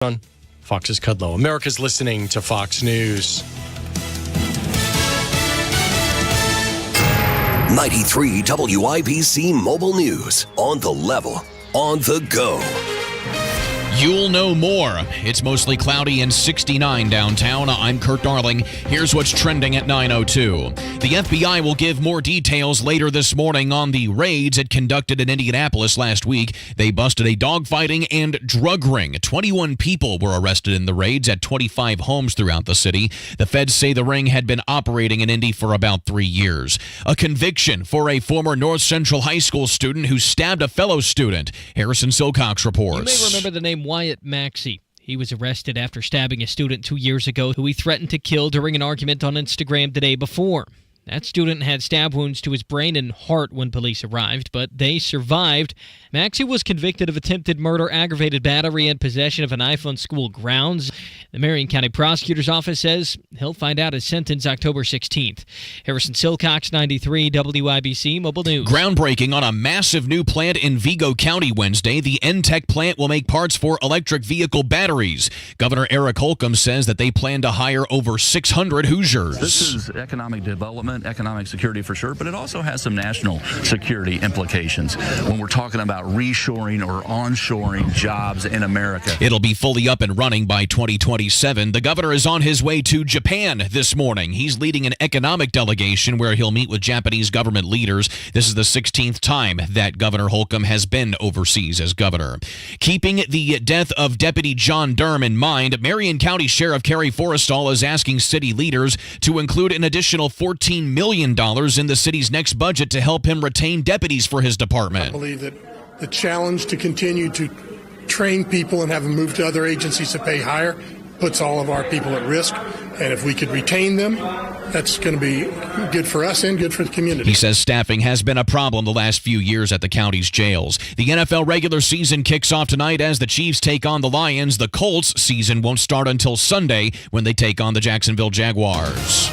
on Fox's Kudlow. America's listening to Fox News. 93 WIBC Mobile News. On the level, on the go. You'll know more. It's mostly cloudy and 69 downtown. I'm Kurt Darling. Here's what's trending at 9:02. The FBI will give more details later this morning on the raids it conducted in Indianapolis last week. They busted a dogfighting and drug ring. 21 people were arrested in the raids at 25 homes throughout the city. The feds say the ring had been operating in Indy for about 3 years. A conviction for a former North Central High School student who stabbed a fellow student. Harrison Silcox reports. You may remember the name Wyatt Maxey. He was arrested after stabbing a student 2 years ago who he threatened to kill during an argument on Instagram the day before. That student had stab wounds to his brain and heart when police arrived, but they survived. Maxey was convicted of attempted murder, aggravated battery, and possession of a knife on school grounds. The Marion County Prosecutor's Office says he'll find out his sentence October 16th. Harrison Silcox, 93 WIBC Mobile News. Groundbreaking on a massive new plant in Vigo County Wednesday. The N-Tech plant will make parts for electric vehicle batteries. Governor Eric Holcomb says that they plan to hire over 600 Hoosiers. This is economic development, economic security for sure, but it also has some national security implications when we're talking about reshoring or onshoring jobs in America. It'll be fully up and running by 2027. The governor is on his way to Japan this morning. He's leading an economic delegation where he'll meet with Japanese government leaders. This is the 16th time that Governor Holcomb has been overseas as governor. Keeping the death of Deputy John Durham in mind, Marion County Sheriff Kerry Forrestal is asking city leaders to include an additional $14 million in the city's next budget to help him retain deputies for his department. I believe that the challenge to continue to train people and have them move to other agencies to pay higher puts all of our people at risk. And if we could retain them, that's going to be good for us and good for the community. He says staffing has been a problem the last few years at the county's jails. The NFL regular season kicks off tonight as the Chiefs take on the Lions. The Colts season won't start until Sunday when they take on the Jacksonville Jaguars.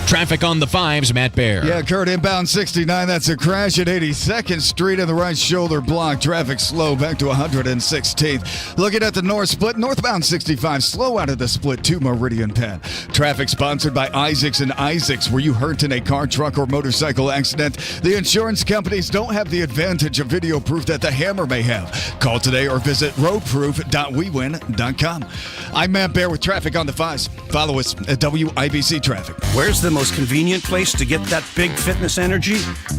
Traffic on the 5s, Matt Baer. Yeah, Kurt, inbound 69. That's a crash at 82nd Street in the right shoulder block. Traffic slow back to 116th. Looking at the north split, northbound 65 slow out of the split to Meridian Penn. Traffic sponsored by Isaacs and Isaacs. Were you hurt in a car, truck, or motorcycle accident? The insurance companies don't have the advantage of video proof that the Hammer may have. Call today or visit roadproof.wewin.com. I'm Matt Baer with traffic on the 5s. Follow us at WIBC Traffic. Where's the most convenient place to get that big fitness energy?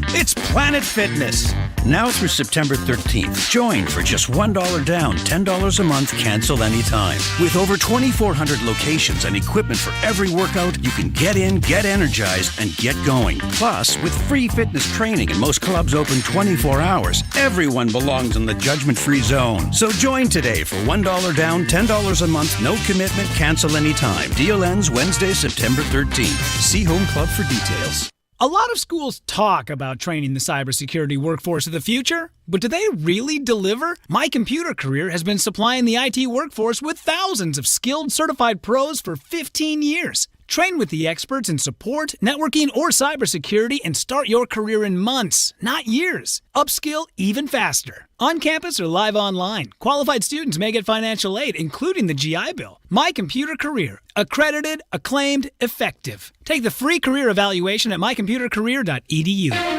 It's Planet Fitness. Now through September 13th. Join for just $1 down, $10 a month, cancel anytime. With over 2,400 locations and equipment for every workout, you can get in, get energized, and get going. Plus, with free fitness training and most clubs open 24 hours, everyone belongs in the judgment-free zone. So join today for $1 down, $10 a month, no commitment, cancel anytime. Deal ends Wednesday, September 13th. See Home Club for details. A lot of schools talk about training the cybersecurity workforce of the future, but do they really deliver? My Computer Career has been supplying the IT workforce with thousands of skilled, certified pros for 15 years. Train with the experts in support, networking, or cybersecurity and start your career in months, not years. Upskill even faster. On campus or live online, qualified students may get financial aid, including the GI Bill. My Computer Career. Accredited, acclaimed, effective. Take the free career evaluation at mycomputercareer.edu.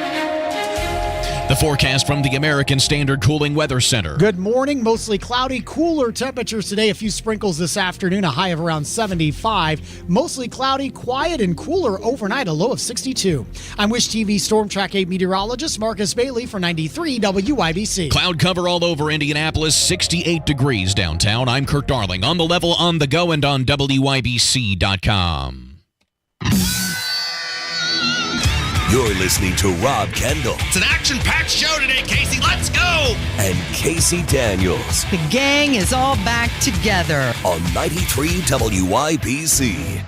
The forecast from the American Standard Cooling Weather Center. Good morning. Mostly cloudy, cooler temperatures today. A few sprinkles this afternoon, a high of around 75. Mostly cloudy, quiet, and cooler overnight, a low of 62. I'm Wish TV Storm Track 8 meteorologist Marcus Bailey for 93 WIBC. Cloud cover all over Indianapolis, 68 degrees downtown. I'm Kurt Darling on the level, on the go, and on WIBC.com. You're listening to Rob Kendall. It's an action-packed show today, Casey. Let's go! And Casey Daniels. The gang is all back together. On 93 WIBC.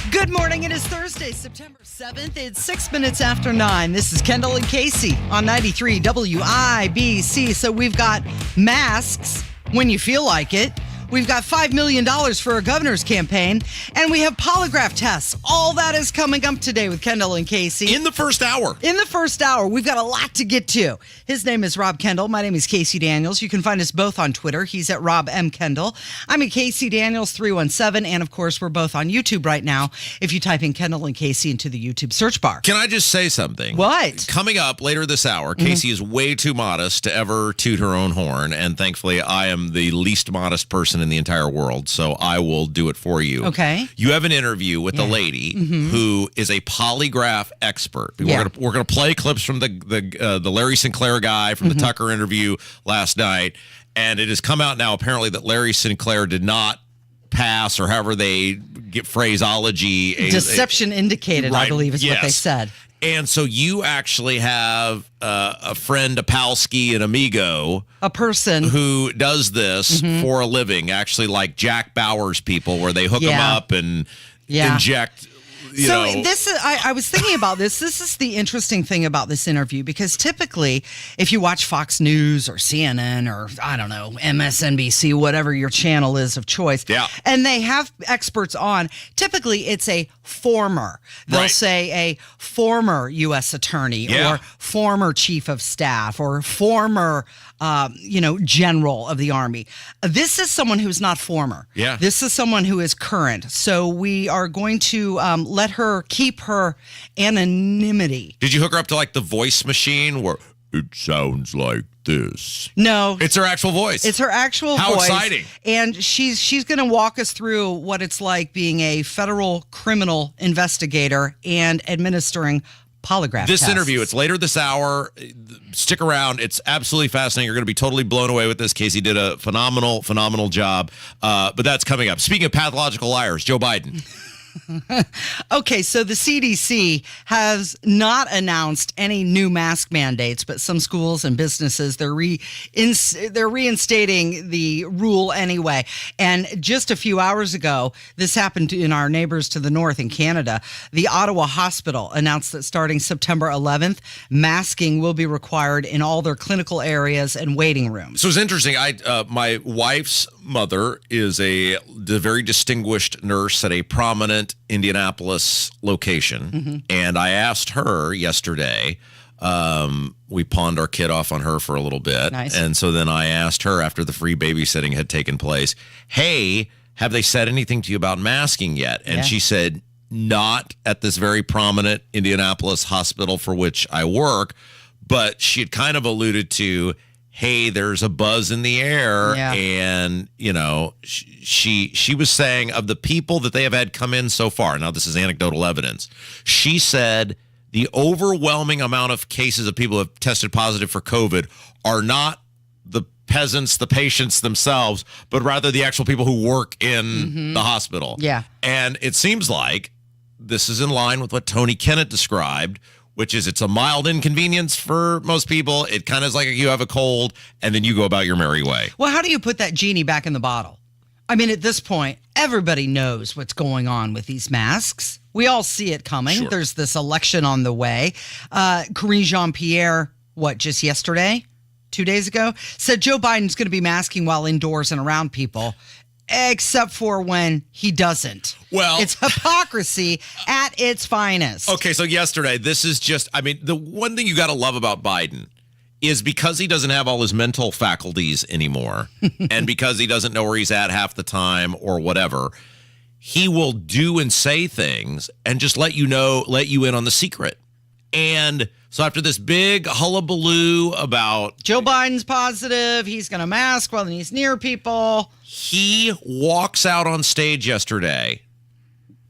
Good morning. It is Thursday, September 7th. It's 6 minutes after 9. This is Kendall and Casey on 93 WIBC. So we've got masks when you feel like it. We've got $5 million for a governor's campaign, and we have polygraph tests. All that is coming up today with Kendall and Casey. In the first hour. In the first hour, we've got a lot to get to. His name is Rob Kendall. My name is Casey Daniels. You can find us both on Twitter. He's at Rob M. Kendall. I'm at Casey Daniels 317, and of course, we're both on YouTube right now. If you type in Kendall and Casey into the YouTube search bar. Can I just say something? What? Coming up later this hour, Casey is way too modest to ever toot her own horn, and thankfully, I am the least modest person in the entire world, so I will do it for you. Okay. You have an interview with a lady who is a polygraph expert. Yeah. We're gonna play clips from the Larry Sinclair guy from the Tucker interview last night, and it has come out now apparently that Larry Sinclair did not pass, or however they get phraseology. Deception indicated, right, I believe is what they said. And so you actually have a friend, a palski, an amigo. A person. Who does this for a living, actually like Jack Bauer's people, where they hook them up and inject. This is, I was thinking about this. This is the interesting thing about this interview, because typically if you watch Fox News or CNN or, I don't know, MSNBC, whatever your channel is of choice, and they have experts on, typically it's a former. They'll say a former U.S. attorney or former chief of staff or former general of the Army. This is someone who's not former. Yeah. This is someone who is current. So we are going to let her keep her anonymity. Did you hook her up to like the voice machine where it sounds like this? No. It's her actual voice. It's her actual voice. How exciting. And she's going to walk us through what it's like being a federal criminal investigator and administering polygraph This tests. interview, it's later this hour. Stick around. It's absolutely fascinating. You're going to be totally blown away with this. Casey did a phenomenal job. But that's coming up. Speaking of pathological liars, Joe Biden. Okay, so the CDC has not announced any new mask mandates, but some schools and businesses, they're reinstating the rule anyway. And just a few hours ago, this happened in our neighbors to the north in Canada. The Ottawa Hospital announced that starting September 11th, masking will be required in all their clinical areas and waiting rooms. So it's interesting. My wife's mother is a very distinguished nurse at a prominent Indianapolis location. And I asked her yesterday, we pawned our kid off on her for a little bit. Nice. And so then I asked her after the free babysitting had taken place, hey, have they said anything to you about masking yet? And she said, not at this very prominent Indianapolis hospital for which I work, but she had kind of alluded to, hey, there's a buzz in the air. And, she was saying of the people that they have had come in so far, now this is anecdotal evidence, she said the overwhelming amount of cases of people who have tested positive for COVID are not the peasants, the patients themselves, but rather the actual people who work in the hospital. Yeah. And it seems like this is in line with what Tony Kennett described, which is it's a mild inconvenience for most people. It kind of is like you have a cold, and then you go about your merry way. Well, how do you put that genie back in the bottle? I mean, at this point, everybody knows what's going on with these masks. We all see it coming. Sure. There's this election on the way. Karine Jean-Pierre, just yesterday, 2 days ago, said Joe Biden's going to be masking while indoors and around people, except for when he doesn't. Well, it's hypocrisy at its finest. Okay, so yesterday, this is just, the one thing you got to love about Biden is because he doesn't have all his mental faculties anymore, and because he doesn't know where he's at half the time or whatever, he will do and say things and just let you in on the secret. And so after this big hullabaloo about Joe Biden's positive, he's going to mask while he's near people, he walks out on stage yesterday,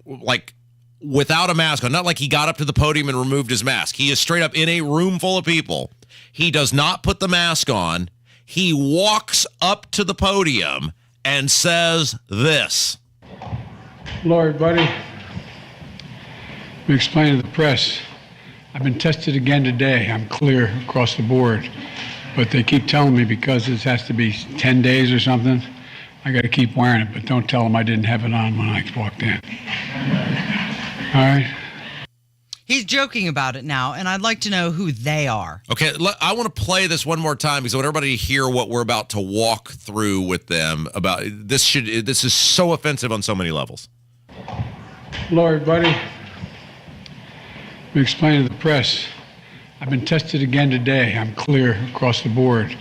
like without a mask on. Not like he got up to the podium and removed his mask. He is straight up in a room full of people. He does not put the mask on. He walks up to the podium and says this. Hello, everybody. Let me explain to the press. I've been tested again today. I'm clear across the board. But they keep telling me because this has to be 10 days or something, I got to keep wearing it. But don't tell them I didn't have it on when I walked in. All right? He's joking about it now, and I'd like to know who they are. Okay, I want to play this one more time because I want everybody to hear what we're about to walk through with them about this. This is so offensive on so many levels. Hello, everybody. We explained to the press. I've been tested again today. I'm clear across the board.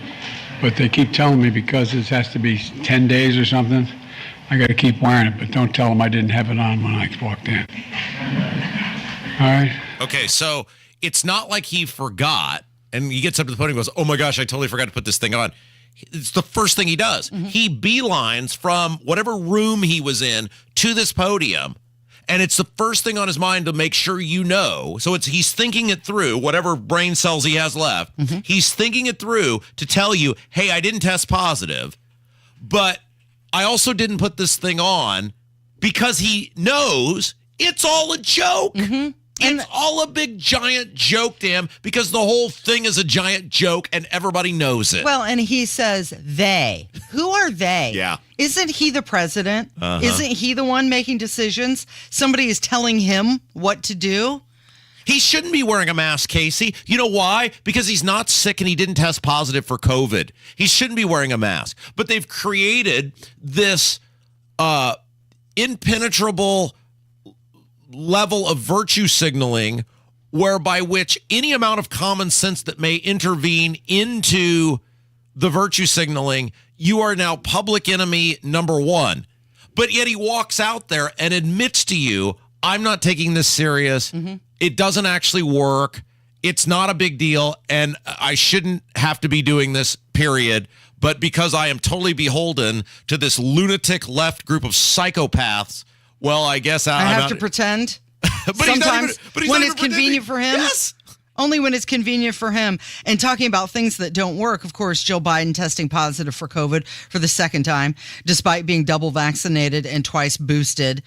But they keep telling me because this has to be 10 days or something, I got to keep wearing it. But don't tell them I didn't have it on when I walked in. All right? Okay, so it's not like he forgot, and he gets up to the podium and goes, oh my gosh, I totally forgot to put this thing on. It's the first thing he does. Mm-hmm. He beelines from whatever room he was in to this podium, and it's the first thing on his mind to make sure you know. So he's thinking it through, whatever brain cells he has left. Mm-hmm. He's thinking it through to tell you, hey, I didn't test positive, but I also didn't put this thing on because he knows it's all a joke. Mm-hmm. It's all a big giant joke to him because the whole thing is a giant joke and everybody knows it. Well, and he says they. Who are they? Yeah. Isn't he the president? Isn't he the one making decisions? Somebody is telling him what to do? He shouldn't be wearing a mask, Casey. You know why? Because he's not sick and he didn't test positive for COVID. He shouldn't be wearing a mask. But they've created this impenetrable level of virtue signaling whereby which any amount of common sense that may intervene into the virtue signaling, you are now public enemy number one. But yet he walks out there and admits to you, I'm not taking this serious. Mm-hmm. It doesn't actually work. It's not a big deal. And I shouldn't have to be doing this, period. But because I am totally beholden to this lunatic left group of psychopaths, well, I guess I have to pretend. But sometimes he's when it's convenient for him. Yes. Only when it's convenient for him. And talking about things that don't work, of course, Joe Biden testing positive for COVID for the second time, despite being double vaccinated and twice boosted.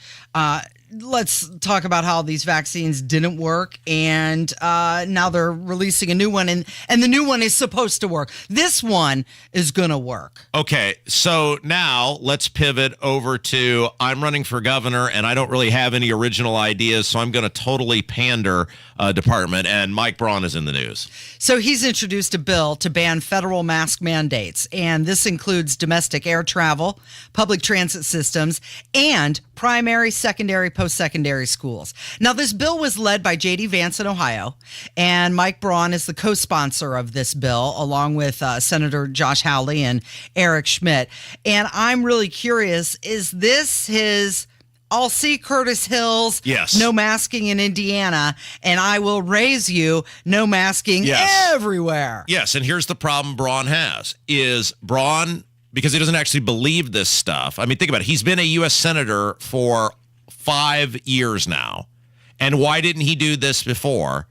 Let's talk about how these vaccines didn't work, and now they're releasing a new one, and the new one is supposed to work. This one is going to work. Okay, so now let's pivot over to I'm running for governor, and I don't really have any original ideas, so I'm going to totally pander department, and Mike Braun is in the news. So he's introduced a bill to ban federal mask mandates, and this includes domestic air travel, public transit systems, and primary, secondary, post-secondary schools. Now, this bill was led by J.D. Vance in Ohio, and Mike Braun is the co-sponsor of this bill, along with Senator Josh Hawley and Eric Schmidt. And I'm really curious, is this his... I'll see Curtis Hill's no masking in Indiana, and I will raise you no masking everywhere. Yes, and here's the problem Braun has, is Braun, because he doesn't actually believe this stuff. I mean, think about it. He's been a U.S. Senator for 5 years now. And why didn't he do this before?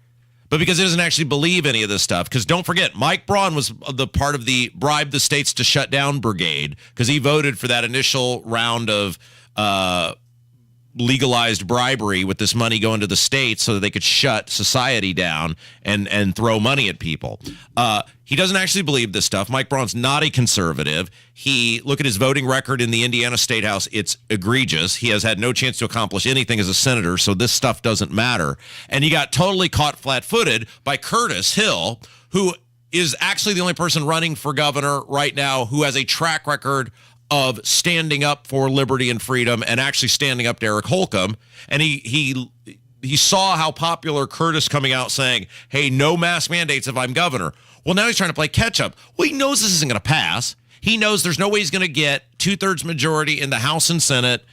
But because he doesn't actually believe any of this stuff. Because don't forget, Mike Braun was the part of the bribe the states to shut down brigade because he voted for that initial round of legalized bribery with this money going to the states so that they could shut society down and throw money at people. He doesn't actually believe this stuff. Mike Braun's not a conservative. Look at his voting record in the Indiana State House. It's egregious. He has had no chance to accomplish anything as a senator, so this stuff doesn't matter. And he got totally caught flat-footed by Curtis Hill, who is actually the only person running for governor right now who has a track record of standing up for liberty and freedom and actually standing up to Eric Holcomb. And he saw how popular Curtis coming out saying, hey, no mask mandates if I'm governor. Well, now he's trying to play catch up. Well, he knows this isn't going to pass. He knows there's no way he's going to get 2/3 majority in the House and Senate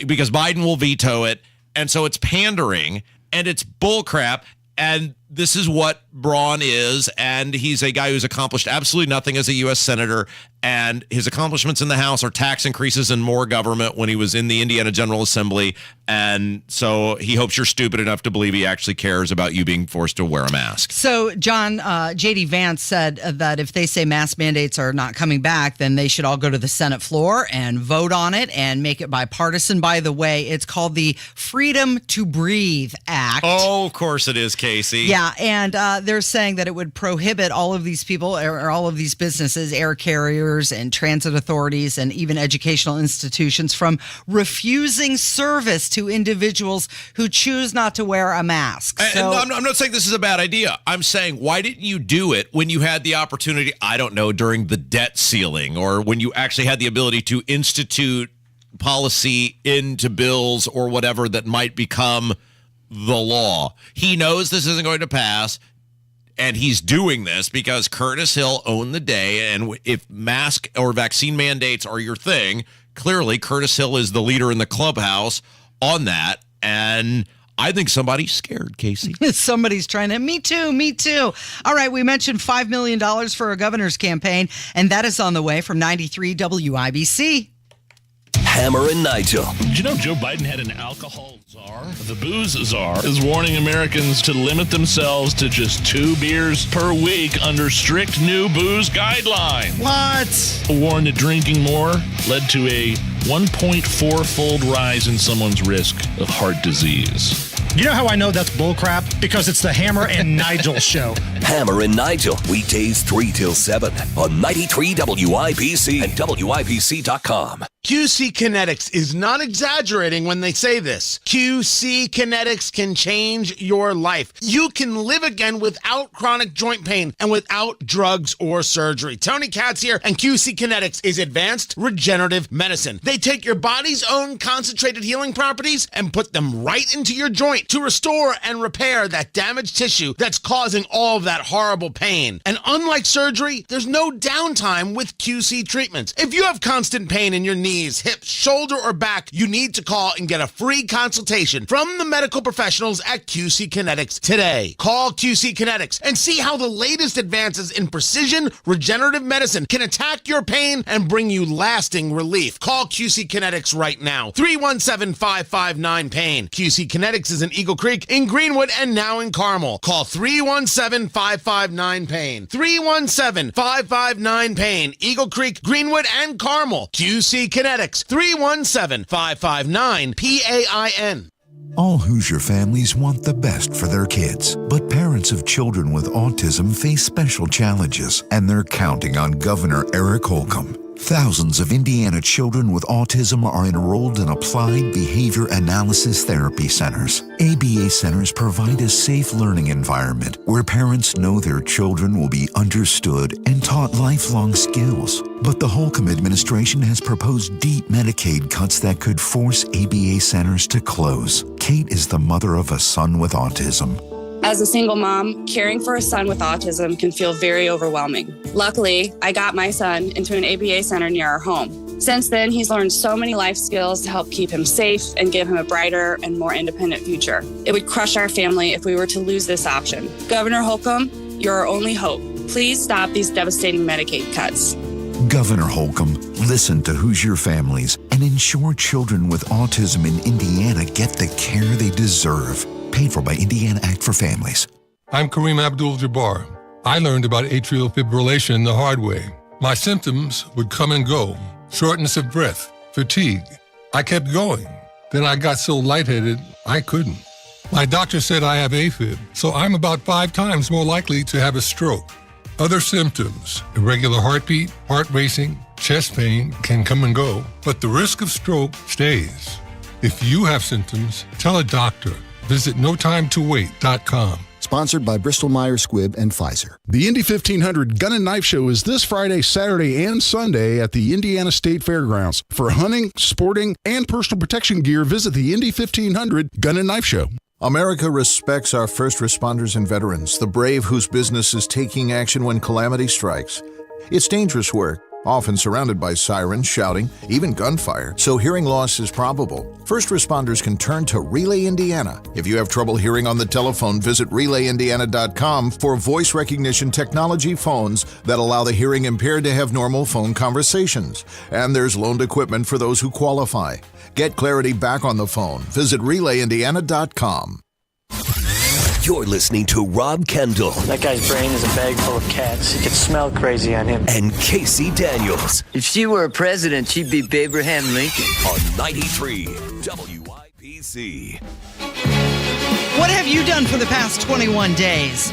because Biden will veto it. And so it's pandering and it's bullcrap. And this is what Braun is, and he's a guy who's accomplished absolutely nothing as a U.S. Senator, and his accomplishments in the House are tax increases and more government when he was in the Indiana General Assembly, and so he hopes you're stupid enough to believe he actually cares about you being forced to wear a mask. So, John, J.D. Vance said that if they say mask mandates are not coming back, then they should all go to the Senate floor and vote on it and make it bipartisan. By the way, it's called the Freedom to Breathe Act. Oh, of course it is, Casey. Yeah, Yeah, and they're saying that it would prohibit all of these people or all of these businesses, air carriers and transit authorities and even educational institutions from refusing service to individuals who choose not to wear a mask. And I'm not saying this is a bad idea. I'm saying, why didn't you do it when you had the opportunity, I don't know, during the debt ceiling, or when you actually had the ability to institute policy into bills or whatever that might become the law? He knows this isn't going to pass, and he's doing this because Curtis Hill owned the day, and if mask or vaccine mandates are your thing, clearly Curtis Hill is the leader in the clubhouse on that, and I think somebody's scared, Casey. Somebody's trying to. Me too. All right, we mentioned $5 million for a governor's campaign, and that is on the way from 93 WIBC. Hammer and Nigel. Did you know Joe Biden had an alcohol czar? The booze czar is warning Americans to limit themselves to just 2 beers per week under strict new booze guidelines. What? Warned that drinking more led to a 1.4-fold rise in someone's risk of heart disease. You know how I know that's bullcrap? Because it's the Hammer and Nigel show. Hammer and Nigel, weekdays 3 till 7 on 93 WIBC and WIBC.com. QC Kinetics is not exaggerating when they say this. QC Kinetics can change your life. You can live again without chronic joint pain and without drugs or surgery. Tony Katz here, and QC Kinetics is advanced regenerative medicine. They take your body's own concentrated healing properties and put them right into your joint to restore and repair that damaged tissue that's causing all of that horrible pain. And unlike surgery, there's no downtime with QC treatments. If you have constant pain in your knees, hips, shoulder, or back, you need to call and get a free consultation from the medical professionals at QC Kinetics today. Call QC Kinetics and see how the latest advances in precision regenerative medicine can attack your pain and bring you lasting relief. Call QC Kinetics right now. 317-559-PAIN. QC Kinetics is in Eagle Creek, in Greenwood, and now in Carmel. Call 317-559-PAIN. 317-559-PAIN. Eagle Creek, Greenwood, and Carmel. QC Kinetics. 317-559-PAIN. All Hoosier families want the best for their kids, but parents of children with autism face special challenges, and they're counting on Governor Eric Holcomb. Thousands of Indiana children with autism are enrolled in applied behavior analysis therapy centers. ABA centers provide a safe learning environment where parents know their children will be understood and taught lifelong skills. But the Holcomb administration has proposed deep Medicaid cuts that could force ABA centers to close. Kate is the mother of a son with autism. As a single mom, caring for a son with autism can feel very overwhelming. Luckily, I got my son into an ABA center near our home. Since then, he's learned so many life skills to help keep him safe and give him a brighter and more independent future. It would crush our family if we were to lose this option. Governor Holcomb, you're our only hope. Please stop these devastating Medicaid cuts. Governor Holcomb, listen to Hoosier families and ensure children with autism in Indiana get the care they deserve. Paid for by Indiana Act for Families. I'm Kareem Abdul-Jabbar. I learned about atrial fibrillation the hard way. My symptoms would come and go. Shortness of breath, fatigue. I kept going. Then I got so lightheaded, I couldn't. My doctor said I have AFib, so I'm about 5 times more likely to have a stroke. Other symptoms, irregular heartbeat, heart racing, chest pain can come and go, but the risk of stroke stays. If you have symptoms, tell a doctor. Visit notimetowait.com. Sponsored by Bristol-Myers Squibb and Pfizer. The Indy 1500 Gun and Knife Show is this Friday, Saturday, and Sunday at the Indiana State Fairgrounds. For hunting, sporting, and personal protection gear, visit the Indy 1500 Gun and Knife Show. America respects our first responders and veterans, the brave whose business is taking action when calamity strikes. It's dangerous work, often surrounded by sirens, shouting, even gunfire, so hearing loss is probable. First responders can turn to Relay Indiana. If you have trouble hearing on the telephone, visit RelayIndiana.com for voice recognition technology phones that allow the hearing impaired to have normal phone conversations. And there's loaned equipment for those who qualify. Get clarity back on the phone. Visit RelayIndiana.com. You're listening to Rob Kendall. That guy's brain is a bag full of cats. You could smell crazy on him. And Casey Daniels. If she were a president, she'd be Abraham Lincoln. On 93 WIBC. What have you done for the past 21 days?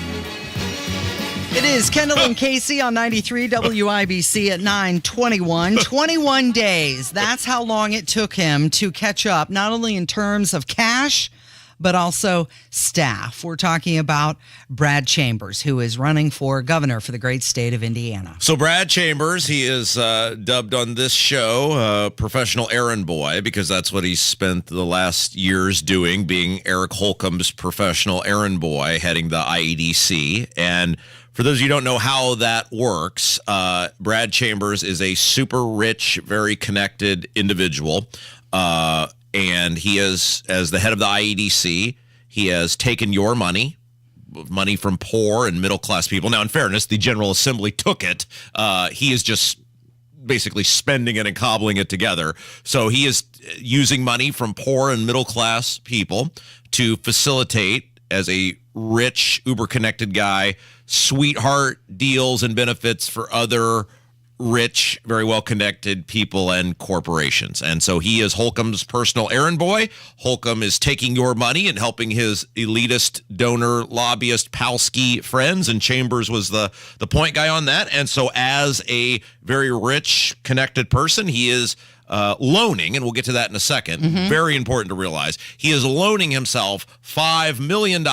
It is Kendall and Casey on 93 WIBC at 9:21. 21 days. That's how long it took him to catch up, not only in terms of cash, but also staff. We're talking about Brad Chambers, who is running for governor for the great state of Indiana. So Brad Chambers, he is dubbed on this show professional errand boy, because that's what he's spent the last years doing, being Eric Holcomb's professional errand boy, heading the IEDC. And for those of you who don't know how that works, Brad Chambers is a super rich, very connected individual. And he is, as the head of the IEDC, he has taken your money from poor and middle-class people. Now, in fairness, the General Assembly took it. He is just basically spending it and cobbling it together. So he is using money from poor and middle-class people to facilitate, as a rich, uber-connected guy, sweetheart deals and benefits for other rich, very well-connected people and corporations. And so he is Holcomb's personal errand boy. Holcomb is taking your money and helping his elitist donor lobbyist Palsky friends, and Chambers was the point guy on that. And so as a very rich, connected person, he is loaning, and we'll get to that in a second. Very important to realize. He is loaning himself $5 million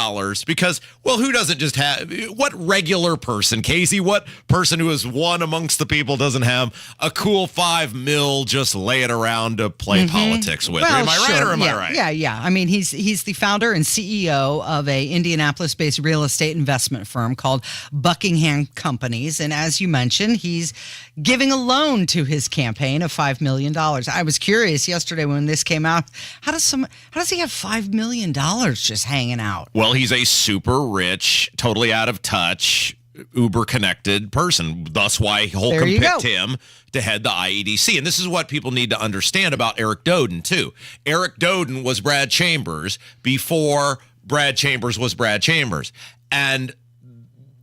because, well, who doesn't just have, what regular person, Casey, what person who is one amongst the people doesn't have a cool $5 million just laying around to play politics with? Well, am I right or am I right? Yeah. I mean, he's the founder and CEO of a Indianapolis-based real estate investment firm called Buckingham Companies. And as you mentioned, he's giving a loan to his campaign of $5 million. I was curious yesterday when this came out. How does he have $5 million just hanging out? Well, he's a super rich, totally out of touch, uber connected person. That's why Holcomb picked him to head the IEDC. And this is what people need to understand about Eric Doden, too. Eric Doden was Brad Chambers before Brad Chambers was Brad Chambers. And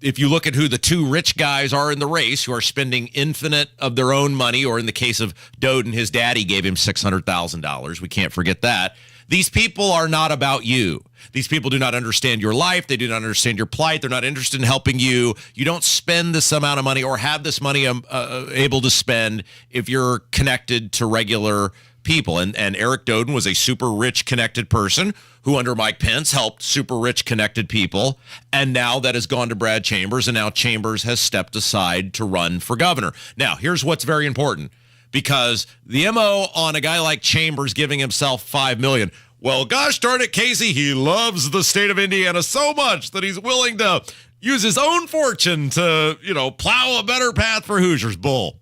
if you look at who the two rich guys are in the race, who are spending infinite of their own money, or in the case of Doden, his daddy gave him $600,000. We can't forget that. These people are not about you. These people do not understand your life. They do not understand your plight. They're not interested in helping you. You don't spend this amount of money or have this money able to spend if you're connected to regular people. And Eric Doden was a super rich, connected person who, under Mike Pence, helped super rich, connected people. And now that has gone to Brad Chambers, and now Chambers has stepped aside to run for governor. Now, here's what's very important, because the MO on a guy like Chambers giving himself $5 million, well, gosh darn it, Casey, he loves the state of Indiana so much that he's willing to use his own fortune to, plow a better path for Hoosiers. Bull.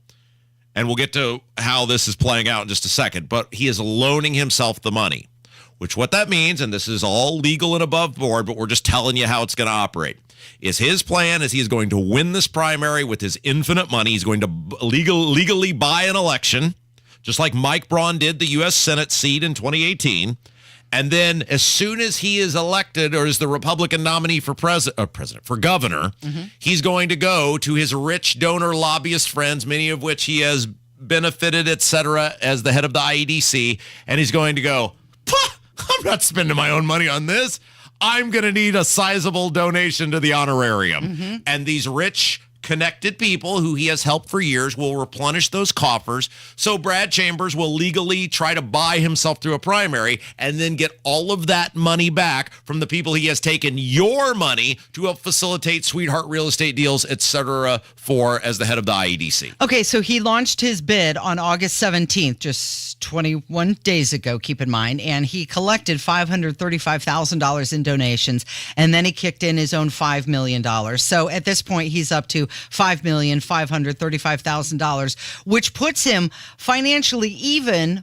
And we'll get to how this is playing out in just a second. But he is loaning himself the money, which what that means, and this is all legal and above board, but we're just telling you how it's going to operate, is his plan is he is going to win this primary with his infinite money. He's going to legally buy an election, just like Mike Braun did the U.S. Senate seat in 2018. And then as soon as he is elected, or is the Republican nominee for for governor, he's going to go to his rich donor lobbyist friends, many of which he has benefited, et cetera, as the head of the IEDC. And he's going to go, I'm not spending my own money on this. I'm going to need a sizable donation to the honorarium. And these rich, connected people who he has helped for years will replenish those coffers. So Brad Chambers will legally try to buy himself through a primary and then get all of that money back from the people he has taken your money to help facilitate sweetheart real estate deals, etc., for as the head of the IEDC. Okay, so he launched his bid on August 17th, just 21 days ago, keep in mind, and he collected $535,000 in donations, and then he kicked in his own $5 million. So at this point, he's up to $5,535,000, which puts him financially even,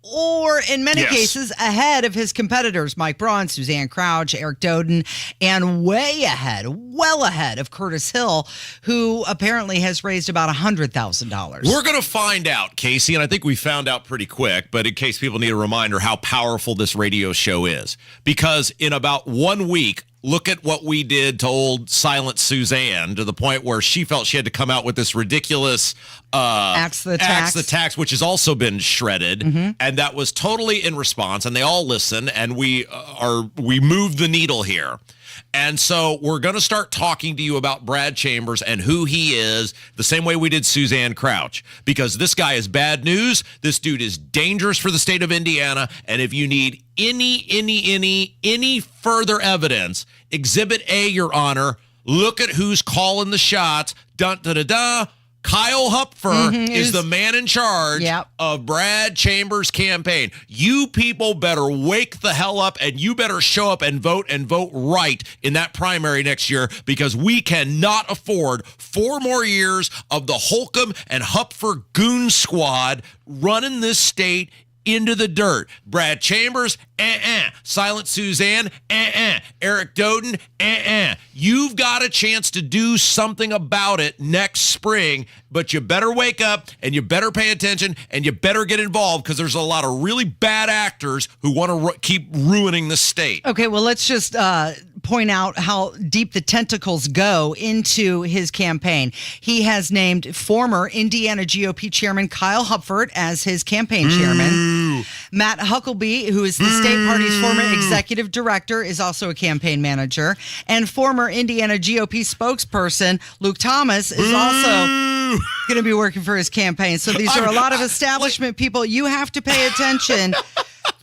or in many cases ahead of his competitors, Mike Braun, Suzanne Crouch, Eric Doden, and well ahead of Curtis Hill, who apparently has raised about $100,000. We're going to find out, Casey, and I think we found out pretty quick, but in case people need a reminder how powerful this radio show is, because in about 1 week, look at what we did to old Silent Suzanne, to the point where she felt she had to come out with this ridiculous Axe the Tax, which has also been shredded. And that was totally in response, and they all listen, and we moved the needle here. And so we're going to start talking to you about Brad Chambers and who he is, the same way we did Suzanne Crouch, because this guy is bad news. This dude is dangerous for the state of Indiana. And if you need any further evidence, Exhibit A, Your Honor, look at who's calling the shots. Dun-da-da-da. Kyle Hupfer is the man in charge of Brad Chambers' campaign. You people better wake the hell up, and you better show up and vote right in that primary next year, because we cannot afford 4 more years of the Holcomb and Hupfer goon squad running this state into the dirt. Brad Chambers, Silent Suzanne, Eric Doden, You've got a chance to do something about it next spring, but you better wake up and you better pay attention and you better get involved, because there's a lot of really bad actors who want to keep ruining the state. Okay, well, let's just point out how deep the tentacles go into his campaign. He has named former Indiana GOP chairman Kyle Hupfer as his campaign chairman. Matt Huckabee, who is the state party's former executive director, is also a campaign manager. And former Indiana GOP spokesperson Luke Thomas is also going to be working for his campaign. So these are a lot of establishment people. You have to pay attention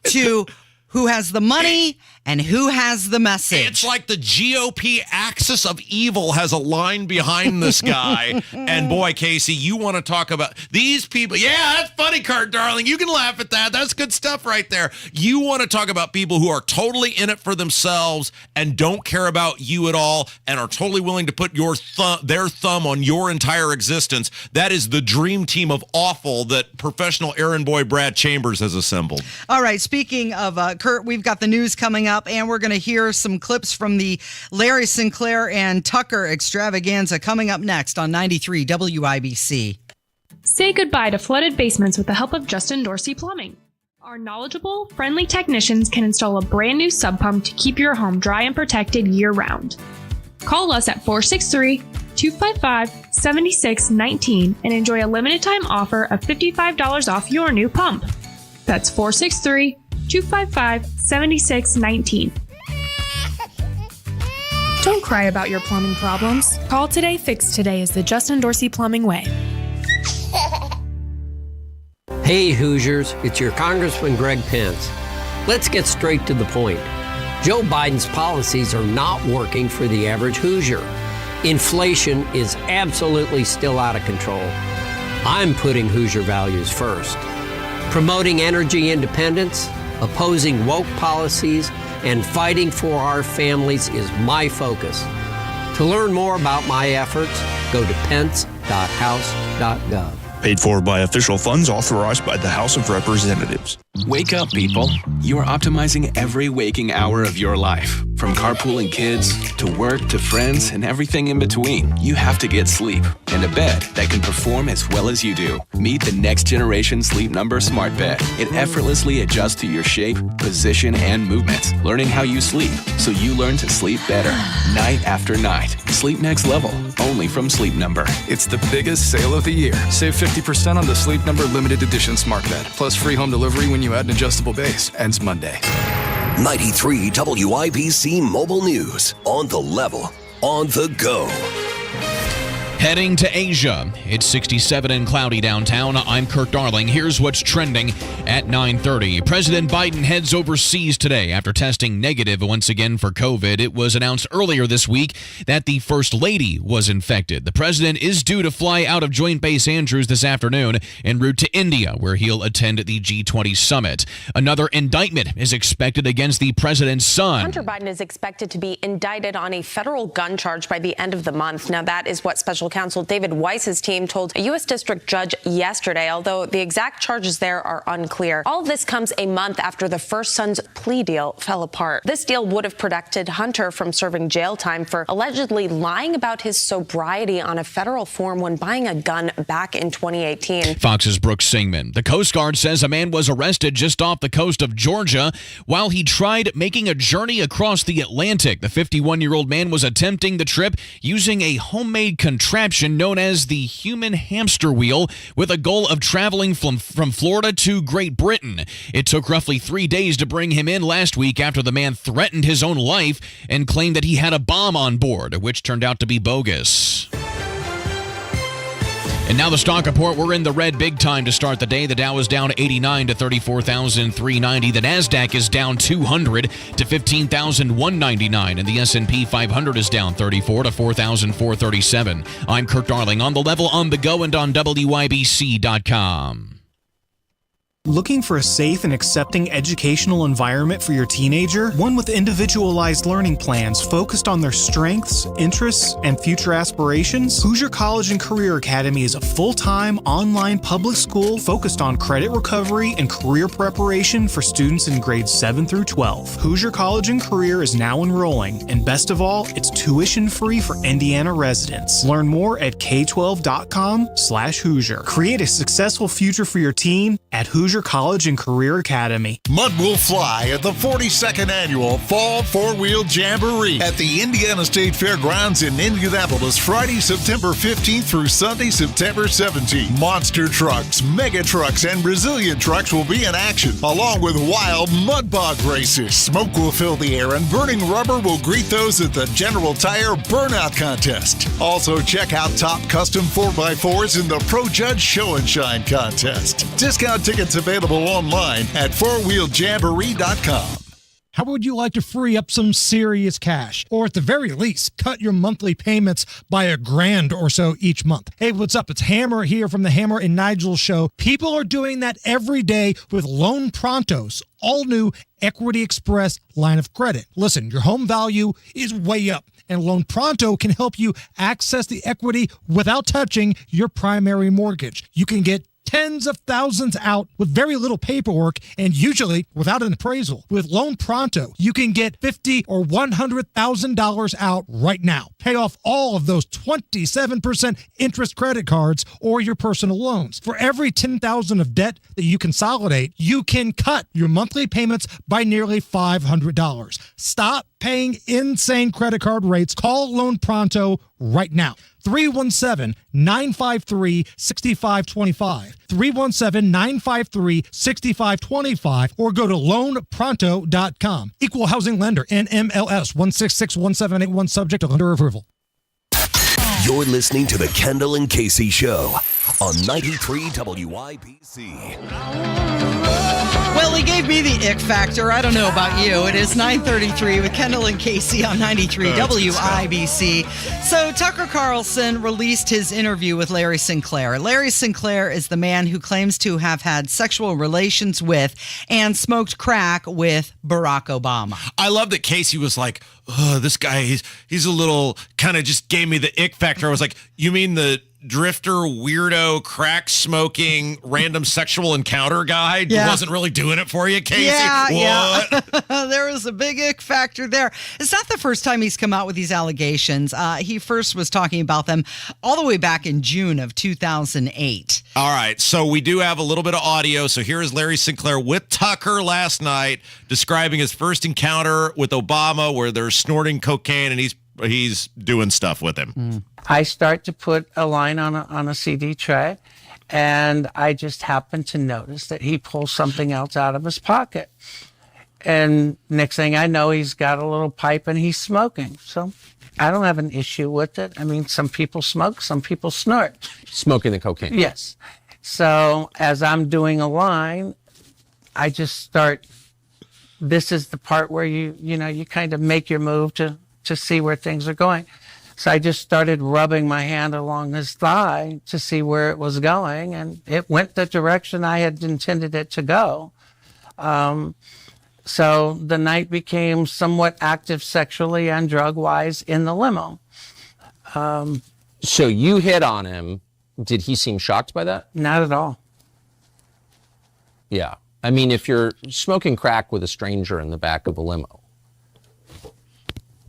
to who has the money and who has the message. It's like the GOP axis of evil has a line behind this guy. And boy, Casey, you want to talk about these people. Yeah, that's funny, Kurt, darling. You can laugh at that. That's good stuff right there. You want to talk about people who are totally in it for themselves and don't care about you at all and are totally willing to put their thumb on your entire existence. That is the dream team of awful that professional errand boy Brad Chambers has assembled. All right, speaking of Kurt, we've got the news coming up, and we're going to hear some clips from the Larry Sinclair and Tucker extravaganza coming up next on 93 WIBC. Say goodbye to flooded basements with the help of Justin Dorsey Plumbing. Our knowledgeable, friendly technicians can install a brand new sub pump to keep your home dry and protected year-round. Call us at 463-255-7619 and enjoy a limited-time offer of $55 off your new pump. That's 463-255-7619. Don't cry about your plumbing problems. Call today, fix today is the Justin Dorsey Plumbing way. Hey Hoosiers, it's your Congressman Greg Pence. Let's get straight to the point. Joe Biden's policies are not working for the average Hoosier. Inflation is absolutely still out of control. I'm putting Hoosier values first. Promoting energy independence, opposing woke policies, and fighting for our families is my focus. To learn more about my efforts, go to pence.house.gov. Paid for by official funds authorized by the House of Representatives. Wake up, people. You are optimizing every waking hour of your life. From carpooling kids, to work, to friends, and everything in between. You have to get sleep and a bed that can perform as well as you do. Meet the next generation Sleep Number Smart Bed. It effortlessly adjusts to your shape, position, and movements, learning how you sleep so you learn to sleep better night after night. Sleep next level, only from Sleep Number. It's the biggest sale of the year. Save 50% on the Sleep Number Limited Edition Smart Bed, plus free home delivery when you add an adjustable base. Ends Monday. 93 WIBC Mobile News. On the level, on the go. Heading to Asia. It's 67 and cloudy downtown. I'm Kurt Darling. Here's what's trending at 9:30. President Biden heads overseas today after testing negative once again for COVID. It was announced earlier this week that the First Lady was infected. The president is due to fly out of Joint Base Andrews this afternoon en route to India, where he'll attend the G20 summit. Another indictment is expected against the president's son. Hunter Biden is expected to be indicted on a federal gun charge by the end of the month. Now, that is what special Special Counsel David Weiss's team told a U.S. District Judge yesterday, although the exact charges there are unclear. All of this comes a month after the first son's plea deal fell apart. This deal would have protected Hunter from serving jail time for allegedly lying about his sobriety on a federal form when buying a gun back in 2018. Fox's Brooks Singman. The Coast Guard says a man was arrested just off the coast of Georgia while he tried making a journey across the Atlantic. The 51-year-old man was attempting the trip using a homemade contraption known as the human hamster wheel with a goal of traveling from Florida to Great Britain. It took roughly 3 days to bring him in last week after the man threatened his own life and claimed that he had a bomb on board, which turned out to be bogus. And now the stock report. We're in the red big time to start the day. The Dow is down 89 to 34,390. The Nasdaq is down 200 to 15,199. And the S&P 500 is down 34 to 4,437. I'm Kirk Darling on the level, on the go, and on WIBC.com. Looking for a safe and accepting educational environment for your teenager? One with individualized learning plans focused on their strengths, interests, and future aspirations? Hoosier College and Career Academy is a full-time online public school focused on credit recovery and career preparation for students in grades 7 through 12. Hoosier College and Career is now enrolling, and best of all, it's tuition-free for Indiana residents. Learn more at k12.com/Hoosier. Create a successful future for your teen at Hoosier College and Career Academy. Mud will fly at the 42nd Annual Fall Four-Wheel Jamboree at the Indiana State Fairgrounds in Indianapolis, Friday, September 15th through Sunday, September 17th. Monster trucks, mega trucks, and Brazilian trucks will be in action, along with wild mud bog races. Smoke will fill the air, and burning rubber will greet those at the General Tire Burnout Contest. Also, check out top custom 4x4s in the Pro Judge Show and Shine Contest. Discount tickets available online at fourwheeljamboree.com. How would you like to free up some serious cash? Or at the very least, cut your monthly payments by $1,000 or so each month? Hey, what's up? It's Hammer here from the Hammer and Nigel Show. People are doing that every day with Loan Pronto's all-new Equity Express line of credit. Listen, your home value is way up, and Loan Pronto can help you access the equity without touching your primary mortgage. You can get tens of thousands out with very little paperwork and usually without an appraisal. With Loan Pronto, you can get $50,000 or $100,000 out right now. Pay off all of those 27% interest credit cards or your personal loans. For every $10,000 of debt that you consolidate, you can cut your monthly payments by nearly $500. Stop paying insane credit card rates. Call Loan Pronto right now. 317-953-6525. 317-953-6525 or go to loanpronto.com. Equal housing lender, NMLS 1661781, subject to lender approval. You're listening to the Kendall and Casey Show on 93 WIBC. Well, he gave me the ick factor. I don't know about you. It is 9:33 with Kendall and Casey on 93 WIBC. So Tucker Carlson released his interview with Larry Sinclair. Larry Sinclair is the man who claims to have had sexual relations with and smoked crack with Barack Obama. I love that Casey was like, oh, this guy, he's a little, kind of just gave me the ick factor. I was like, you mean the drifter, weirdo, crack smoking, random sexual encounter guy wasn't really doing it for you, Casey? Yeah. There was a big ick factor there. It's not the first time he's come out with these allegations. He first was talking about them all the way back in June of 2008. All right, so we do have a little bit of audio. So here is Larry Sinclair with Tucker last night describing his first encounter with Obama where they're snorting cocaine and he's doing stuff with him. I start to put a line on a CD tray, and I just happen to notice that he pulls something else out of his pocket. And next thing I know, he's got a little pipe and he's smoking. So I don't have an issue with it. I mean, some people smoke, some people snort. Smoking the cocaine? Yes. So as I'm doing a line, I just start, this is the part where you kind of make your move to see where things are going. So I just started rubbing my hand along his thigh to see where it was going, and it went the direction I had intended it to go. So the night became somewhat active sexually and drug-wise in the limo. So you hit on him. Did he seem shocked by that? Not at all. Yeah. I mean, if you're smoking crack with a stranger in the back of a limo,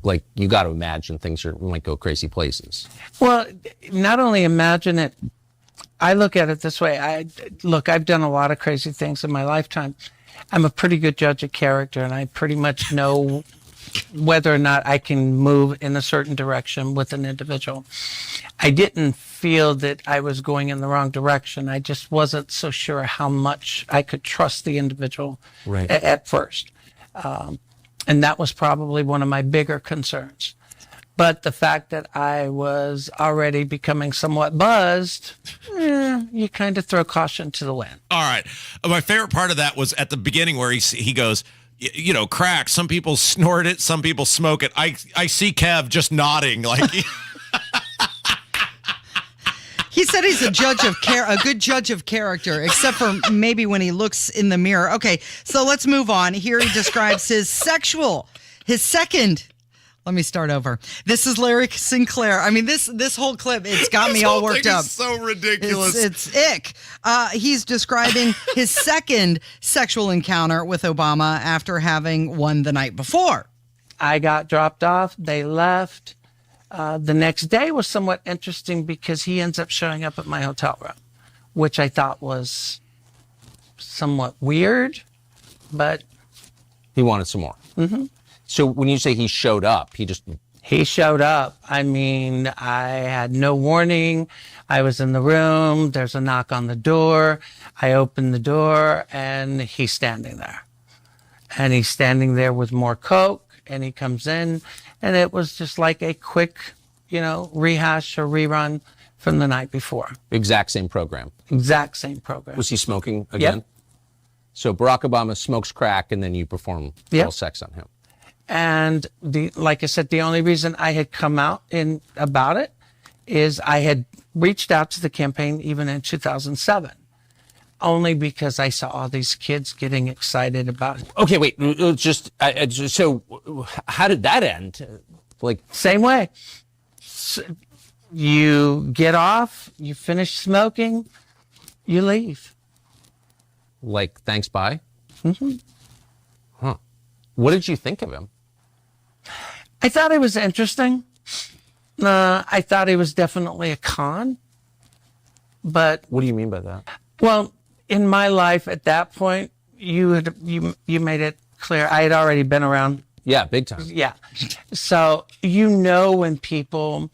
like, you got to imagine things might go crazy places. Well, not only imagine it, I look at it this way. I've done a lot of crazy things in my lifetime. I'm a pretty good judge of character, and I pretty much know whether or not I can move in a certain direction with an individual. I didn't feel that I was going in the wrong direction. I just wasn't so sure how much I could trust the individual at first. And that was probably one of my bigger concerns. But the fact that I was already becoming somewhat buzzed, you kind of throw caution to the wind. All right. My favorite part of that was at the beginning where he goes, you know, crack. Some people snort it. Some people smoke it. I see Kev just nodding like. He said he's a good judge of character, except for maybe when he looks in the mirror. Okay, so let's move on. Here he describes his second. Let me start over. This is Larry Sinclair. I mean, this whole clip, it's got me all worked up. It's so ridiculous. It's ick. He's describing his second sexual encounter with Obama after having one the night before. I got dropped off. They left. The next day was somewhat interesting because he ends up showing up at my hotel room, which I thought was somewhat weird, but he wanted some more. Mm-hmm. So when you say he showed up, he showed up. I mean, I had no warning. I was in the room. There's a knock on the door. I open the door and he's standing there. And he's standing there with more Coke, and he comes in, and it was just like a quick, rehash or rerun from the night before. Exact same program. Exact same program. Was he smoking again? Yep. So Barack Obama smokes crack, and then you perform oral sex on him. And like I said, the only reason I had come out about it is I had reached out to the campaign even in 2007, only because I saw all these kids getting excited about it. Okay, wait, so how did that end? Like, same way. So you get off, you finish smoking, you leave. Like, thanks, bye? Mm-hmm. Huh. What did you think of him? I thought it was interesting. I thought he was definitely a con. But what do you mean by that? Well, in my life at that point, you made it clear I had already been around. Yeah, big time. Yeah. So when people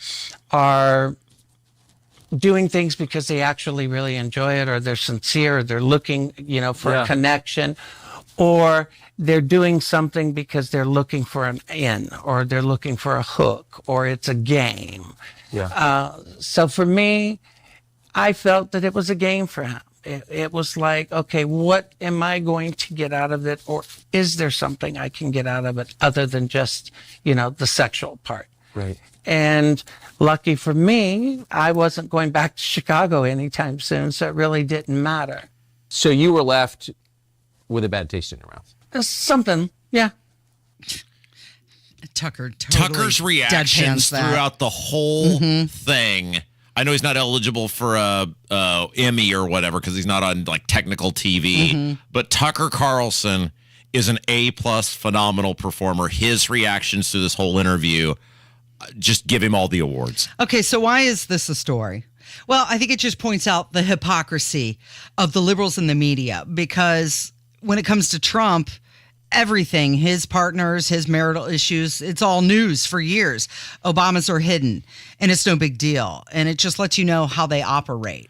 are doing things because they actually really enjoy it, or they're sincere, or they're looking, for a connection, or they're doing something because they're looking for an in, or they're looking for a hook, or it's a game. Yeah. So for me, I felt that it was a game for him. It was like, okay, what am I going to get out of it? Or is there something I can get out of it other than just, the sexual part? Right. And lucky for me, I wasn't going back to Chicago anytime soon, so it really didn't matter. So you were left with a bad taste in your mouth. Something, yeah. Tucker's reactions throughout the whole thing. I know he's not eligible for a Emmy or whatever because he's not on like technical TV. But Tucker Carlson is an A+ phenomenal performer. His reactions to this whole interview just give him all the awards. Okay, so why is this a story? Well, I think it just points out the hypocrisy of the liberals in the media, because when it comes to Trump, everything, his partners, his marital issues, it's all news for years. Obama's are hidden, and it's no big deal. And it just lets you know how they operate.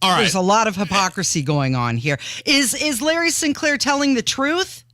All right. There's a lot of hypocrisy going on here. Is Larry Sinclair telling the truth?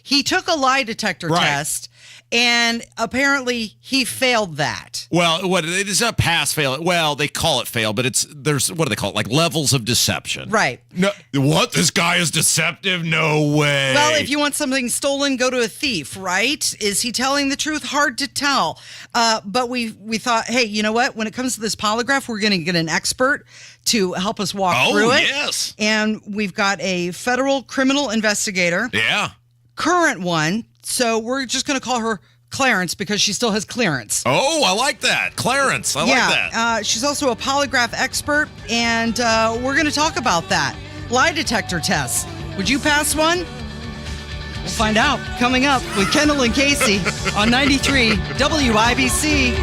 He took a lie detector test, and apparently he failed that. Well, it's a pass fail. Well, they call it fail, but there's what do they call it? Like levels of deception. Right. No, what? This guy is deceptive? No way. Well, if you want something stolen, go to a thief, right? Is he telling the truth? Hard to tell. But we thought, hey, you know what? When it comes to this polygraph, we're going to get an expert to help us walk through it. Yes. And we've got a federal criminal investigator. Yeah. Current one. So we're just going to call her Clarence because she still has clearance. Oh, I like that. Clarence. I like that. She's also a polygraph expert, and we're going to talk about that. Lie detector tests. Would you pass one? We'll find out coming up with Kendall and Casey on 93 WIBC.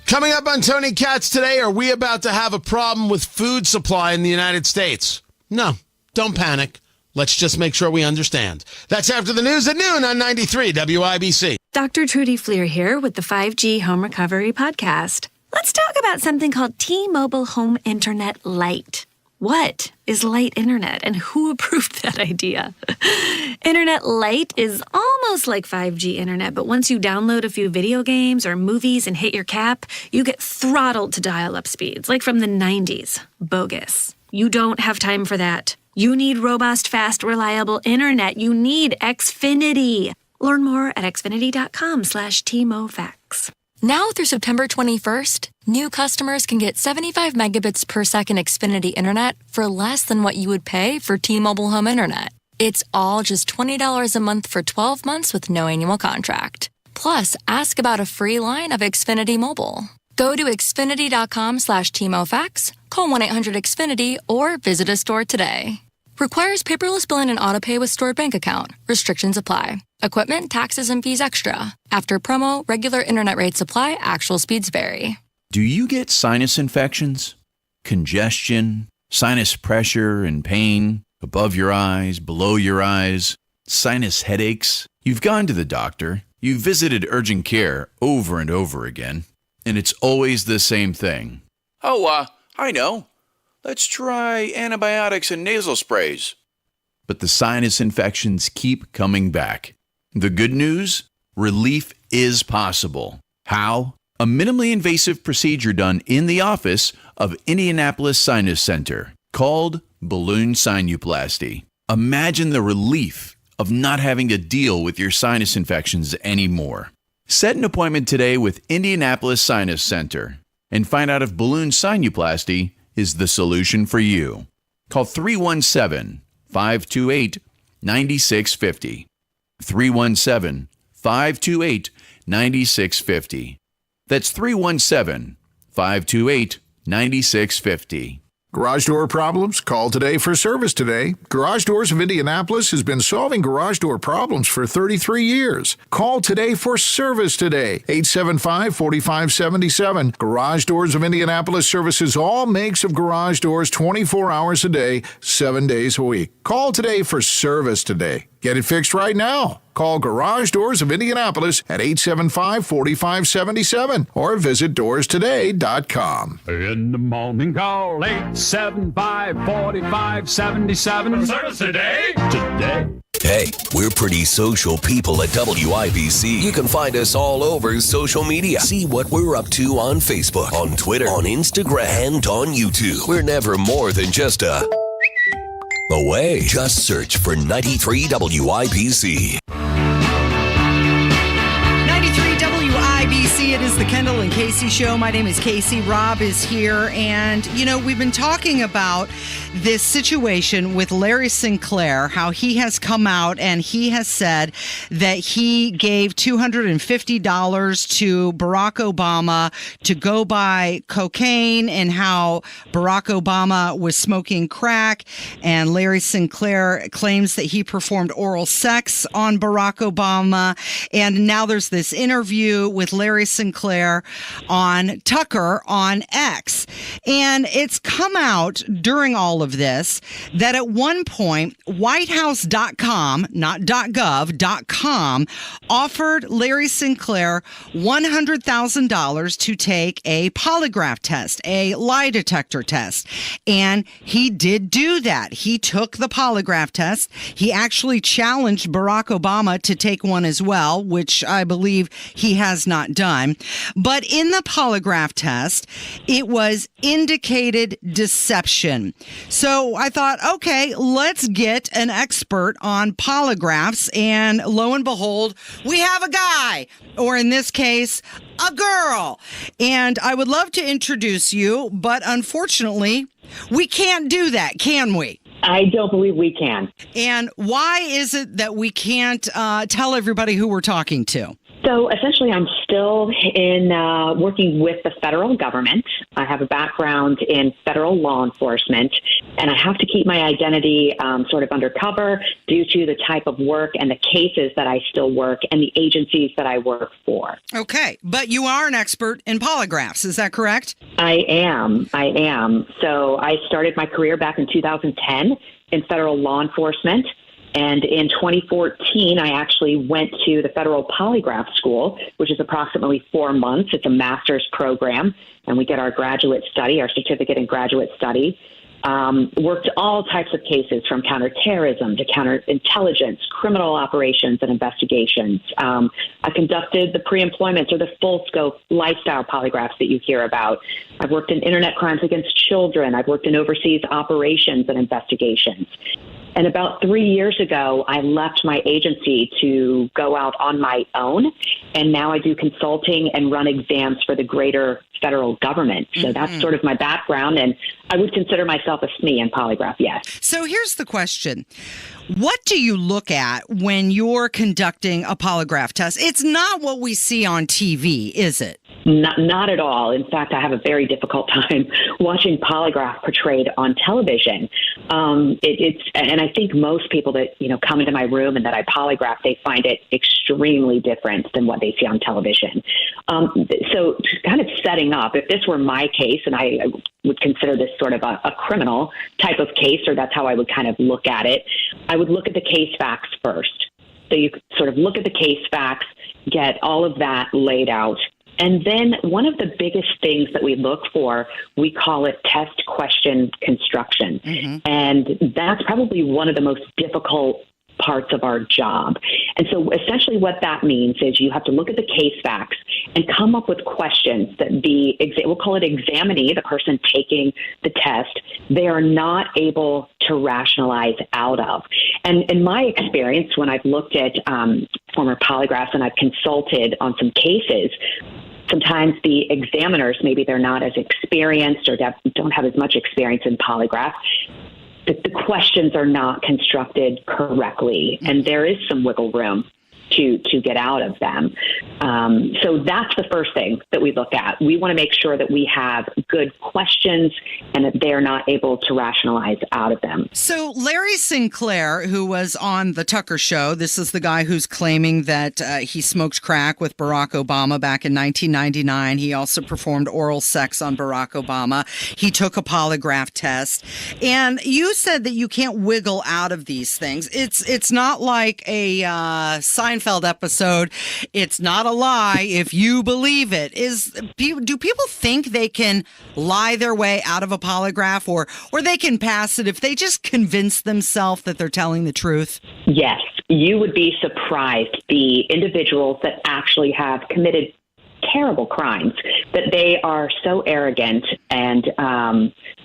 Coming up on Tony Katz today, are we about to have a problem with food supply in the United States? No, don't panic. Let's just make sure we understand. That's after the news at noon on 93 WIBC. Dr. Trudy Fleer here with the 5G Home Recovery Podcast. Let's talk about something called T-Mobile Home Internet Lite. What is light internet and who approved that idea? Internet Lite is almost like 5G internet, but once you download a few video games or movies and hit your cap, you get throttled to dial-up speeds, like from the 90s. Bogus. You don't have time for that. You need robust, fast, reliable internet. You need Xfinity. Learn more at xfinity.com/TMOFax. Now through September 21st, new customers can get 75 megabits per second Xfinity internet for less than what you would pay for T-Mobile Home Internet. It's all just $20 a month for 12 months with no annual contract. Plus, ask about a free line of Xfinity Mobile. Go to xfinity.com/TMOFax, call 1-800-XFINITY, or visit a store today. Requires paperless billing and autopay with stored bank account. Restrictions apply. Equipment, taxes, and fees extra. After promo, regular internet rates apply. Actual speeds vary. Do you get sinus infections, congestion, sinus pressure and pain, above your eyes, below your eyes, sinus headaches? You've gone to the doctor. You've visited urgent care over and over again, and it's always the same thing. Oh, I know. Let's try antibiotics and nasal sprays. But the sinus infections keep coming back. The good news? Relief is possible. How? A minimally invasive procedure done in the office of Indianapolis Sinus Center called balloon sinuplasty. Imagine the relief of not having to deal with your sinus infections anymore. Set an appointment today with Indianapolis Sinus Center and find out if balloon sinuplasty is the solution for you. Call 317-528-9650. 317-528-9650. That's 317-528-9650. Garage door problems? Call today for service today. Garage Doors of Indianapolis has been solving garage door problems for 33 years. Call today for service today. 875-4577. Garage Doors of Indianapolis services all makes of garage doors 24 hours a day, 7 days a week. Call today for service today. Get it fixed right now. Call Garage Doors of Indianapolis at 875-4577 or visit doorstoday.com. In the morning, call 875-4577. Service today. Hey, we're pretty social people at WIBC. You can find us all over social media. See what we're up to on Facebook, on Twitter, on Instagram, and on YouTube. We're never more than just away. Just search for 93 WIBC. 93 WIBC, it is the Kendall and Casey show. My name is Casey. Rob is here. And, we've been talking about this situation with Larry Sinclair, how he has come out and he has said that he gave $250 to Barack Obama to go buy cocaine and how Barack Obama was smoking crack. And Larry Sinclair claims that he performed oral sex on Barack Obama. And now there's this interview with Larry Sinclair on Tucker on X. And it's come out during all of this that at one point, whitehouse.com, not .gov.com, offered Larry Sinclair $100,000 to take a polygraph test, a lie detector test. And he did do that. He took the polygraph test. He actually challenged Barack Obama to take one as well, which I believe he has not done. time. But in the polygraph test, it was indicated deception. So I thought, okay, let's get an expert on polygraphs. And lo and behold, we have a guy, or in this case, a girl. And I would love to introduce you, but unfortunately, we can't do that, can we? I don't believe we can. And why is it that we can't tell everybody who we're talking to? So essentially, I'm still in working with the federal government. I have a background in federal law enforcement, and I have to keep my identity sort of undercover due to the type of work and the cases that I still work and the agencies that I work for. Okay, but you are an expert in polygraphs, is that correct? I am. So I started my career back in 2010 in federal law enforcement. And in 2014, I actually went to the Federal Polygraph School, which is approximately 4 months. It's a master's program, and we get our graduate study, our certificate in graduate study. Worked all types of cases, from counterterrorism to counterintelligence, criminal operations, and investigations. I conducted the pre-employment or the full-scope lifestyle polygraphs that you hear about. I've worked in internet crimes against children. I've worked in overseas operations and investigations. And about 3 years ago, I left my agency to go out on my own. And now I do consulting and run exams for the greater federal government. So that's sort of my background. And I would consider myself a SME in polygraph, yes. So here's the question. What do you look at when you're conducting a polygraph test? It's not what we see on TV, is it? Not at all. In fact, I have a very difficult time watching polygraph portrayed on television. And I think most people that come into my room and that I polygraph, they find it extremely different than what they see on television. So kind of setting up, if this were my case, and I would consider this sort of a criminal type of case, or that's how I would kind of look at it, I would look at the case facts first. So you sort of look at the case facts, get all of that laid out. And then one of the biggest things that we look for, we call it test question construction. And that's probably one of the most difficult parts of our job. And so essentially what that means is you have to look at the case facts and come up with questions that we'll call it examinee, the person taking the test, they are not able to rationalize out of. And in my experience, when I've looked at former polygraphs and I've consulted on some cases, sometimes the examiners, maybe they're not as experienced or don't have as much experience in polygraph. The questions are not constructed correctly, and there is some wiggle room to get out of them. So that's the first thing that we look at. We want to make sure that we have good questions and that they're not able to rationalize out of them. So Larry Sinclair, who was on the Tucker Show, this is the guy who's claiming that he smoked crack with Barack Obama back in 1999. He also performed oral sex on Barack Obama. He took a polygraph test. And you said that you can't wiggle out of these things. It's not like a Seinfeld episode. It's not a lie if you believe it. Do people think they can lie their way out of a polygraph, or they can pass it if they just convince themselves that they're telling the truth? Yes, you would be surprised the individuals that actually have committed terrible crimes, that they are so arrogant and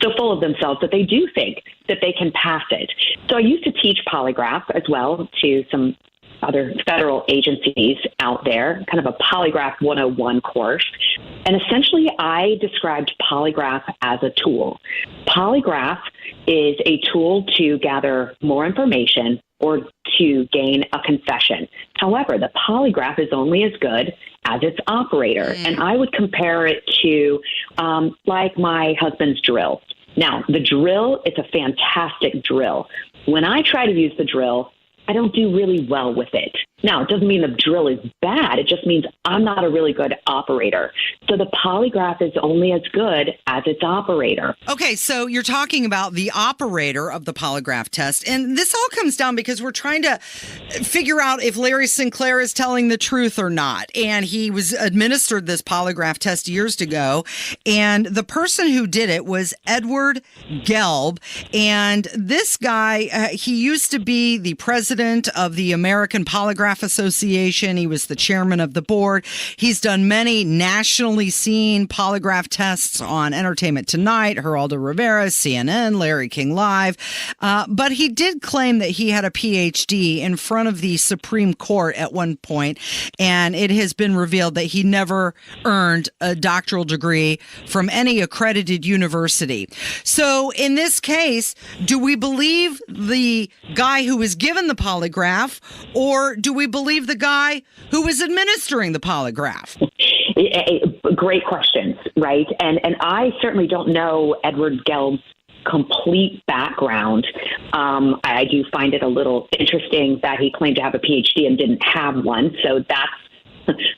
so full of themselves that they do think that they can pass it. So I used to teach polygraph as well to some other federal agencies out there, kind of a Polygraph 101 course. And essentially, I described polygraph as a tool. Polygraph is a tool to gather more information or to gain a confession. However, the polygraph is only as good as its operator. And I would compare it to like my husband's drill. Now, the drill, it's a fantastic drill. When I try to use the drill, I don't do really well with it. Now, it doesn't mean the drill is bad. It just means I'm not a really good operator. So the polygraph is only as good as its operator. Okay, so you're talking about the operator of the polygraph test. And this all comes down because we're trying to figure out if Larry Sinclair is telling the truth or not. And he was administered this polygraph test years ago. And the person who did it was Edward Gelb. And this guy, he used to be the president of the American Polygraph Polygraph Association. He was the chairman of the board. He's done many nationally seen polygraph tests on Entertainment Tonight, Geraldo Rivera, CNN, Larry King Live. But he did claim that he had a PhD in front of the Supreme Court at one point, and it has been revealed that he never earned a doctoral degree from any accredited university. So in this case, do we believe the guy who was given the polygraph, or do we believe the guy who was administering the polygraph? Great questions, right? And I certainly don't know Edward Gelb's complete background. I do find it a little interesting that he claimed to have a PhD and didn't have one. So that's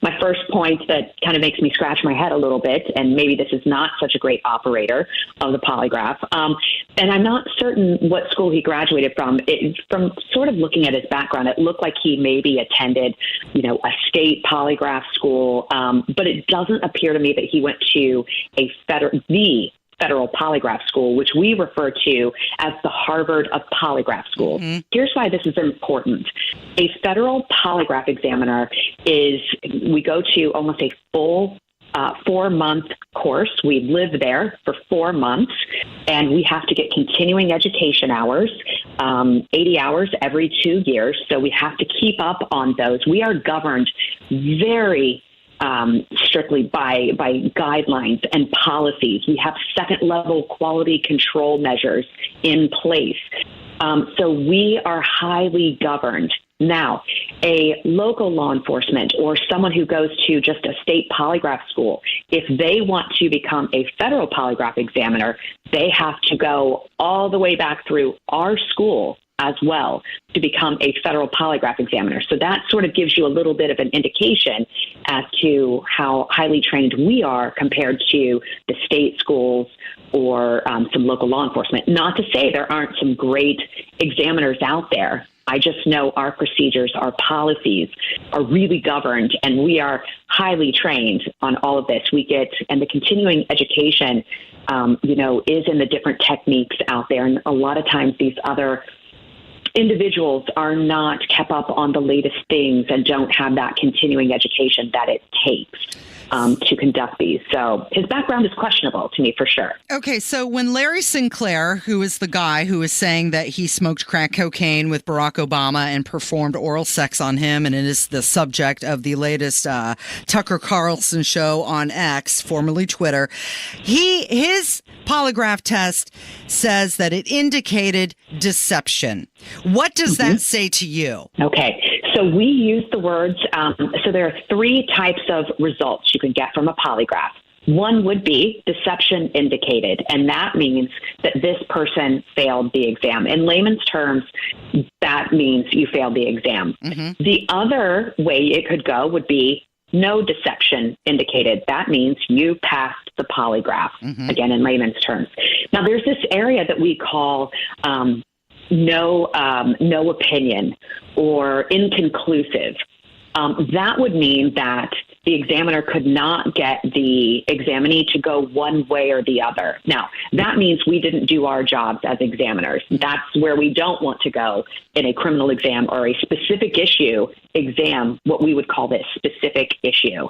my first point that kind of makes me scratch my head a little bit, and maybe this is not such a great operator of the polygraph. And I'm not certain what school he graduated from. From sort of looking at his background, it looked like he maybe attended, a state polygraph school, but it doesn't appear to me that he went to the Federal Polygraph School, which we refer to as the Harvard of Polygraph Schools. Mm-hmm. Here's why this is important. A federal polygraph examiner we go to almost a full 4-month course. We live there for 4 months, and we have to get continuing education hours, 80 hours every 2 years. So we have to keep up on those. We are governed very strictly by guidelines and policies. We have second-level quality control measures in place. So we are highly governed. Now, a local law enforcement or someone who goes to just a state polygraph school, if they want to become a federal polygraph examiner, they have to go all the way back through our school as well to become a federal polygraph examiner. So that sort of gives you a little bit of an indication as to how highly trained we are compared to the state schools or some local law enforcement. Not to say there aren't some great examiners out there. I just know our procedures, our policies are really governed, and we are highly trained on all of this. And the continuing education, is in the different techniques out there. And a lot of times these other individuals are not kept up on the latest things and don't have that continuing education that it takes to conduct these. So his background is questionable to me for sure. Okay, so when Larry Sinclair, who is the guy who is saying that he smoked crack cocaine with Barack Obama and performed oral sex on him, and it is the subject of the latest Tucker Carlson show on X, formerly Twitter, his polygraph test says that it indicated deception. What does that say to you? Okay. So we use the words, so there are 3 types of results you can get from a polygraph. One would be deception indicated, and that means that this person failed the exam. In layman's terms, that means you failed the exam. Mm-hmm. The other way it could go would be no deception indicated. That means you passed the polygraph, again, in layman's terms. Now, there's this area that we call no opinion or inconclusive. That would mean that the examiner could not get the examinee to go one way or the other. Now, that means we didn't do our jobs as examiners. That's where we don't want to go in a criminal exam or a specific issue exam, what we would call this specific issue.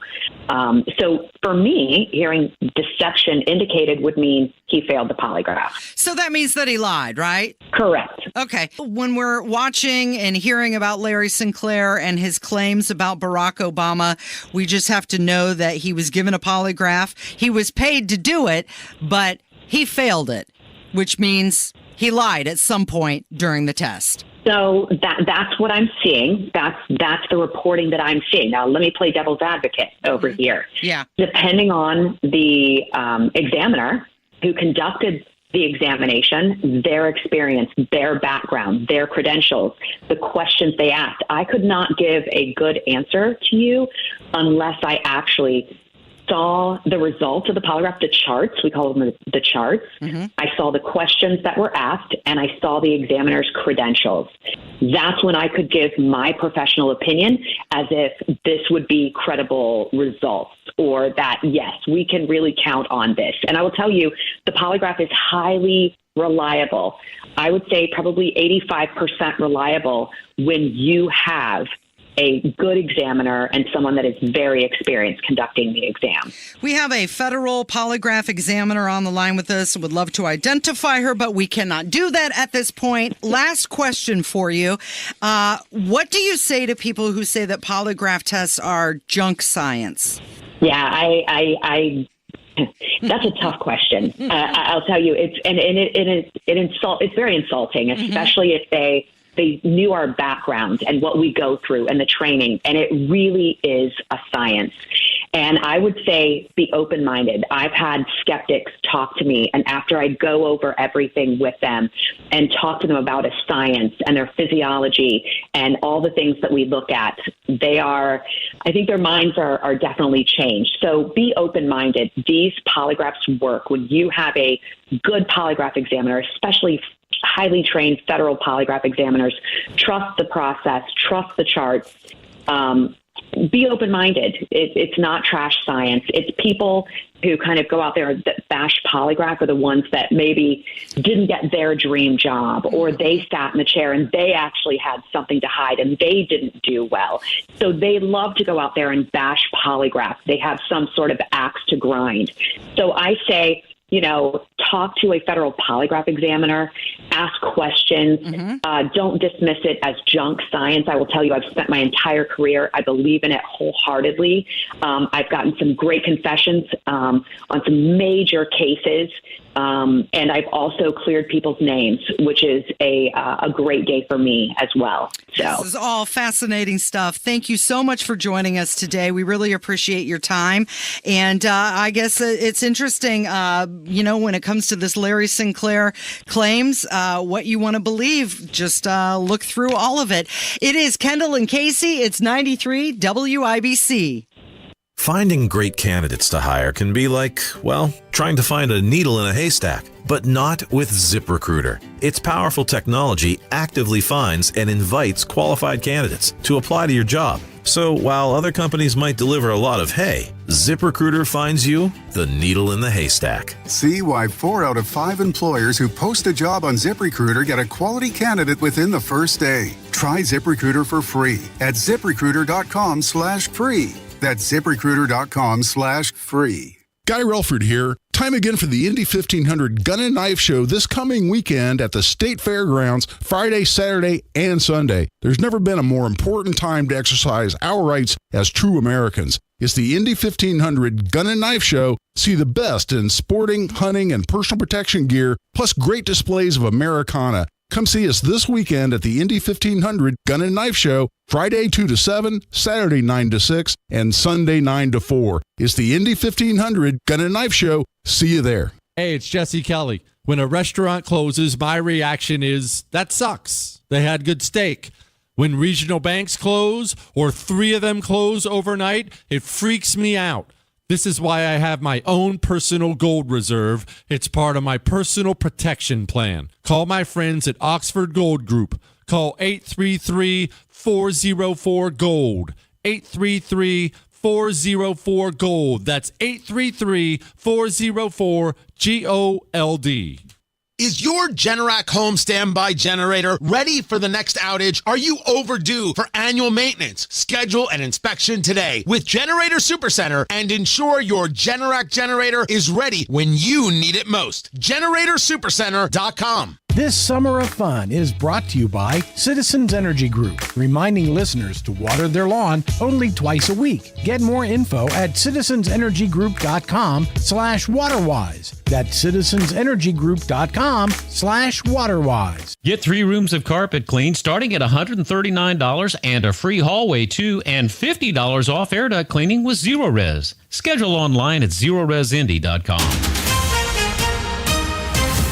So for me, hearing deception indicated would mean he failed the polygraph. So that means that he lied, right? Correct. Okay. When we're watching and hearing about Larry Sinclair and his claims about Barack Obama, we just have to know that he was given a polygraph. He was paid to do it, but he failed it, which means he lied at some point during the test. So that's what I'm seeing. That's the reporting that I'm seeing. Now, let me play devil's advocate over here. Yeah. Depending on the examiner who conducted the examination, their experience, their background, their credentials, the questions they asked, I could not give a good answer to you unless I actually saw the results of the polygraph, the charts. We call them the charts. Mm-hmm. I saw the questions that were asked, and I saw the examiner's credentials. That's when I could give my professional opinion as if this would be credible results, or that, yes, we can really count on this. And I will tell you, the polygraph is highly reliable. I would say probably 85% reliable when you have a good examiner and someone that is very experienced conducting the exam. We have a federal polygraph examiner on the line with us. Would love to identify her, but we cannot do that at this point. Last question for you. What do you say to people who say that polygraph tests are junk science? Yeah, I that's a tough question. I'll tell you, it's very insulting, especially if they knew our background and what we go through and the training, and it really is a science. And I would say be open-minded. I've had skeptics talk to me, and after I go over everything with them and talk to them about a science and their physiology and all the things that we look at, I think their minds are definitely changed. So be open-minded. These polygraphs work. When you have a good polygraph examiner, especially highly trained federal polygraph examiners, trust the process, trust the charts, be open-minded. It's not trash science. It's people who kind of go out there that bash polygraph are the ones that maybe didn't get their dream job, or they sat in the chair and they actually had something to hide and they didn't do well. So they love to go out there and bash polygraph. They have some sort of axe to grind. So I say, talk to a federal polygraph examiner, ask questions. Don't dismiss it as junk science. I will tell you, I've spent my entire career. I believe in it wholeheartedly. I've gotten some great confessions on some major cases. And I've also cleared people's names, which is a great day for me as well. So this is all fascinating stuff. Thank you so much for joining us today. We really appreciate your time. And I guess it's interesting, when it comes to this Larry Sinclair claims, what you want to believe, just look through all of it. It is Kendall and Casey. It's 93 WIBC. Finding great candidates to hire can be like, trying to find a needle in a haystack, but not with ZipRecruiter. Its powerful technology actively finds and invites qualified candidates to apply to your job. So while other companies might deliver a lot of hay, ZipRecruiter finds you the needle in the haystack. See why 4 out of 5 employers who post a job on ZipRecruiter get a quality candidate within the first day. Try ZipRecruiter for free at ZipRecruiter.com/free. That's ZipRecruiter.com/free. Guy Relford here. Time again for the Indy 1500 Gun and Knife Show this coming weekend at the State Fairgrounds, Friday, Saturday, and Sunday. There's never been a more important time to exercise our rights as true Americans. It's the Indy 1500 Gun and Knife Show. See the best in sporting, hunting, and personal protection gear, plus great displays of Americana. Come see us this weekend at the Indy 1500 Gun and Knife Show, Friday 2 to 7, Saturday 9 to 6, and Sunday 9 to 4. It's the Indy 1500 Gun and Knife Show. See you there. Hey, it's Jesse Kelly. When a restaurant closes, my reaction is, that sucks. They had good steak. When regional banks close, or 3 of them close overnight, it freaks me out. This is why I have my own personal gold reserve. It's part of my personal protection plan. Call my friends at Oxford Gold Group. Call 833-404-GOLD. 833-404-GOLD. That's 833-404-GOLD. Is your Generac home standby generator ready for the next outage? Are you overdue for annual maintenance? Schedule an inspection today with Generator Supercenter and ensure your Generac generator is ready when you need it most. GeneratorSupercenter.com. This summer of fun is brought to you by Citizens Energy Group, reminding listeners to water their lawn only twice a week. Get more info at citizensenergygroup.com/waterwise. That's citizensenergygroup.com/waterwise. Get 3 rooms of carpet clean starting at $139 and a free hallway too, and $50 off air duct cleaning with Zero Res. Schedule online at zeroresindy.com.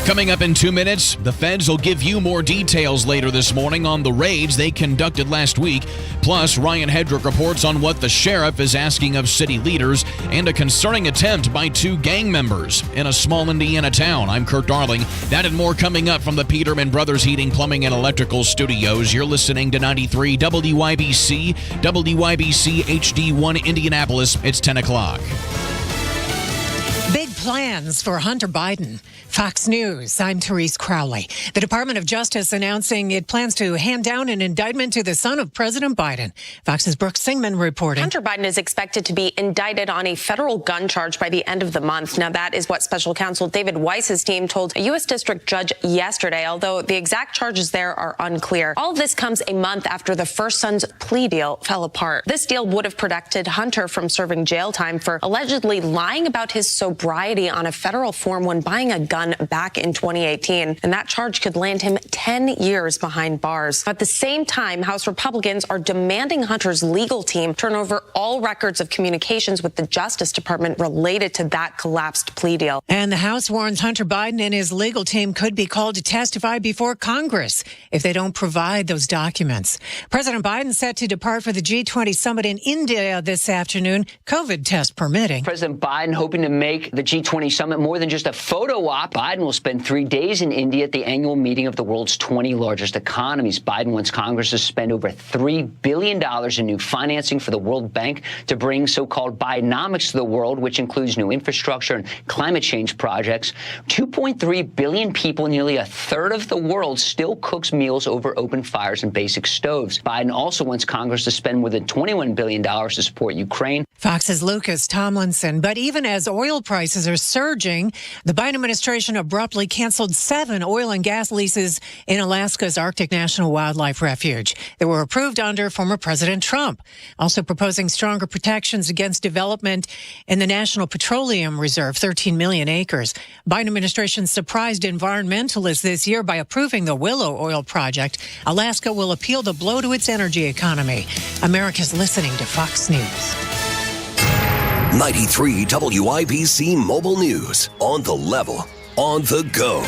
Coming up in 2 minutes, the feds will give you more details later this morning on the raids they conducted last week. Plus, Ryan Hedrick reports on what the sheriff is asking of city leaders and a concerning attempt by 2 gang members in a small Indiana town. I'm Kurt Darling. That and more coming up from the Peterman Brothers Heating, Plumbing, and Electrical Studios. You're listening to 93 WIBC, WIBC HD1 Indianapolis. It's 10 o'clock. Big plans for Hunter Biden. Fox News, I'm Therese Crowley. The Department of Justice announcing it plans to hand down an indictment to the son of President Biden. Fox's Brooke Singman reporting. Hunter Biden is expected to be indicted on a federal gun charge by the end of the month. Now, that is what special counsel David Weiss's team told a U.S. district judge yesterday, although the exact charges there are unclear. All of this comes a month after the first son's plea deal fell apart. This deal would have protected Hunter from serving jail time for allegedly lying about his sobriety on a federal form when buying a gun back in 2018. And that charge could land him 10 years behind bars. At the same time, House Republicans are demanding Hunter's legal team turn over all records of communications with the Justice Department related to that collapsed plea deal. And the House warns Hunter Biden and his legal team could be called to testify before Congress if they don't provide those documents. President Biden set to depart for the G20 summit in India this afternoon, COVID test permitting. President Biden hoping to make the G20 summit more than just a photo op. Biden will spend 3 days in India at the annual meeting of the world's 20 largest economies. Biden wants Congress to spend over $3 billion in new financing for the World Bank to bring so-called Bidenomics to the world, which includes new infrastructure and climate change projects. 2.3 billion people, nearly a third of the world, still cooks meals over open fires and basic stoves. Biden also wants Congress to spend more than $21 billion to support Ukraine. Fox's Lucas Tomlinson. But even as oil prices are surging, the Biden administration abruptly canceled 7 oil and gas leases in Alaska's Arctic National Wildlife Refuge that were approved under former President Trump, also proposing stronger protections against development in the National Petroleum Reserve, 13 million acres. Biden administration surprised environmentalists this year by approving the Willow Oil Project. Alaska will appeal the blow to its energy economy. America's listening to Fox News. 93 WIBC Mobile News. On the level, on the go.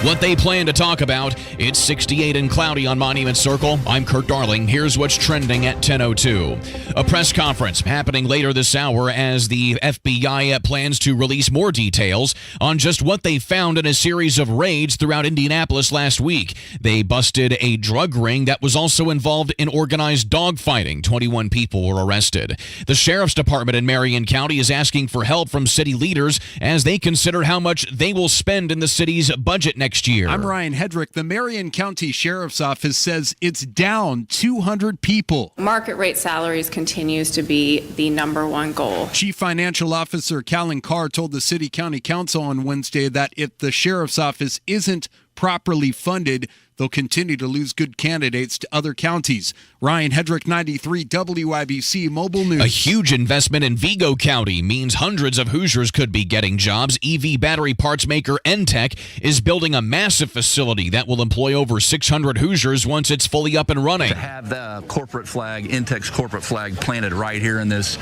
What they plan to talk about. It's 68 and cloudy on Monument Circle. I'm Kurt Darling. Here's what's trending at 10:02. A press conference happening later this hour as the FBI plans to release more details on just what they found in a series of raids throughout Indianapolis last week. They busted a drug ring that was also involved in organized dogfighting. 21 people were arrested. The Sheriff's Department in Marion County is asking for help from city leaders as they consider how much they will spend in the city's budget next year. I'm Ryan Hedrick. The Marion County Sheriff's Office says it's down 200 people. Market rate salaries continues to be the number one goal. Chief Financial Officer Callan Carr told the City County Council on Wednesday that if the Sheriff's Office isn't properly funded, they'll continue to lose good candidates to other counties. Ryan Hedrick, 93 WIBC Mobile News. A huge investment in Vigo County means hundreds of Hoosiers could be getting jobs. EV battery parts maker Entech is building a massive facility that will employ over 600 Hoosiers once it's fully up and running. To have the corporate flag, Entech's corporate flag, planted right here in this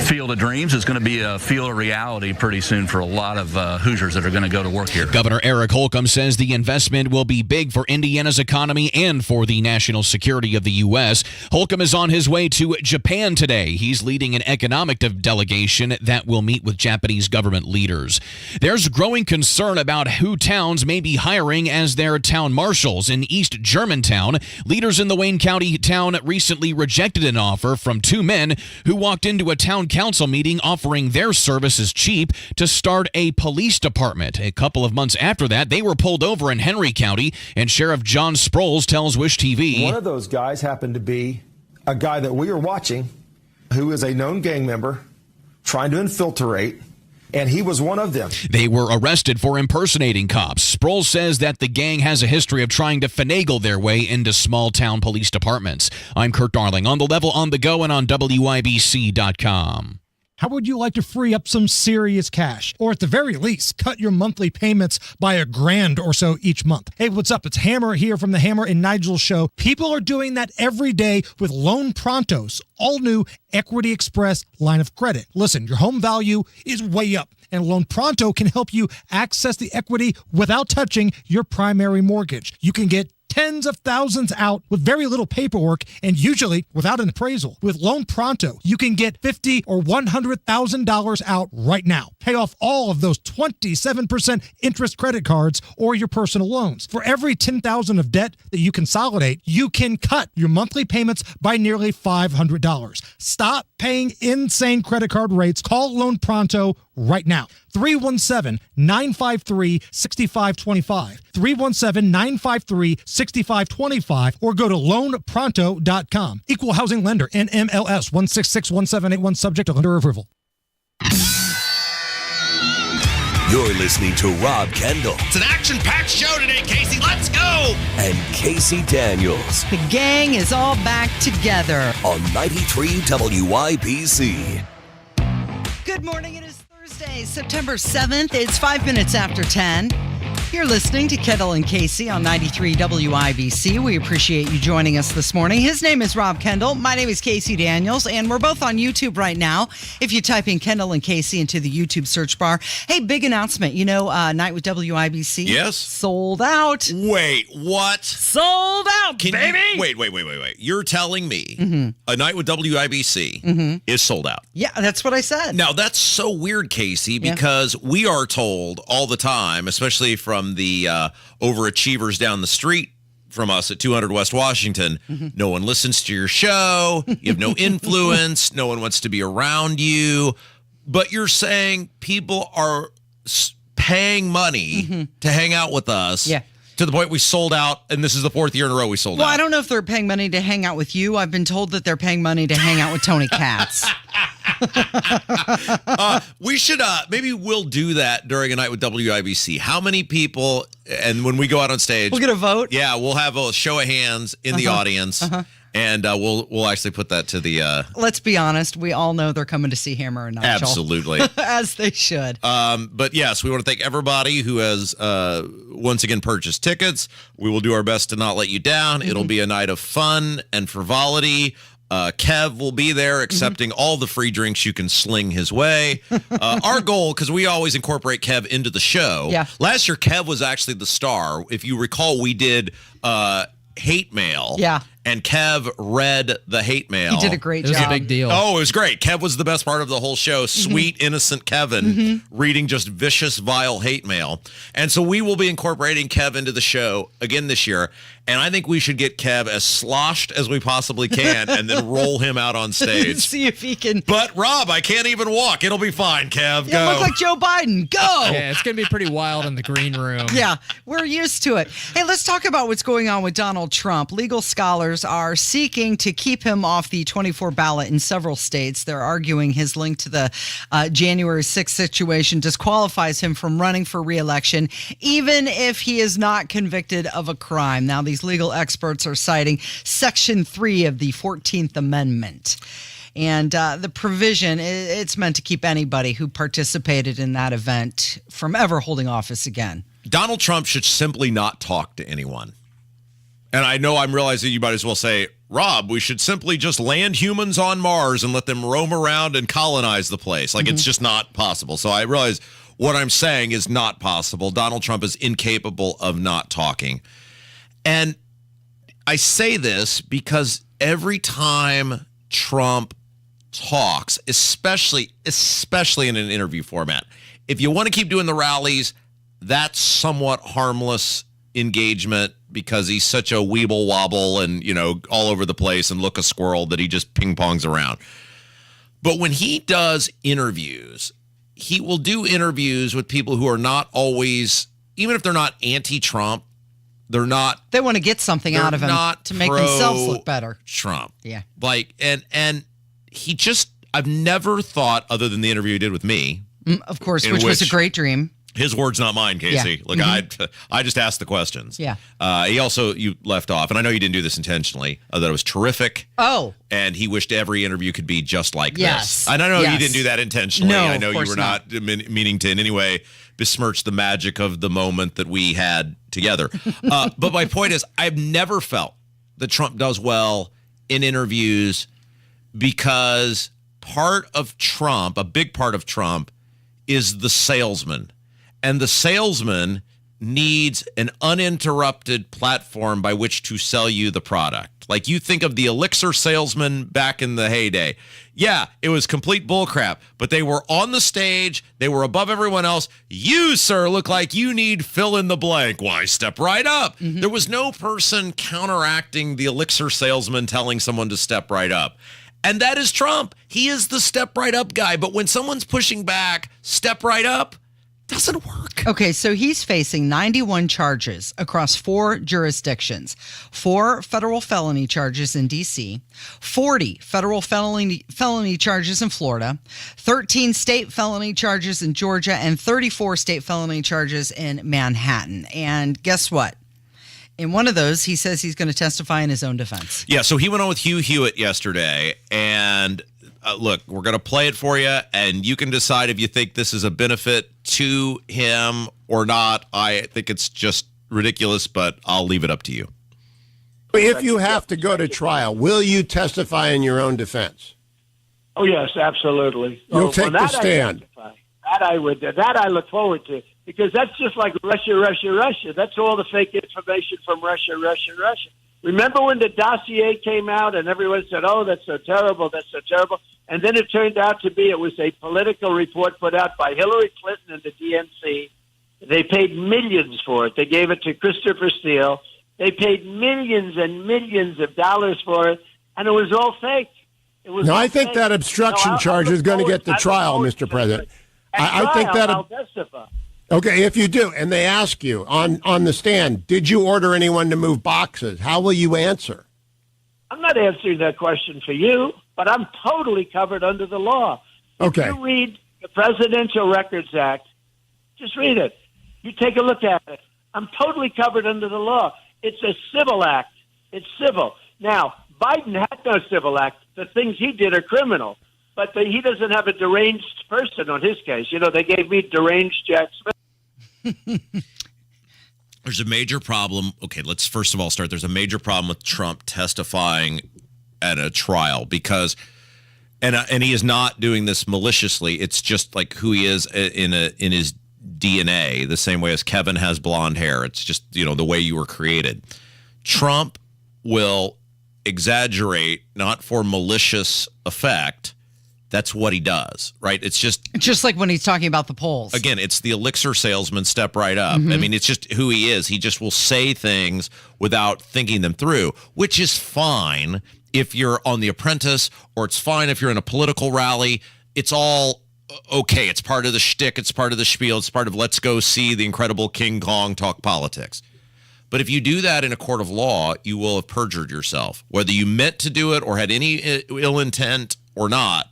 field of dreams is going to be a field of reality pretty soon for a lot of Hoosiers that are going to go to work here. Governor Eric Holcomb says the investment will be big for Indiana's economy and for the national security of the U.S. Holcomb is on his way to Japan today. He's leading an economic delegation that will meet with Japanese government leaders. There's growing concern about who towns may be hiring as their town marshals. In East Germantown, leaders in the Wayne County town recently rejected an offer from 2 men who walked into a town council meeting offering their services cheap to start a police department. A couple of months after that, they were pulled over in Henry County, and Sheriff John Sproles tells Wish TV. One of those guys happened to be a guy that we were watching who is a known gang member trying to infiltrate, and he was one of them. They were arrested for impersonating cops. Sproles says that the gang has a history of trying to finagle their way into small-town police departments. I'm Kurt Darling, on the level, on the go, and on WIBC.com. How would you like to free up some serious cash? Or at the very least, cut your monthly payments by $1,000 or so each month? Hey, what's up? It's Hammer here from the Hammer and Nigel Show. People are doing that every day with Loan Pronto's all-new Equity Express line of credit. Listen, your home value is way up, and Loan Pronto can help you access the equity without touching your primary mortgage. You can get tens of thousands out with very little paperwork and usually without an appraisal. With Loan Pronto, you can get $50,000 or $100,000 out right now. Pay off all of those 27% interest credit cards or your personal loans. For every $10,000 of debt that you consolidate, you can cut your monthly payments by nearly $500. Stop paying insane credit card rates. Call Loan Pronto right now. 317-953-6525. 317-953-6525 or go to loanpronto.com. Equal housing lender, NMLS 1661781, subject to lender approval. You're listening to Rob Kendall. It's an action-packed show today, Casey. Let's go! And Casey Daniels. The gang is all back together. On 93 WIBC. Good morning. It is Thursday, September 7th. It's 5 minutes after 10. You're listening to Kendall and Casey on 93 WIBC. We appreciate you joining us this morning. His name is Rob Kendall. My name is Casey Daniels, and we're both on YouTube right now. If you type in Kendall and Casey into the YouTube search bar. Hey, big announcement. You know, Night with WIBC? Yes. Sold out. Wait, what? Sold out, baby. Wait. You're telling me A Night with WIBC is sold out? Yeah, that's what I said. Now, that's so weird, Casey, because we are told all the time, especially from the overachievers down the street from us at 200 West Washington, no one listens to your show, you have no influence, no one wants to be around you, but you're saying people are paying money to hang out with us. Yeah. To the point we sold out, and this is the 4th year in a row we sold out. Well, I don't know if they're paying money to hang out with you. I've been told that they're paying money to hang out with Tony Katz. We should, maybe we'll do that during A Night with WIBC. How many people, and when we go out on stage. We'll get a vote? Yeah, we'll have a show of hands in the audience. And we'll actually put that to the... Let's be honest. We all know they're coming to see Hammer and Nigel. Absolutely. As they should. But yes, we want to thank everybody who has once again purchased tickets. We will do our best to not let you down. It'll be a night of fun and frivolity. Kev will be there accepting all the free drinks you can sling his way. Our goal, because we always incorporate Kev into the show. Yeah. Last year, Kev was actually the star. If you recall, we did hate mail. Yeah. And Kev read the hate mail. He did a great job. It was a big deal. Oh, it was great. Kev was the best part of the whole show. Sweet, innocent Kevin reading just vicious, vile hate mail. And so we will be incorporating Kev into the show again this year. And I think we should get Kev as sloshed as we possibly can and then roll him out on stage. See if he can. But, Rob, I can't even walk. It'll be fine, Kev. Yeah, Go. look like Joe Biden. Go. Yeah, it's going to be pretty wild in the green room. Yeah, we're used to it. Hey, let's talk about what's going on with Donald Trump. Legal scholars are seeking to keep him off the 24 ballot in several states. They're arguing his link to the January 6th situation disqualifies him from running for re-election, even if he is not convicted of a crime. Now, these legal experts are citing Section 3 of the 14th Amendment. And the provision, it's meant to keep anybody who participated in that event from ever holding office again. Donald Trump should simply not talk to anyone. And I know I'm realizing you might as well say, Rob, we should simply just land humans on Mars and let them roam around and colonize the place. Like, it's just not possible. So I realize what I'm saying is not possible. Donald Trump is incapable of not talking. And I say this because every time Trump talks, especially in an interview format, if you want to keep doing the rallies, that's somewhat harmless engagement because he's such a weeble wobble and, you know, all over the place and look a squirrel that he just ping pongs around. But when he does interviews, he will do interviews with people who are not always, even if they're not anti-Trump, they want to get something out of him to make themselves look better. Trump. Yeah. Like, and he just, I've never thought, other than the interview he did with me. Of course, which was a great dream. His words, not mine, Casey. Yeah. Look, I just asked the questions. Yeah. He also, you left off, and I know you didn't do this intentionally, that it was terrific. Oh. And he wished every interview could be just like Yes. this. And I know you didn't do that intentionally. No, I know you of were course not meaning to in any way besmirch the magic of the moment that we had together. But my point is, I've never felt that Trump does well in interviews because part of Trump, a big part of Trump, is the salesman. And the salesman needs an uninterrupted platform by which to sell you the product. Like you think of the elixir salesman back in the heyday. Yeah, it was complete bullcrap, but they were on the stage. They were above everyone else. You, sir, look like you need fill in the blank. Why, step right up. There was no person counteracting the elixir salesman telling someone to step right up. And that is Trump. He is the step right up guy. But when someone's pushing back, step right up, doesn't work. Okay, so he's facing 91 charges across 4 jurisdictions, 4 federal felony charges in D.C., 40 federal felony charges in Florida, 13 state felony charges in Georgia, and 34 state felony charges in Manhattan. And guess what? In one of those, he says he's going to testify in his own defense. Yeah, so he went on with Hugh Hewitt yesterday, and look, we're going to play it for you, and you can decide if you think this is a benefit to him or not. I think it's just ridiculous, but I'll leave it up to you. If you have to go to trial, will you testify in your own defense? Oh, yes, absolutely. You'll take the stand. That I look forward to, because that's just like Russia. That's all the fake information from Russia. Remember when the dossier came out and everyone said, oh, that's so terrible. And then it turned out to be it was a political report put out by Hillary Clinton and the DNC. They paid millions for it. They gave it to Christopher Steele. They paid millions and millions of dollars for it, and it was all fake. I think that obstruction charge is going to get the trial, Mr. President. I think that I'll testify. Okay, if you do, and they ask you on the stand, did you order anyone to move boxes? How will you answer? I'm not answering that question for you, but I'm totally covered under the law. Okay. If you read the Presidential Records Act, just read it. You take a look at it. I'm totally covered under the law. It's a civil act. It's civil. Now, Biden had no civil act. The things he did are criminal. But he doesn't have a deranged person on his case. You know, they gave me deranged Jack Smith. There's a major problem. Okay, let's first of all start. There's a major problem with Trump testifying at a trial because, and he is not doing this maliciously. It's just like who he is in his DNA, the same way as Kevin has blonde hair. It's just, the way you were created. Trump will exaggerate, not for malicious effect. That's what he does, right? It's just like when he's talking about the polls. Again, it's the elixir salesman, step right up. Mm-hmm. I mean, it's just who he is. He just will say things without thinking them through, which is fine if you're on The Apprentice, or it's fine if you're in a political rally. It's all okay. It's part of the shtick. It's part of the spiel. It's part of let's go see the incredible King Kong talk politics. But if you do that in a court of law, you will have perjured yourself, whether you meant to do it or had any ill intent or not.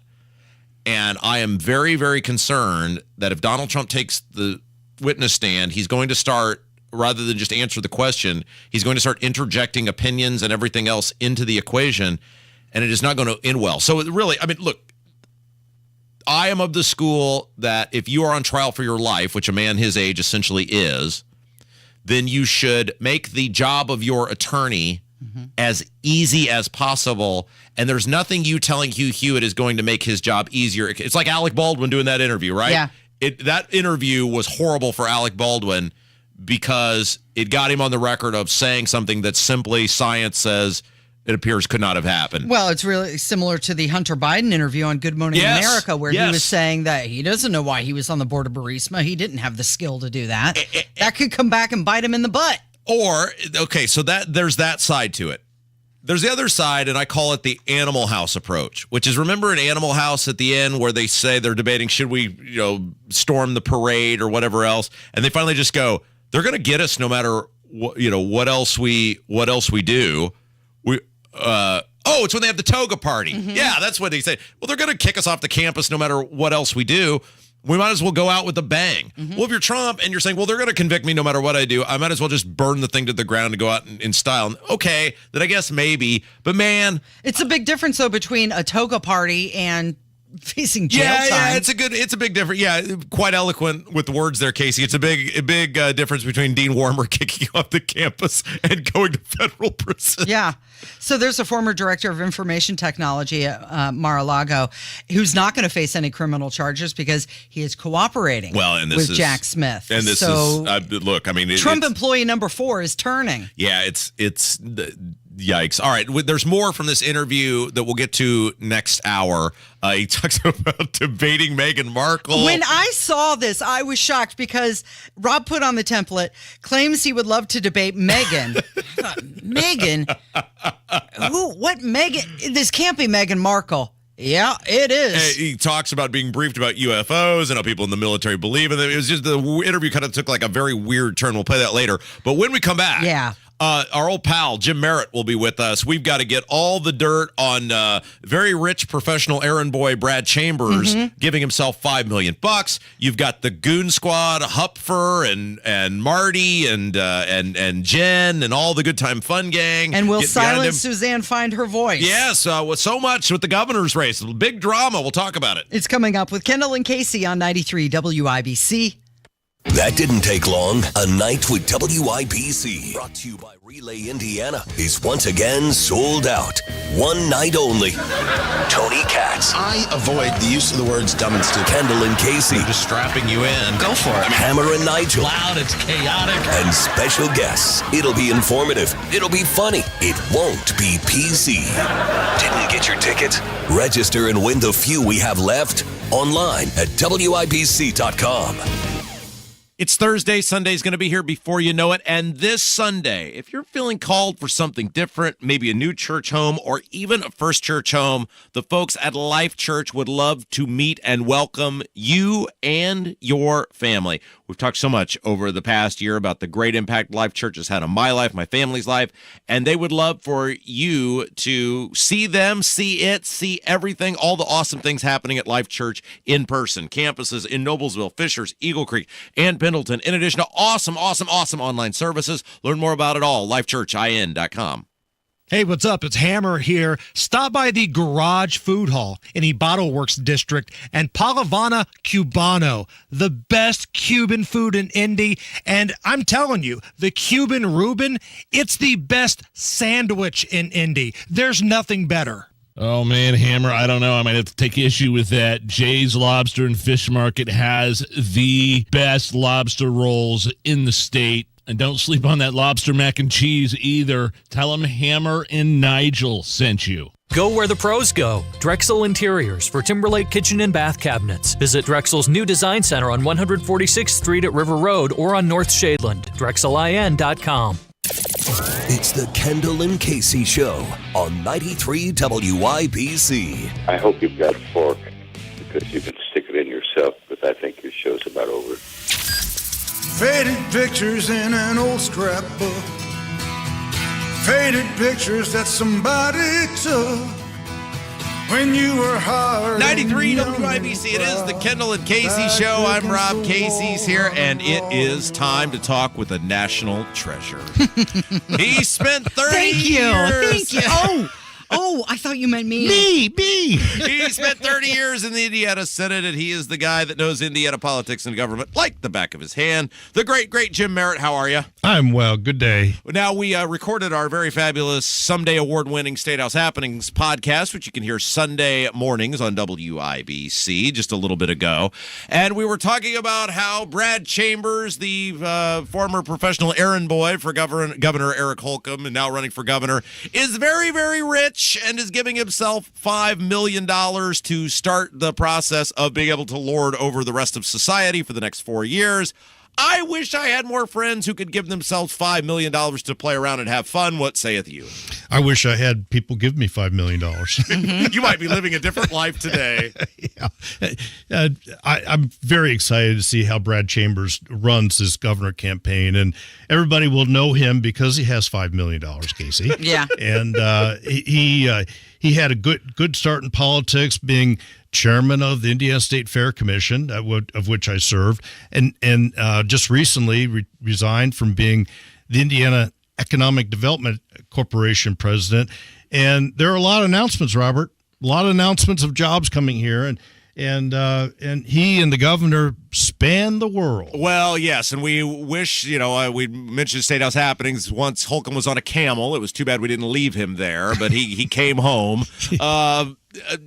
And I am very, very concerned that if Donald Trump takes the witness stand, he's going to start, rather than just answer the question, he's going to start interjecting opinions and everything else into the equation, and it is not going to end well. So really, I mean, look, I am of the school that if you are on trial for your life, which a man his age essentially is, then you should make the job of your attorney as easy as possible. And there's nothing you telling Hugh Hewitt is going to make his job easier. It's like Alec Baldwin doing that interview, right? Yeah. That interview was horrible for Alec Baldwin because it got him on the record of saying something that simply science says it appears could not have happened. Well, it's really similar to the Hunter Biden interview on Good Morning America, where he was saying that he doesn't know why he was on the board of Burisma. He didn't have the skill to do that. That could come back and bite him in the butt. Or, okay, so there's that side to it. There's the other side, and I call it the Animal House approach, which is, remember in Animal House at the end where they say they're debating, should we, storm the parade or whatever else? And they finally just go, they're going to get us no matter what else we do. It's when they have the toga party. Mm-hmm. Yeah, that's what they say. Well, they're going to kick us off the campus no matter what else we do. We might as well go out with a bang. Mm-hmm. Well, if you're Trump and you're saying, well, they're going to convict me no matter what I do, I might as well just burn the thing to the ground and go out in style. Okay, then I guess maybe. But man. It's a big difference, though, between a toga party and facing jail time. Yeah, it's a big difference. Yeah, quite eloquent with the words there, Casey. It's a big difference between Dean Wormer kicking off the campus and going to federal prison. Yeah. So there's a former director of information technology at Mar-a-Lago who's not going to face any criminal charges because he is cooperating with Jack Smith. And this is, look, I mean. Trump employee number 4 is turning. Yeah, it's yikes. All right, there's more from this interview that we'll get to next hour. He talks about debating Meghan Markle. When I saw this, I was shocked because Rob put on the template, claims he would love to debate Meghan. I thought, Meghan? What Meghan? This can't be Meghan Markle. Yeah, it is. He talks about being briefed about UFOs and how people in the military believe in them. It was just the interview kind of took like a very weird turn. We'll play that later. But when we come back, our old pal Jim Merritt will be with us. We've got to get all the dirt on very rich professional errand boy Brad Chambers giving himself $5 million. You've got the Goon Squad, Hupfer and Marty and Jen and all the Good Time Fun gang. And will silent Suzanne find her voice? Yes, with so much with the governor's race, big drama. We'll talk about it. It's coming up with Kendall and Casey on 93 WIBC. That didn't take long. A Night with WIBC, brought to you by Relay Indiana, is once again sold out. One night only. Tony Katz. I avoid the use of the words dumb and stupid. Kendall and Casey. Just strapping you in. Go for it. Hammer and Nigel. Loud, it's chaotic. And special guests. It'll be informative. It'll be funny. It won't be PC. Didn't get your ticket? Register and win the few we have left online at WIBC.com. It's Thursday. Sunday's going to be here before you know it. And this Sunday, if you're feeling called for something different, maybe a new church home or even a first church home, the folks at Life Church would love to meet and welcome you and your family. We've talked so much over the past year about the great impact Life Church has had on my life, my family's life, and they would love for you to see them, see everything, all the awesome things happening at Life Church in person. Campuses in Noblesville, Fishers, Eagle Creek, and Pendleton, in addition to awesome online services. Learn more about it all, lifechurchin.com. Hey, what's up? It's Hammer here. Stop by the Garage Food Hall in Ibato Works District and Palavana Cubano, the best Cuban food in Indy. And I'm telling you, the Cuban Reuben, it's the best sandwich in Indy. There's nothing better. Oh, man, Hammer, I don't know. I might have to take issue with that. Jay's Lobster and Fish Market has the best lobster rolls in the state. And don't sleep on that lobster mac and cheese either. Tell them Hammer and Nigel sent you. Go where the pros go. Drexel Interiors for Timberlake Kitchen and Bath Cabinets. Visit Drexel's new design center on 146th Street at River Road or on North Shadeland. DrexelIN.com. It's the Kendall and Casey Show on 93 WIBC. I hope you've got a fork because you can stick it in yourself, but I think your show's about over. Faded pictures in an old scrapbook. Faded pictures that somebody took when you were hard. 93 WIBC, it is the Kendall and Casey Show. I'm Rob. Casey's here, and it is time to talk with a national treasure. He spent 30 years. Thank you. Oh, I thought you meant me. Me. He spent 30 years in the Indiana Senate, and he is the guy that knows Indiana politics and government like the back of his hand. The great Jim Merritt. How are you? I'm well. Good day. Now, we recorded our very fabulous Someday Award-winning State House Happenings podcast, which you can hear Sunday mornings on WIBC just a little bit ago. And we were talking about how Brad Chambers, the former professional errand boy for Governor Eric Holcomb and now running for governor, is very, very rich and is giving himself $5 million to start the process of being able to lord over the rest of society for the next 4 years. I wish I had more friends who could give themselves $5 million to play around and have fun. What saith you? I wish I had people give me $5 million. You might be living a different life today. Yeah. I'm very excited to see how Brad Chambers runs his governor campaign, and everybody will know him because he has $5 million, Casey. Yeah. And he had a good start in politics, being chairman of the Indiana State Fair Commission, of which I served, and just recently resigned from being the Indiana Economic Development Corporation president. And there are a lot of announcements, Robert, a lot of announcements of jobs coming here, and he and the governor span the world. Well, yes, and we wish, we mentioned State House Happenings. Once Holcomb was on a camel. It was too bad we didn't leave him there, but he came home.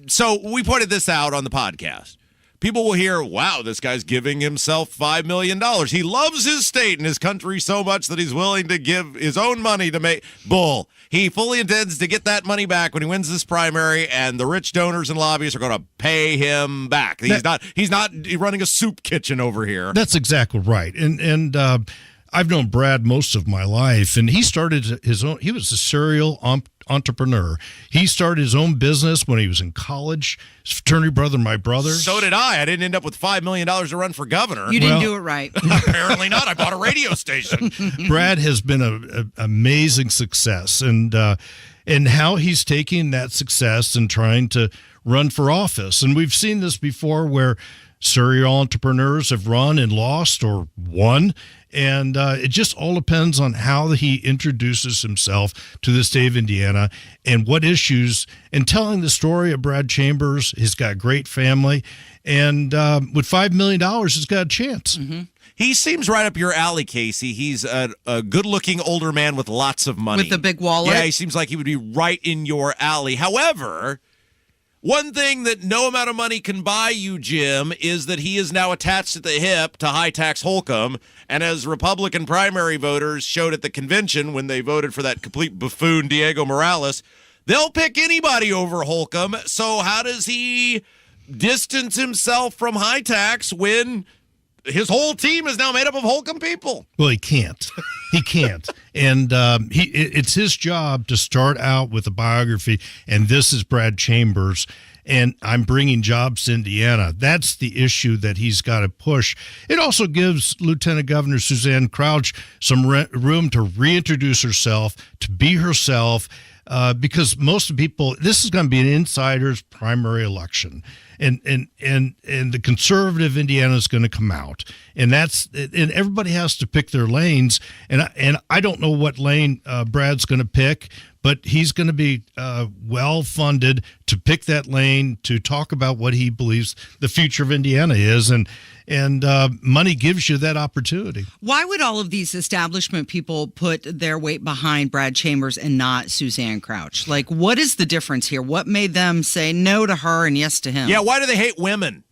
So we pointed this out on the podcast. People will hear, wow, this guy's giving himself $5 million. He loves his state and his country so much that he's willing to give his own money to make bull. He fully intends to get that money back when he wins this primary, and the rich donors and lobbyists are going to pay him back. He's not running a soup kitchen over here. That's exactly right. And I've known Brad most of my life, and he started his own. He was a serial entrepreneur. He started his own business when he was in college. His fraternity brother, my brother. So did I. I didn't end up with $5 million to run for governor. You didn't do it right. Apparently not. I bought a radio station. Brad has been an amazing success, and how he's taking that success and trying to run for office. And we've seen this before where serial entrepreneurs have run and lost or won. And it just all depends on how he introduces himself to the state of Indiana and what issues, and telling the story of Brad Chambers. He's got a great family, and with $5 million, he's got a chance. Mm-hmm. He seems right up your alley, Casey. He's a good-looking older man with lots of money. With a big wallet? Yeah, he seems like he would be right in your alley. However, one thing that no amount of money can buy you, Jim, is that he is now attached at the hip to high-tax Holcomb. And as Republican primary voters showed at the convention when they voted for that complete buffoon Diego Morales, they'll pick anybody over Holcomb. So how does he distance himself from high-tax when his whole team is now made up of Holcomb people? Well, he can't. He can't. And it's his job to start out with a biography, and this is Brad Chambers, and I'm bringing jobs to Indiana. That's the issue that he's got to push. It also gives Lieutenant Governor Suzanne Crouch some room to reintroduce herself, to be herself, because most of the people, this is going to be an insider's primary election. And the conservative Indiana is going to come out, and everybody has to pick their lanes. And I don't know what lane Brad's going to pick, but he's going to be well funded to pick that lane, to talk about what he believes the future of Indiana is, and money gives you that opportunity. Why would all of these establishment people put their weight behind Brad Chambers and not Suzanne Crouch? Like, what is the difference here? What made them say no to her and yes to him? Yeah, why do they hate women?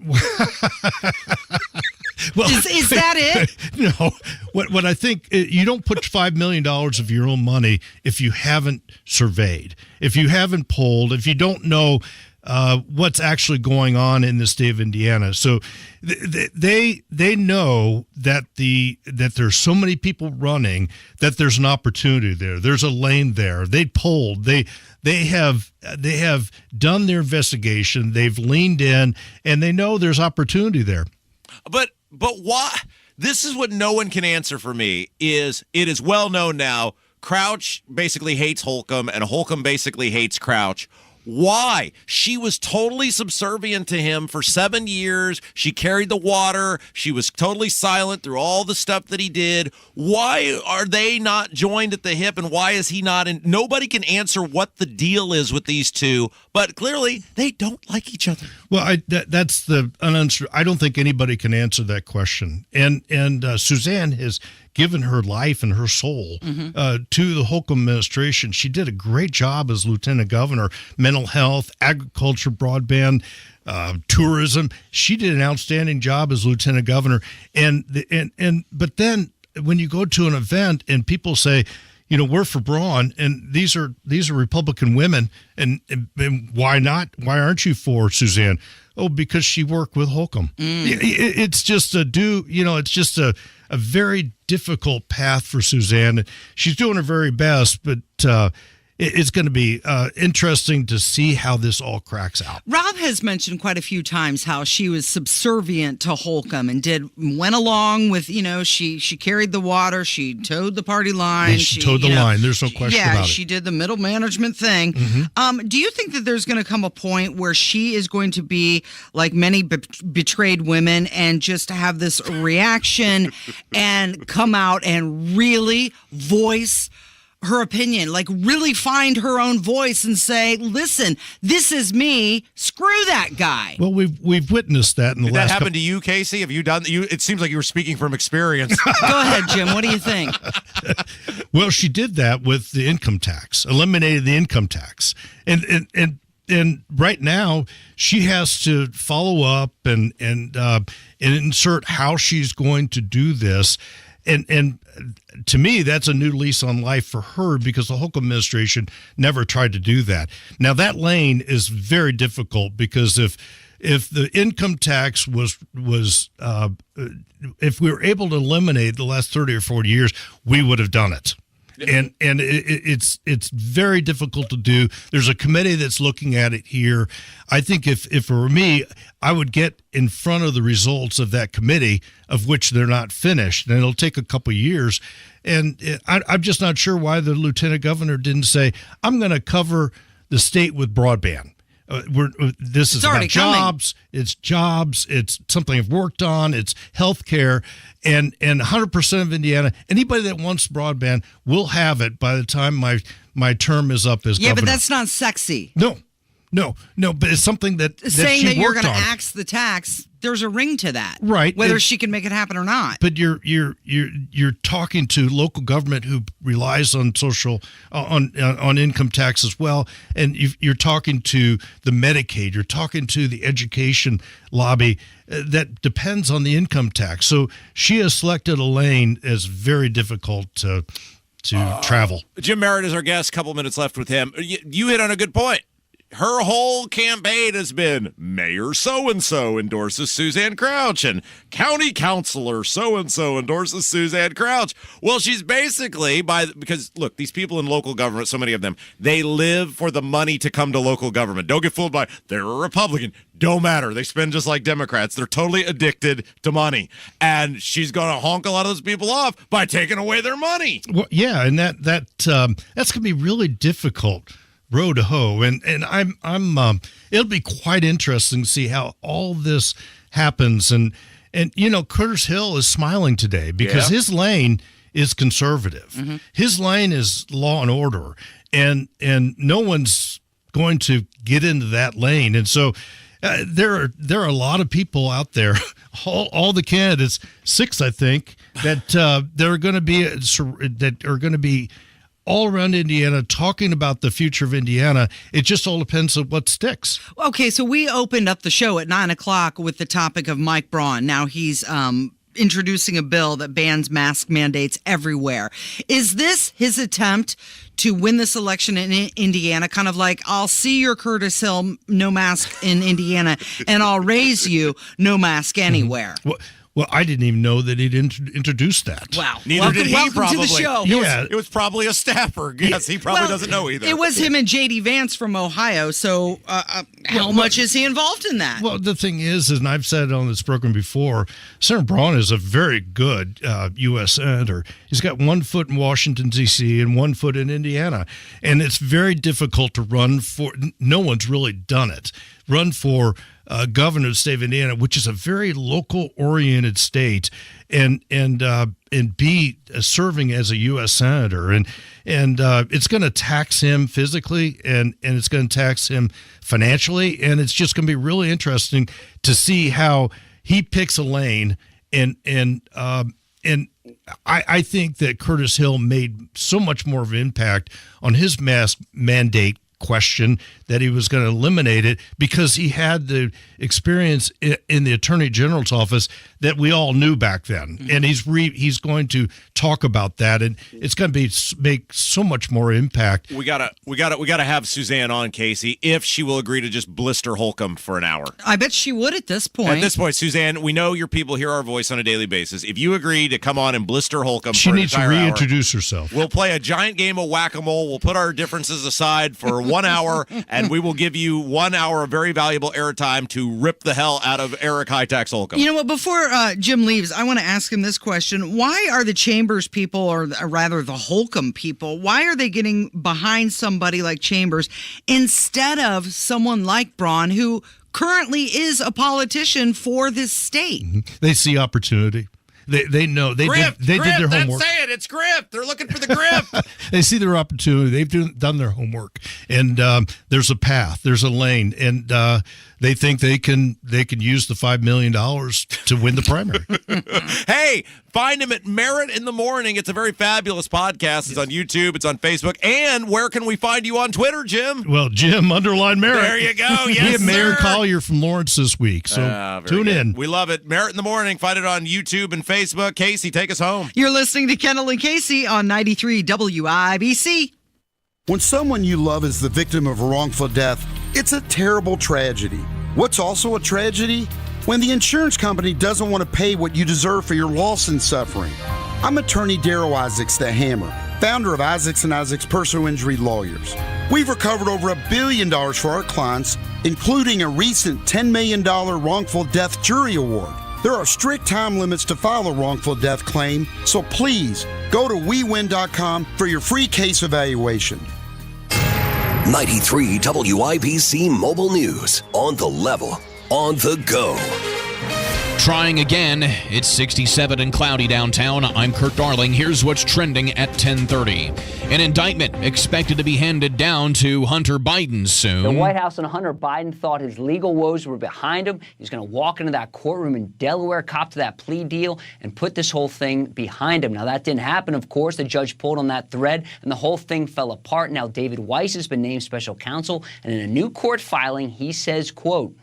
Well, is that it? No. What I think, you don't put $5 million of your own money if you haven't surveyed, if you haven't polled, if you don't know what's actually going on in the state of Indiana. So they know that there's so many people running that there's an opportunity there. There's a lane there. They polled. They have done their investigation. They've leaned in, and they know there's opportunity there. But why? This is what no one can answer for me. It is well known now. Crouch basically hates Holcomb, and Holcomb basically hates Crouch. Why? She was totally subservient to him for 7 years. She carried the water. She was totally silent through all the stuff that he did. Why are they not joined at the hip, and why is he not? And nobody can answer what the deal is with these two, but clearly they don't like each other. Well, that's the unanswered. I don't think anybody can answer that question. And Suzanne has given her life and her soul to the Holcomb administration. She did a great job as lieutenant governor, mental health, agriculture, broadband, tourism. She did an outstanding job as lieutenant governor. But then when you go to an event and people say, we're for Braun, and these are Republican women, and why not? Why aren't you for Suzanne? Oh, because she worked with Holcomb. It's just it's just a very difficult path for Suzanne. She's doing her very best, but it's going to be interesting to see how this all cracks out. Rob has mentioned quite a few times how she was subservient to Holcomb and went along with, she carried the water, she towed the party line. She towed the line. There's no question about it. Yeah, she did the middle management thing. Mm-hmm. Do you think that there's going to come a point where she is going to be like many betrayed women and just have this reaction and come out and really voice her opinion, like really find her own voice and say, listen, this is me, screw that guy? Well, we've witnessed that in the Did last that happen to you, Casey? Have you done that? It seems like you were speaking from experience. Go ahead, Jim. What do you think? Well, she did that with the income tax, eliminated the income tax. And right now she has to follow up and insert how she's going to do this. And to me, that's a new lease on life for her, because the Holcomb administration never tried to do that. Now, that lane is very difficult, because if if the income tax was if we were able to eliminate the last 30 or 40 years, we would have done it. And it's very difficult to do. There's a committee that's looking at it here. I think if it were me, I would get in front of the results of that committee, of which they're not finished, and it'll take a couple of years. And I'm just not sure why the lieutenant governor didn't say, I'm going to cover the state with broadband. This is about jobs. It's jobs. It's something I've worked on. It's health care. And 100% of Indiana, anybody that wants broadband will have it by the time my term is up as governor. Yeah, but that's not sexy. No, but it's something that saying that you're going to on. axe the tax. There's a ring to that, right? Whether she can make it happen or not. But you're talking to local government who relies on social on income tax as well, and you're talking to the Medicaid. You're talking to the education lobby that depends on the income tax. So she has selected a lane as very difficult to travel. Jim Merritt is our guest. Couple minutes left with him. You hit on a good point. Her whole campaign has been Mayor so-and-so endorses Suzanne Crouch and County Councilor so-and-so endorses Suzanne Crouch. Well, she's basically, because, look, these people in local government, so many of them, they live for the money to come to local government. Don't get fooled by, they're a Republican. Don't matter. They spend just like Democrats. They're totally addicted to money. And she's going to honk a lot of those people off by taking away their money. Well, yeah, and that's going to be really difficult row to hoe, and I'm it'll be quite interesting to see how all this happens, and Curtis Hill is smiling today because his lane is conservative. Mm-hmm. His lane is law and order, and no one's going to get into that lane, and so there are a lot people out there, all the candidates, 6 I think, that are going to be all around Indiana talking about the future of Indiana. It just all depends on what sticks. Okay, so we opened up the show at 9:00 with the topic of Mike Braun. Now he's introducing a bill that bans mask mandates everywhere. Is this his attempt to win this election in Indiana? Kind of like, I'll see your Curtis Hill no mask in Indiana, and I'll raise you no mask anywhere. Well, I didn't even know that he'd introduced that. Wow. Neither did he, welcome probably. To the show. It was probably a staffer. Yes, he probably doesn't know either. It was him and J.D. Vance from Ohio, so how much is he involved in that? Well, the thing is, and I've said it on this program before, Senator Braun is a very good U.S. senator. He's got 1 foot in Washington, D.C., and 1 foot in Indiana. And it's very difficult to run for, no one's really done it, run for governor of the state of Indiana, which is a very local-oriented state, and be serving as a U.S. senator, and it's going to tax him physically, and it's going to tax him financially, and it's just going to be really interesting to see how he picks a lane, and I think that Curtis Hill made so much more of an impact on his mask mandate question that he was going to eliminate it because he had the experience in the Attorney General's office that we all knew back then, and he's going to talk about that, and it's going to make so much more impact. We gotta have Suzanne on, Casey, if she will agree to just blister Holcomb for an hour. I bet she would at this point. At this point, Suzanne, we know your people hear our voice on a daily basis. If you agree to come on and blister Holcomb, she for needs to reintroduce herself. We'll play a giant game of whack-a-mole. We'll put our differences aside for 1 hour, and we will give you 1 hour of very valuable airtime to rip the hell out of Eric High-Tax Holcomb. You know what? Before Jim leaves, I want to ask him this question. Why are the Chambers people, or rather the Holcomb people, why are they getting behind somebody like Chambers instead of someone like Braun, who currently is a politician for this state? Mm-hmm. They see opportunity. They know they did their homework. That's it. It's grip. They're looking for the grip. They see their opportunity. They've done their homework, and there's a path. There's a lane, and they think they can use the $5 million to win the primary. Hey, find him at Merritt in the Morning. It's a very fabulous podcast. It's on YouTube. It's on Facebook. And where can we find you on Twitter, Jim? Well, Jim _ Merritt. There you go. Yes, we have Mayor sir. Collier from Lawrence this week, so tune in. We love it. Merritt in the Morning. Find it on YouTube and Facebook. Casey, take us home. You're listening to Kendall and Casey on 93 WIBC. When someone you love is the victim of a wrongful death, it's a terrible tragedy. What's also a tragedy? When the insurance company doesn't want to pay what you deserve for your loss and suffering. I'm attorney Darrell Isaacs, the Hammer, founder of Isaacs & Isaacs Personal Injury Lawyers. We've recovered over $1 billion for our clients, including a recent $10 million wrongful death jury award. There are strict time limits to file a wrongful death claim, so please go to WeWin.com for your free case evaluation. 93 WIBC Mobile News. On the level, on the go. Trying again. It's 67 and cloudy downtown. I'm Kurt Darling. Here's what's trending at 10:30. An indictment expected to be handed down to Hunter Biden soon. The White House and Hunter Biden thought his legal woes were behind him. He was going to walk into that courtroom in Delaware, cop to that plea deal, and put this whole thing behind him. Now, that didn't happen, of course. The judge pulled on that thread, and the whole thing fell apart. Now, David Weiss has been named special counsel, and in a new court filing, he says, quote,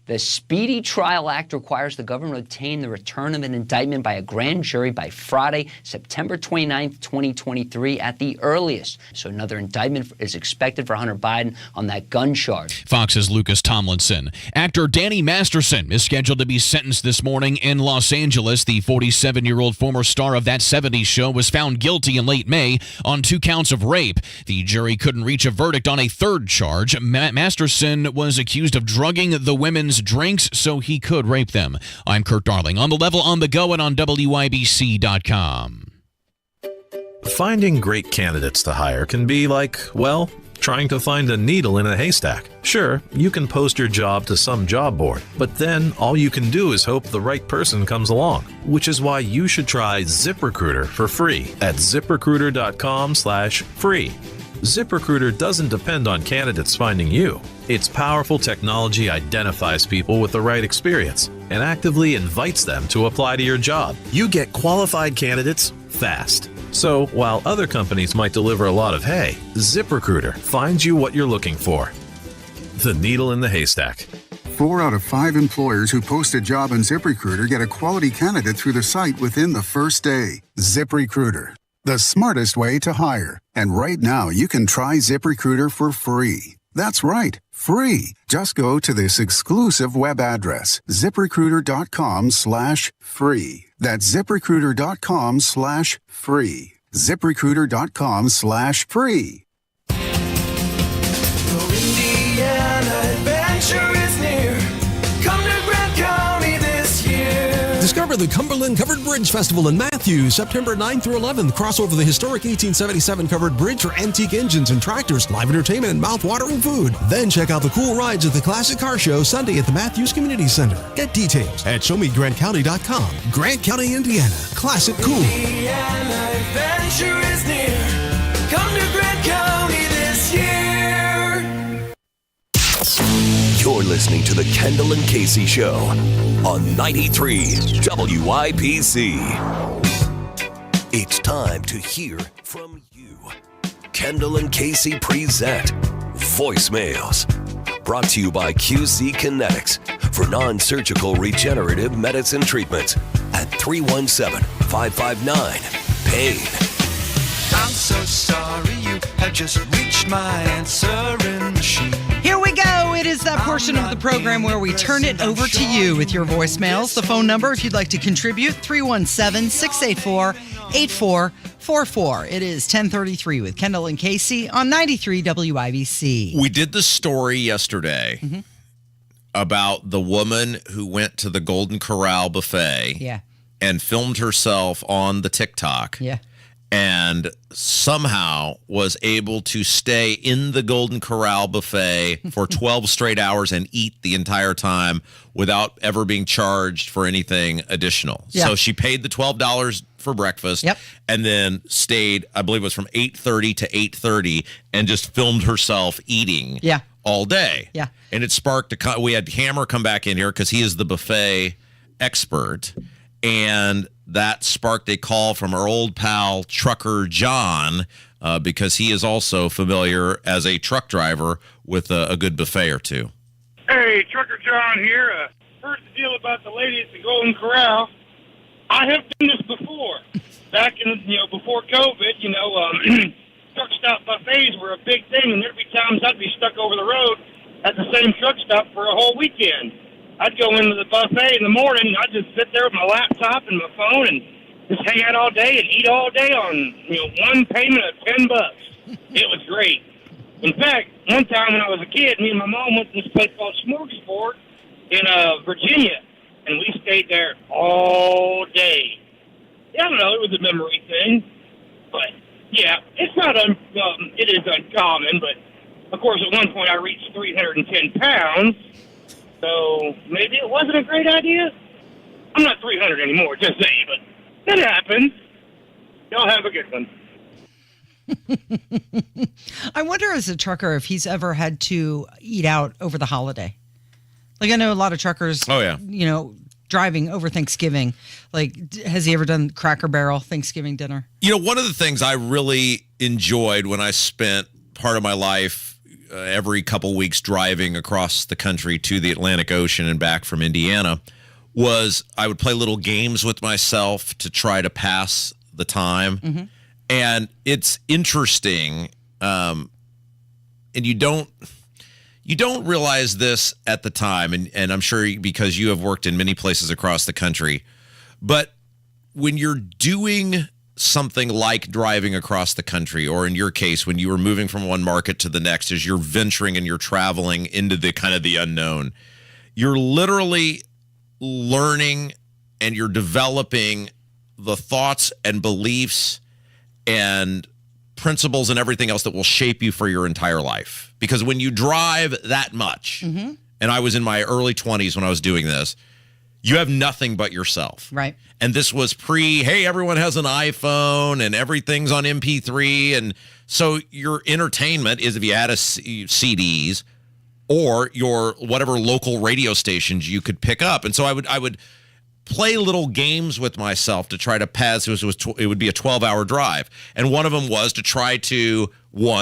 "The Speedy Trial Act requires the government to obtain the return of an indictment by a grand jury by Friday, September 29th, 2023 at the earliest." So another indictment is expected for Hunter Biden on that gun charge. Fox's Lucas Tomlinson. Actor Danny Masterson is scheduled to be sentenced this morning in Los Angeles. The 47-year-old former star of That 70s Show was found guilty in late May on 2 counts of rape. The jury couldn't reach a verdict on a third charge. Masterson was accused of drugging the women's drinks so he could rape them. I'm Kurt Darling. On the level, on the go, and on WIBC.com. Finding great candidates to hire can be like, well, trying to find a needle in a haystack. Sure, you can post your job to some job board, but then all you can do is hope the right person comes along, which is why you should try ZipRecruiter for free at ZipRecruiter.com/free. ZipRecruiter doesn't depend on candidates finding you. Its powerful technology identifies people with the right experience and actively invites them to apply to your job. You get qualified candidates fast. So while other companies might deliver a lot of hay, ZipRecruiter finds you what you're looking for. The needle in the haystack. 4 out of 5 employers who post a job on ZipRecruiter get a quality candidate through the site within the first day. ZipRecruiter, the smartest way to hire. And right now, you can try ZipRecruiter for free. That's right, free. Just go to this exclusive web address, ZipRecruiter.com/free. That's ZipRecruiter.com/free. ZipRecruiter.com/free. Indiana adventure is near. Come to Grant County this year. Discover the Cumberland Covered Bridge Festival in Matthews, September 9th through 11th. Cross over the historic 1877 covered bridge for antique engines and tractors, live entertainment, and mouth-watering food. Then check out the cool rides at the Classic Car Show Sunday at the Matthews Community Center. Get details at showmegrantcounty.com. Grant County, Indiana. Classic cool. Indiana adventure is near. Come to Grant County this year. You're listening to the Kendall and Casey Show on 93 WIBC. It's time to hear from you. Kendall and Casey present Voicemails. Brought to you by QC Kinetics for non-surgical regenerative medicine treatments at 317-559-PAIN. I'm so sorry you have just reached my answering machine. Here we go. It is that portion of the program where we turn it over to you with your voicemails. The phone number, if you'd like to contribute, 317-684-8444. It is 10:33 with Kendall and Casey on 93 WIBC. We did the story yesterday about the woman who went to the Golden Corral buffet and filmed herself on the TikTok. And somehow was able to stay in the Golden Corral buffet for 12 straight hours and eat the entire time without ever being charged for anything additional. So she paid the $12 for breakfast and then stayed, I believe it was from 8:30 to 8:30 and just filmed herself eating all day. And it sparked we had Hammer come back in here because he is the buffet expert. And that sparked a call from our old pal, Trucker John, because he is also familiar as a truck driver with a good buffet or two. Hey, Trucker John here. Heard the deal about the lady at the Golden Corral. I have done this before. Back in, before COVID, truck stop buffets were a big thing, and there'd be times I'd be stuck over the road at the same truck stop for a whole weekend. I'd go into the buffet in the morning. I'd just sit there with my laptop and my phone and just hang out all day and eat all day on one payment of $10. It was great. In fact, one time when I was a kid, me and my mom went to this place called Smorgasbord in Virginia, and we stayed there all day. Yeah, I don't know, it was a memory thing, but yeah, it's not it is uncommon, but of course at one point I reached 310 pounds, so maybe it wasn't a great idea. I'm not 300 anymore, just saying, but it happens. Y'all have a good one. I wonder as a trucker if he's ever had to eat out over the holiday. Like I know a lot of truckers, driving over Thanksgiving. Like, has he ever done Cracker Barrel Thanksgiving dinner? One of the things I really enjoyed when I spent part of my life every couple weeks driving across the country to the Atlantic Ocean and back from Indiana was I would play little games with myself to try to pass the time. Mm-hmm. And it's interesting, and you don't realize this at the time, and I'm sure because you have worked in many places across the country, but when you're doing something like driving across the country, or in your case, when you were moving from one market to the next, as you're venturing and you're traveling into the kind of the unknown, you're literally learning and you're developing the thoughts and beliefs and principles and everything else that will shape you for your entire life. Because when you drive that much, Mm-hmm. and I was in my early 20s when I was doing this, you have nothing but yourself. Right. And this was hey, everyone has an iPhone and everything's on MP3. And so your entertainment is if you had CDs or your whatever local radio stations you could pick up. And so I would play little games with myself to try to pass. It would be a 12-hour drive. And one of them was to try to,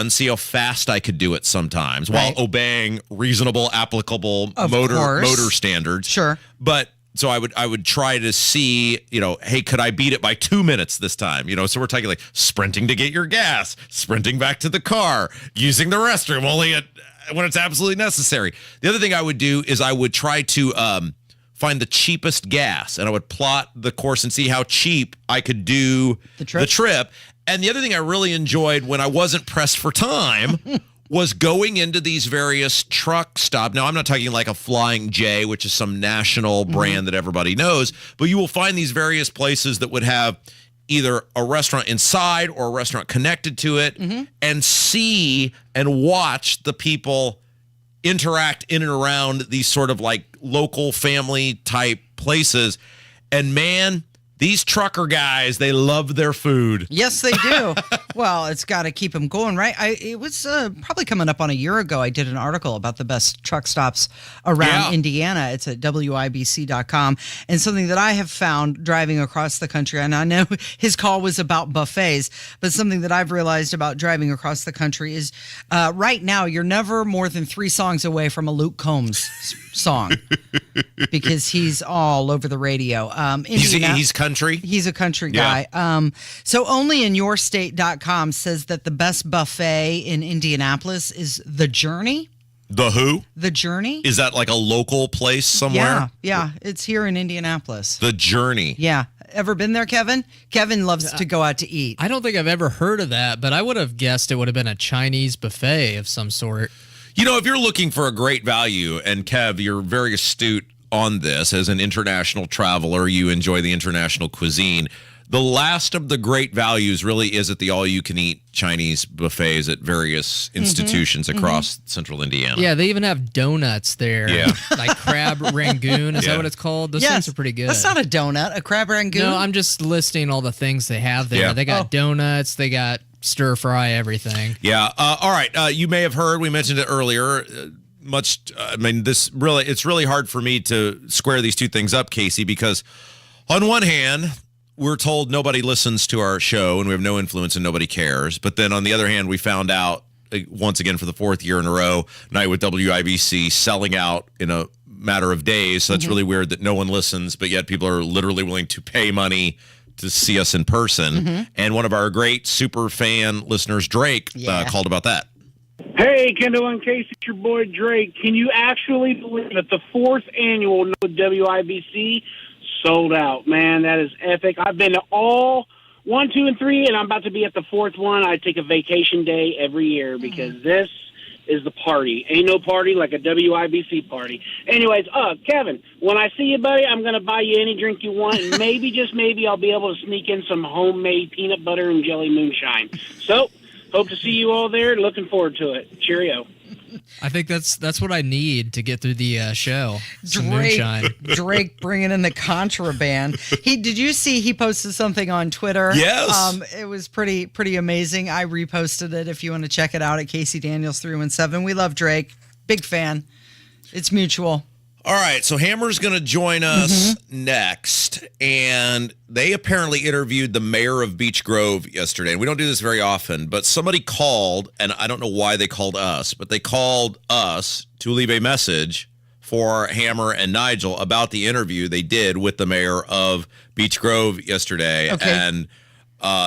see how fast I could do it sometimes while obeying reasonable, applicable motor standards. Sure. But so I would try to see, hey, could I beat it by 2 minutes this time? So we're talking like sprinting to get your gas, sprinting back to the car, using the restroom only when it's absolutely necessary. The other thing I would do is I would try to find the cheapest gas, and I would plot the course and see how cheap I could do the trip. And the other thing I really enjoyed when I wasn't pressed for time was going into these various truck stops. Now, I'm not talking like a Flying J, which is some national brand that everybody knows, but you will find these various places that would have either a restaurant inside or a restaurant connected to it, and see and watch the people interact in and around these sort of like local family type places. And man, these trucker guys, they love their food. Yes, they do. Well, it's got to keep them going, right? It was probably coming up on a year ago. I did an article about the best truck stops around Indiana. It's at WIBC.com. And something that I have found driving across the country, and I know his call was about buffets, but something that I've realized about driving across the country is right now you're never more than 3 songs away from a Luke Combs song because he's all over the radio. He's country? He's a country guy. So onlyinYourState.com says that the best buffet in Indianapolis is The Journey. The who? The Journey. Is that like a local place somewhere? Yeah. It's here in Indianapolis. The Journey. Yeah. Ever been there, Kevin? Kevin loves to go out to eat. I don't think I've ever heard of that, but I would have guessed it would have been a Chinese buffet of some sort. If you're looking for a great value, and Kev, you're very astute on this as an international traveler, you enjoy the international cuisine. The last of the great values really is at the all-you-can-eat Chinese buffets at various institutions across central Indiana. Yeah, they even have donuts there. Yeah. Like crab rangoon. Is that what it's called? Those things are pretty good. That's not a donut, a crab rangoon. No, I'm just listing all the things they have there. Yeah. They got donuts, they got stir fry, everything. Yeah. All right. You may have heard, we mentioned it earlier, it's really hard for me to square these two things up, Casey, because on one hand, we're told nobody listens to our show and we have no influence and nobody cares. But then on the other hand, we found out once again for the 4th year in a row, Night with WIBC selling out in a matter of days. So that's really weird that no one listens, but yet people are literally willing to pay money to see us in person. And one of our great super fan listeners, Drake, called about that. Hey, Kendall and Casey, it's your boy Drake. Can you actually believe that the 4th annual WIBC sold out? Man, that is epic. I've been to all 1, 2, and 3, and I'm about to be at the 4th one. I take a vacation day every year because this is the party. Ain't no party like a WIBC party. Anyways, Kevin, when I see you, buddy, I'm going to buy you any drink you want, and maybe, just maybe, I'll be able to sneak in some homemade peanut butter and jelly moonshine. So, hope to see you all there. Looking forward to it. Cheerio. I think that's what I need to get through the show. Some moonshine. Drake bringing in the contraband. Did you see he posted something on Twitter? Yes. It was pretty amazing. I reposted it if you want to check it out at Casey Daniels 317. We love Drake. Big fan. It's mutual. All right, so Hammer's going to join us next, and they apparently interviewed the mayor of Beech Grove yesterday. And we don't do this very often, but somebody called, and I don't know why they called us, but they called us to leave a message for Hammer and Nigel about the interview they did with the mayor of Beech Grove yesterday. Okay. And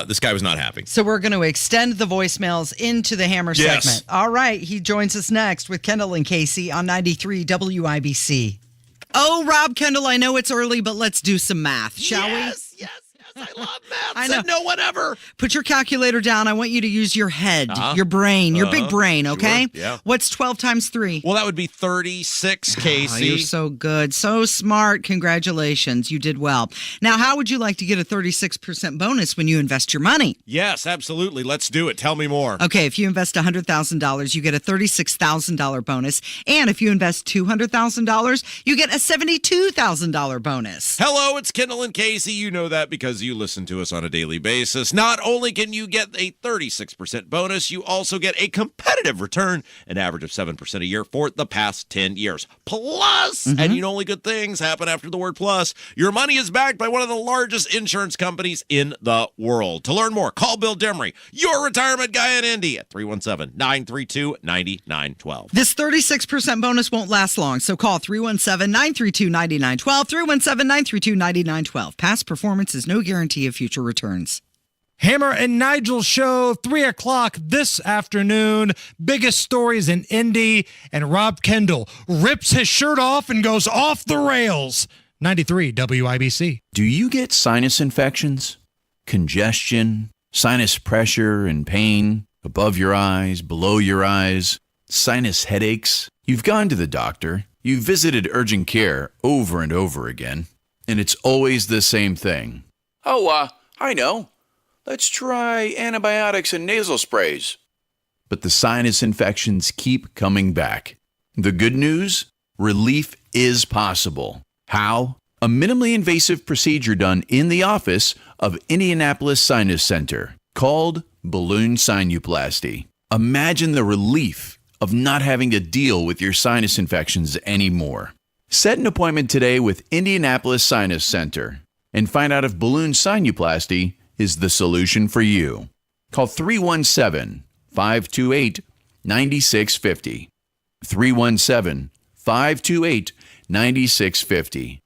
this guy was not happy. So we're going to extend the voicemails into the Hammer segment. All right. He joins us next with Kendall and Casey on 93 WIBC. Oh, Rob, Kendall, I know it's early, but let's do some math, shall we? Yes, I love math. I know. No one ever. Put your calculator down. I want you to use your head, your brain, your big brain, okay? Sure. Yeah. What's 12 times 3? Well, that would be 36, Casey. Oh, you're so good. So smart. Congratulations. You did well. Now, how would you like to get a 36% bonus when you invest your money? Yes, absolutely. Let's do it. Tell me more. Okay, if you invest $100,000, you get a $36,000 bonus. And if you invest $200,000, you get a $72,000 bonus. Hello, it's Kendall and Casey. You know that because you listen to us on a daily basis. Not only can you get a 36% bonus, you also get a competitive return, an average of 7% a year for the past 10 years. Plus, and you know only good things happen after the word plus, your money is backed by one of the largest insurance companies in the world. To learn more, call Bill Demery, your retirement guy in Indy, at 317-932-9912. This 36% bonus won't last long, so call 317-932-9912, 317-932-9912. Past performance is no guarantee of future returns. Hammer and Nigel show, 3 o'clock this afternoon. Biggest stories in Indy. And Rob Kendall rips his shirt off and goes off the rails. 93 WIBC. Do you get sinus infections, congestion, sinus pressure and pain, above your eyes, below your eyes, sinus headaches? You've gone to the doctor. You've visited urgent care over and over again. And it's always the same thing. Oh, I know. Let's try antibiotics and nasal sprays. But the sinus infections keep coming back. The good news? Relief is possible. How? A minimally invasive procedure done in the office of Indianapolis Sinus Center called balloon sinuplasty. Imagine the relief of not having to deal with your sinus infections anymore. Set an appointment today with Indianapolis Sinus Center and find out if balloon sinuplasty is the solution for you. Call 317-528-9650. 317-528-9650.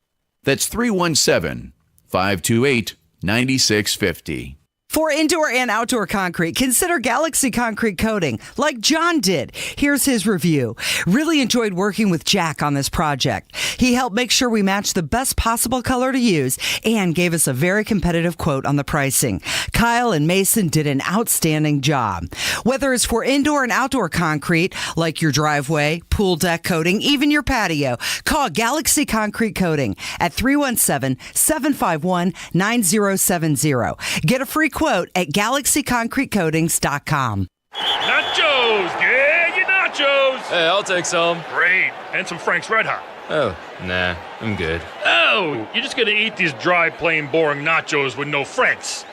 That's 317-528-9650. For indoor and outdoor concrete, consider Galaxy Concrete Coating, like John did. Here's his review. Really enjoyed working with Jack on this project. He helped make sure we matched the best possible color to use and gave us a very competitive quote on the pricing. Kyle and Mason did an outstanding job. Whether it's for indoor and outdoor concrete, like your driveway, pool deck coating, even your patio, call Galaxy Concrete Coating at 317-751-9070. Get a free quote at galaxyconcretecoatings.com. Nachos! Yeah, your nachos! Hey, I'll take some. Great. And some Frank's Red Hot. Oh, nah, I'm good. Oh, you're just gonna eat these dry, plain, boring nachos with no Franks?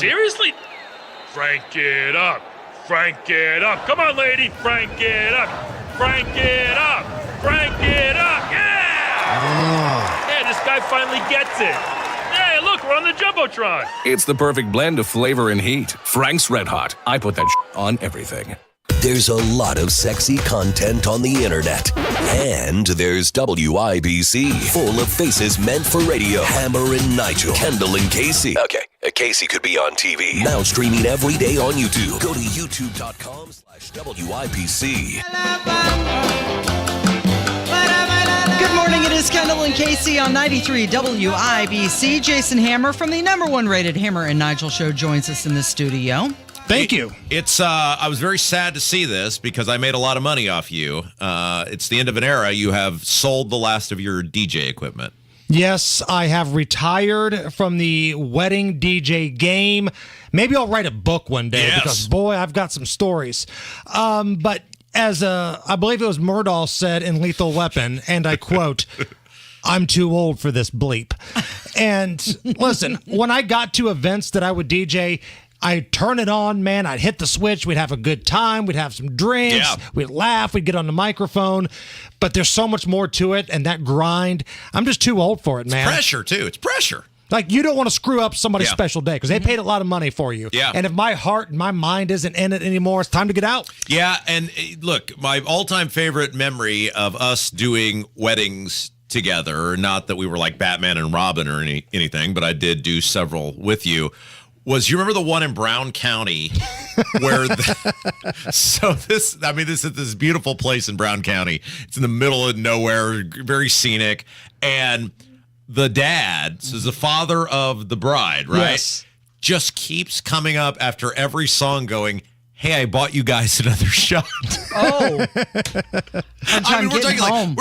Seriously? Frank it up. Frank it up. Come on, lady. Frank it up. Frank it up. Frank it up. Yeah! Yeah, this guy finally gets it. Hey, look, we're on the Jumbotron. It's the perfect blend of flavor and heat. Frank's Red Hot. I put that on everything. There's a lot of sexy content on the internet. And there's WIBC, full of faces meant for radio. Hammer and Nigel, Kendall and Casey. Okay, Casey could be on TV. Now streaming every day on YouTube. Go to youtube.com/WIBC. Good morning. It is Kendall and Casey on 93 WIBC. Jason Hammer from the #1 rated Hammer and Nigel show joins us in the studio. Thank you. It's I was very sad to see this because I made a lot of money off you. It's the end of an era. You have sold the last of your DJ equipment. Yes, I have retired from the wedding DJ game. Maybe I'll write a book one day because, boy, I've got some stories. But as I believe it was Murdahl said in Lethal Weapon, and I quote, I'm too old for this bleep. And listen, when I got to events that I would DJ, I'd turn it on, man. I'd hit the switch. We'd have a good time. We'd have some drinks. We'd laugh. We'd get on the microphone. But there's so much more to it, and that grind, I'm just too old for it, man. It's pressure, too. It's pressure. Like, you don't want to screw up somebody's special day because they paid a lot of money for you. Yeah. And if my heart and my mind isn't in it anymore, it's time to get out. Yeah, and look, my all-time favorite memory of us doing weddings together, not that we were like Batman and Robin or anything, but I did do several with you, was you remember the one in Brown County where this is this beautiful place in Brown County. It's in the middle of nowhere, very scenic. And the dad, so the father of the bride, right? Yes. Just keeps coming up after every song going, hey, I bought you guys another shot. Oh. I mean, we're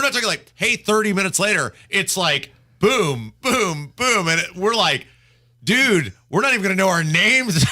not talking like, hey, 30 minutes later, it's like boom, boom, boom. And we're like, dude, we're not even going to know our names.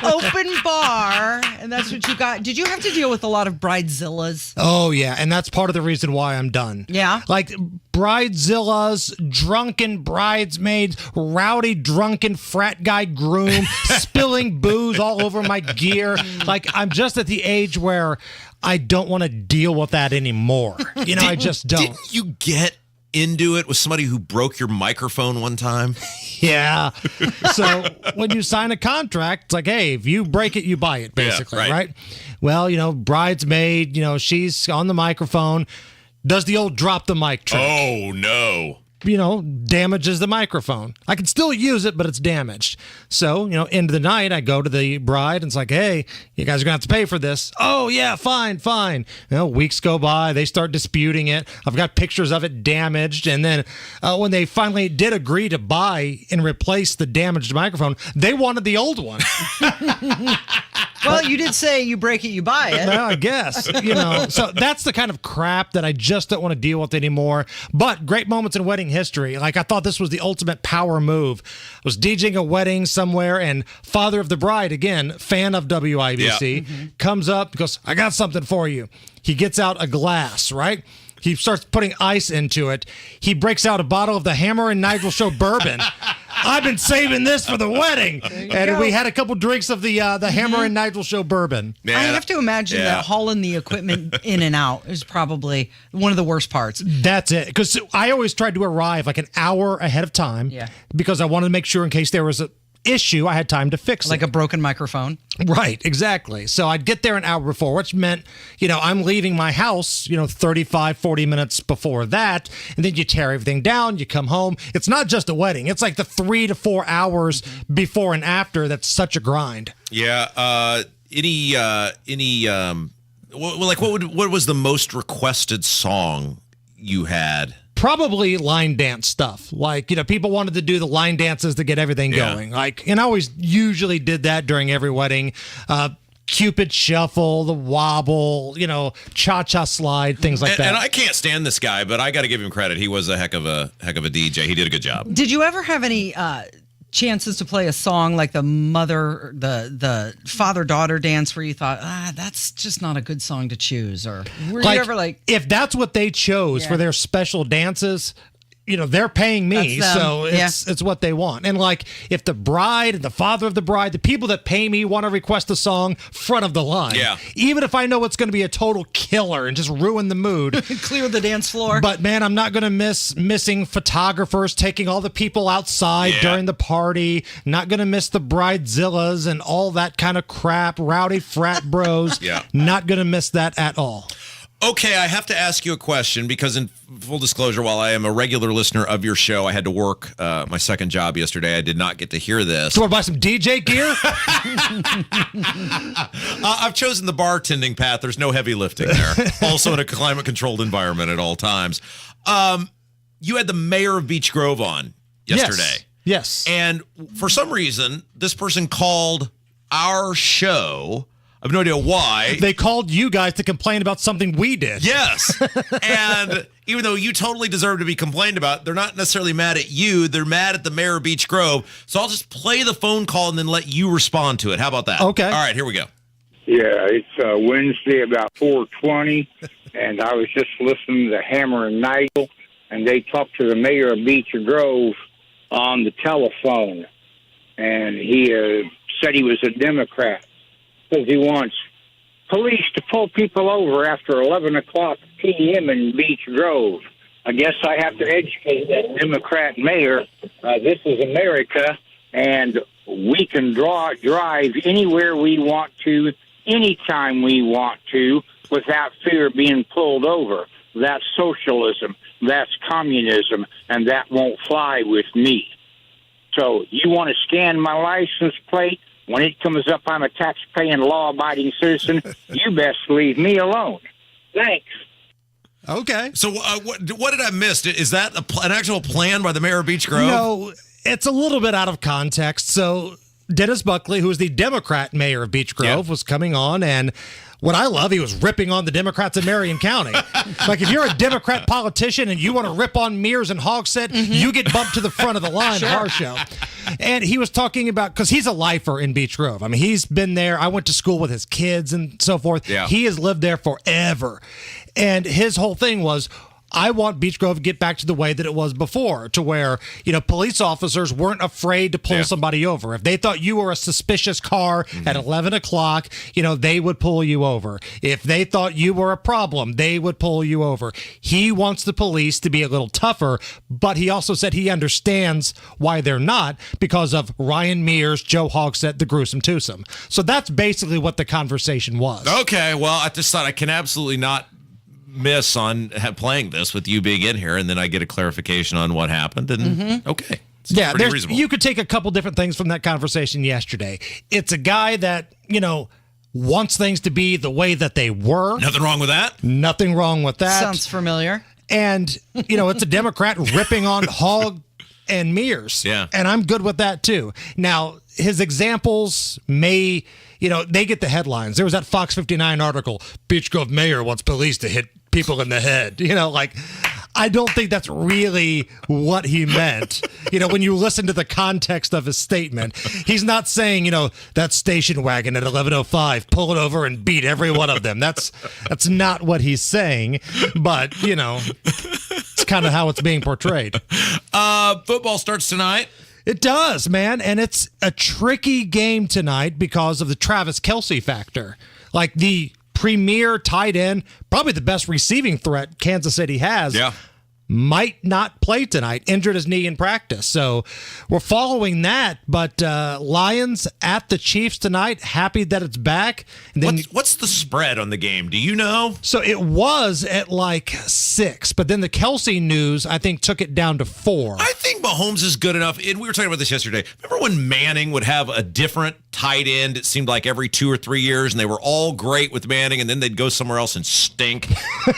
Open bar, and that's what you got. Did you have to deal with a lot of bridezillas? Oh, yeah, and that's part of the reason why I'm done. Yeah? Like, bridezillas, drunken bridesmaids, rowdy, drunken frat guy groom, spilling booze all over my gear. Like, I'm just at the age where I don't want to deal with that anymore. You know, I just don't. Didn't you get into it with somebody who broke your microphone one time? Yeah. So when you sign a contract, it's like, hey, if you break it, you buy it, basically, right? Well, you know, bridesmaid, you know, she's on the microphone, does the old drop the mic trick. Oh, no. You know, damages the microphone. I can still use it, but it's damaged. So, you know, end of the night, I go to the bride and it's like, hey, you guys are going to have to pay for this. Oh, yeah, fine. You know, weeks go by. They start disputing it. I've got pictures of it damaged. And then when they finally did agree to buy and replace the damaged microphone, they wanted the old one. Well, you did say you break it, you buy it. Well, I guess, you know. So that's the kind of crap that I just don't want to deal with anymore. But great moments in wedding history. Like, I thought this was the ultimate power move. I was DJing a wedding somewhere, and father of the bride, again, fan of WIBC, comes up and goes, I got something for you. He gets out a glass, right? He starts putting ice into it. He breaks out a bottle of the Hammer and Nigel Show bourbon. I've been saving this for the wedding. And we had a couple drinks of the Hammer and Nigel Show bourbon. I have to imagine that hauling the equipment in and out is probably one of the worst parts. That's it. Because I always tried to arrive like an hour ahead of time because I wanted to make sure in case there was an issue, I had time to fix it. Like a broken microphone. Right, exactly. So I'd get there an hour before, which meant, you know, I'm leaving my house, you know, 35, 40 minutes before that. And then you tear everything down, you come home. It's not just a wedding. It's like the 3 to 4 hours before and after that's such a grind. Yeah. What was the most requested song you had? Probably line dance stuff. Like, you know, people wanted to do the line dances to get everything going. Like, and I always usually did that during every wedding. Cupid shuffle, the wobble, you know, cha-cha slide, things like that. And I can't stand this guy, but I got to give him credit. He was a heck of a DJ. He did a good job. Did you ever have any chances to play a song like the father-daughter dance where you thought, that's just not a good song to choose? Or were you ever like, if that's what they chose for their special dances, you know, they're paying me, so it's what they want. And like, if the bride and the father of the bride, the people that pay me want to request a song, front of the line. Yeah. Even if I know it's going to be a total killer and just ruin the mood. Clear the dance floor. But man, I'm not going to miss missing photographers taking all the people outside during the party. Not going to miss the bridezillas and all that kind of crap, rowdy frat bros. Not going to miss that at all. Okay, I have to ask you a question because, in full disclosure, while I am a regular listener of your show, I had to work my second job yesterday. I did not get to hear this. Do you want to buy some DJ gear? I've chosen the bartending path. There's no heavy lifting there. Also in a climate-controlled environment at all times. You had the mayor of Beech Grove on yesterday. Yes. And for some reason, this person called our show. I have no idea why. They called you guys to complain about something we did. Yes. And even though you totally deserve to be complained about, they're not necessarily mad at you. They're mad at the mayor of Beech Grove. So I'll just play the phone call and then let you respond to it. How about that? Okay. All right, here we go. Yeah, it's Wednesday about 4:20, and I was just listening to Hammer and Nigel, and they talked to the mayor of Beech Grove on the telephone, and he said he was a Democrat. Because he wants police to pull people over after 11 o'clock p.m. in Beech Grove. I guess I have to educate that Democrat mayor. This is America, and we can drive anywhere we want to, anytime we want to, without fear of being pulled over. That's socialism. That's communism, and that won't fly with me. So you want to scan my license plate? When it comes up, I'm a tax-paying, law-abiding citizen. You best leave me alone. Thanks. Okay. So what did I miss? Is that an actual plan by the mayor of Beech Grove? No, it's a little bit out of context. So Dennis Buckley, who is the Democrat mayor of Beech Grove, was coming on, and what I love, he was ripping on the Democrats in Marion County. Like, if you're a Democrat politician and you want to rip on Mears and Hogsett, you get bumped to the front of the line of our show. And he was talking about, because he's a lifer in Beech Grove. I mean, he's been there. I went to school with his kids and so forth. Yeah. He has lived there forever. And his whole thing was, I want Beech Grove to get back to the way that it was before, to where, police officers weren't afraid to pull somebody over. If they thought you were a suspicious car at 11 o'clock, they would pull you over. If they thought you were a problem, they would pull you over. He wants the police to be a little tougher, but he also said he understands why they're not, because of Ryan Mears, Joe Hogsett, the gruesome twosome. So that's basically what the conversation was. Okay, well, I just thought I can absolutely not miss on playing this with you being in here, and then I get a clarification on what happened, and okay. Yeah, pretty reasonable. You could take a couple different things from that conversation yesterday. It's a guy that, wants things to be the way that they were. Nothing wrong with that. Nothing wrong with that. Sounds familiar. And, it's a Democrat ripping on Hogg and Mears. Yeah. And I'm good with that, too. Now, his examples may, they get the headlines. There was that Fox 59 article, Beech Grove mayor wants police to hit people in the head. I don't think that's really what he meant. When you listen to the context of his statement, he's not saying, that station wagon at 11:05, pull it over and beat every one of them. That's not what he's saying, but, it's kind of how it's being portrayed. Football starts tonight. It does, man, and it's a tricky game tonight because of the Travis Kelce factor. Like, the premier tight end, probably the best receiving threat Kansas City has, might not play tonight, injured his knee in practice. So we're following that, but Lions at the Chiefs tonight, happy that it's back. And then What's the spread on the game? Do you know? So it was at like 6, but then the Kelce news, I think, took it down to 4. I think Mahomes is good enough. And we were talking about this yesterday. Remember when Manning would have a different tight end, it seemed like every 2 or 3 years, and they were all great with Manning, and then they'd go somewhere else and stink.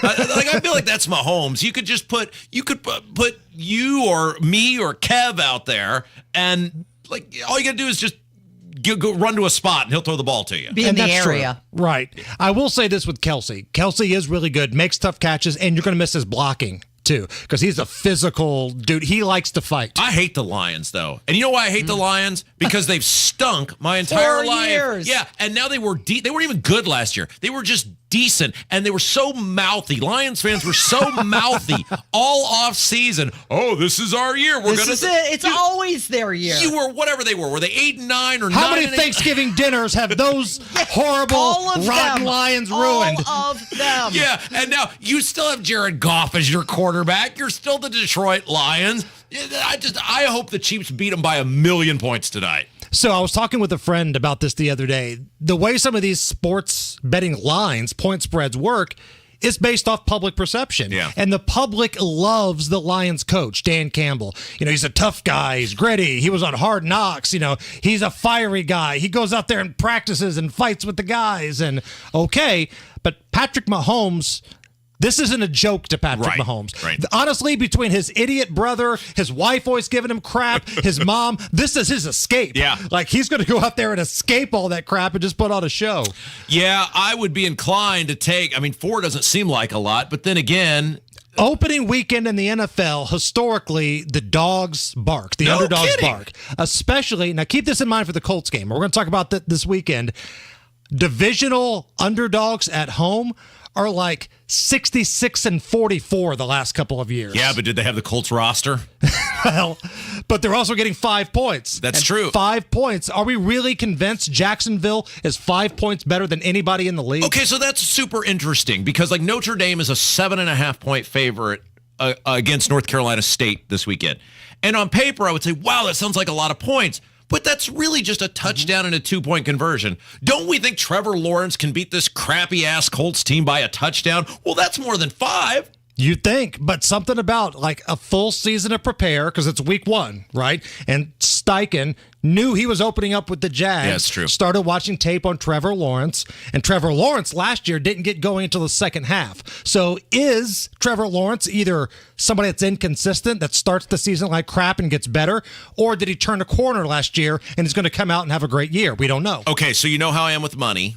I feel like that's Mahomes. You could just put you or me or Kev out there, and all you got to do is just go run to a spot, and he'll throw the ball to you. Be in the area. True. Right. I will say this with Kelce. Kelce is really good, makes tough catches, and you're going to miss his blocking too, because he's a physical dude. He likes to fight. I hate the Lions, though. And you know why I hate the Lions? Because they've stunk my entire 4 life. years. Yeah, and now they weren't even good last year. They were just decent, and they were so mouthy. Lions fans were so mouthy all off season. Oh, this is our year. This is it. It's always their year. You were whatever they were. Were they 8-9 or 9? How many Thanksgiving dinners have those horrible, rotten Lions ruined? All of them. Yeah, and now you still have Jared Goff as your quarterback. You're still the Detroit Lions. I hope the Chiefs beat them by 1,000,000 points tonight. So I was talking with a friend about this the other day. The way some of these sports betting lines, point spreads work is based off public perception. Yeah. And the public loves the Lions coach, Dan Campbell. He's a tough guy. He's gritty. He was on Hard Knocks. He's a fiery guy. He goes out there and practices and fights with the guys. And okay, but Patrick Mahomes, this isn't a joke to Patrick Mahomes. Right. Honestly, between his idiot brother, his wife always giving him crap, his mom, this is his escape. Yeah. Like, he's going to go out there and escape all that crap and just put on a show. Yeah, I would be inclined to take, 4 doesn't seem like a lot, but then again, opening weekend in the NFL, historically, the dogs bark. The underdogs bark. Especially, now keep this in mind for the Colts game. We're going to talk about that this weekend. Divisional underdogs at home are like 66-44 the last couple of years. Yeah, but did they have the Colts roster? Well, but they're also getting 5 points. That's And true. 5 points. Are we really convinced Jacksonville is 5 points better than anybody in the league? Okay, so that's super interesting because Notre Dame is a 7.5-point favorite against North Carolina State this weekend. And on paper, I would say, wow, that sounds like a lot of points. But that's really just a touchdown and a 2-point conversion. Don't we think Trevor Lawrence can beat this crappy-ass Colts team by a touchdown? Well, that's more than 5. You think, but something about like a full season to prepare because it's week 1, right? And Steichen knew he was opening up with the Jags. Yeah, that's true. Started watching tape on Trevor Lawrence, and Trevor Lawrence last year didn't get going until the second half. So is Trevor Lawrence either somebody that's inconsistent, that starts the season like crap and gets better, or did he turn a corner last year and is going to come out and have a great year? We don't know. Okay, so you know how I am with money.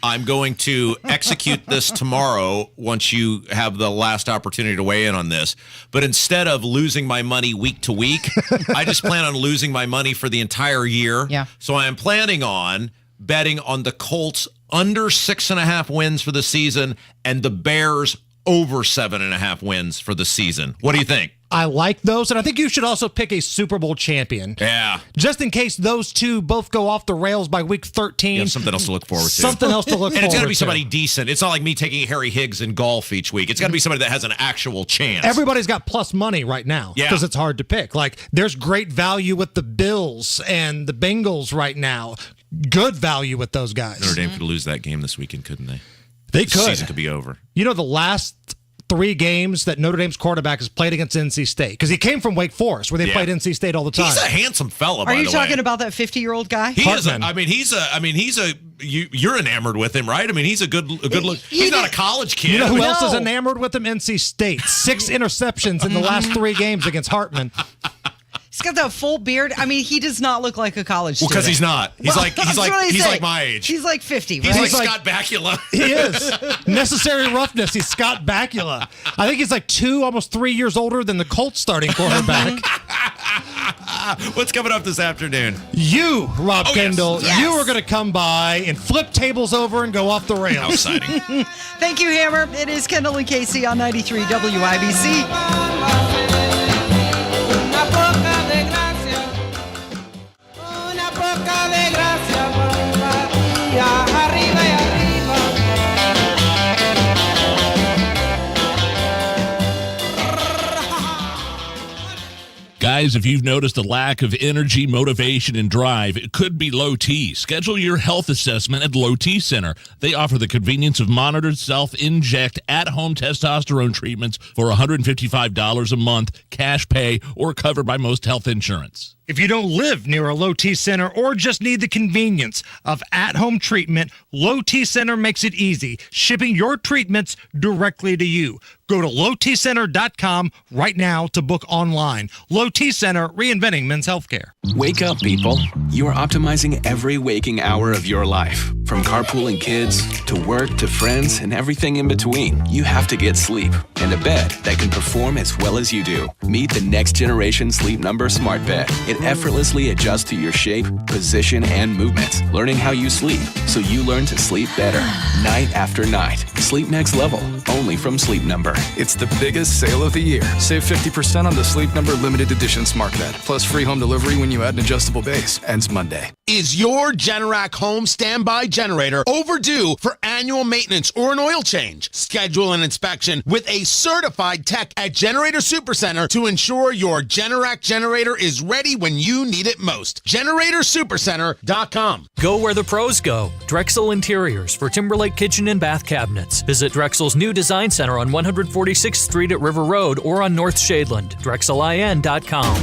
I'm going to execute this tomorrow once you have the last opportunity to weigh in on this. But instead of losing my money week to week, I just plan on losing my money for the entire year. Yeah. So I am planning on betting on the Colts under 6.5 wins for the season and the Bears over 7.5 wins for the season. What do you think? I like those, and I think you should also pick a Super Bowl champion. Yeah. Just in case those two both go off the rails by week 13. You have something else to look forward to. Something else to look forward to. And it's got to be somebody decent. It's not like me taking Harry Higgs in golf each week. It's got to be somebody that has an actual chance. Everybody's got plus money right now because it's hard to pick. Like, there's great value with the Bills and the Bengals right now. Good value with those guys. Notre Dame could lose that game this weekend, couldn't they? They The could. season could be over. The last 3 games that Notre Dame's quarterback has played against NC State, because he came from Wake Forest, where they played NC State all the time. He's a handsome fella, by Are the you way. talking about that 50-year-old guy? He is. You're enamored with him, right? He's a good look. He's not a college kid. You know who else is enamored with him? NC State. 6 interceptions in the last 3 games against Hartman. He's got that full beard. He does not look like a college Well, student. because he's not. He's like my age. He's like 50. He's right? like Scott Bakula. He is. Necessary roughness. He's Scott Bakula. I think he's like 2, almost 3 years older than the Colts starting quarterback. What's coming up this afternoon? You, Rob Kendall, Yes. you are going to come by and flip tables over and go off the rails. How exciting. Thank you, Hammer. It is Kendall and Casey on 93 WIBC. Guys, if you've noticed a lack of energy, motivation, and drive, it could be low T. Schedule your health assessment at Low T Center. They offer the convenience of monitored self-inject at-home testosterone treatments for $155 a month, cash pay, or covered by most health insurance. If you don't live near a Low T Center or just need the convenience of at-home treatment, Low T Center makes it easy, shipping your treatments directly to you. Go to lowtcenter.com right now to book online. Low T Center, reinventing men's healthcare. Wake up, people. You are optimizing every waking hour of your life. From carpooling kids, to work, to friends, and everything in between. You have to get sleep, and a bed that can perform as well as you do. Meet the next generation Sleep Number Smart Bed. It effortlessly adjusts to your shape, position, and movements, learning how you sleep, so you learn to sleep better, night after night. Sleep next level, only from Sleep Number. It's the biggest sale of the year. Save 50% on the Sleep Number Limited Edition Smart Bed, plus free home delivery when you add an adjustable base. Ends Monday. Is your Generac home standby generator overdue for annual maintenance or an oil change? Schedule an inspection with a certified tech at Generator Supercenter to ensure your Generac generator is ready when when you need it most. GeneratorSupercenter.com. Go where the pros go. Drexel Interiors for Timberlake kitchen and bath cabinets. Visit Drexel's new design center on 146th Street at River Road or on North Shadeland. DrexelIN.com.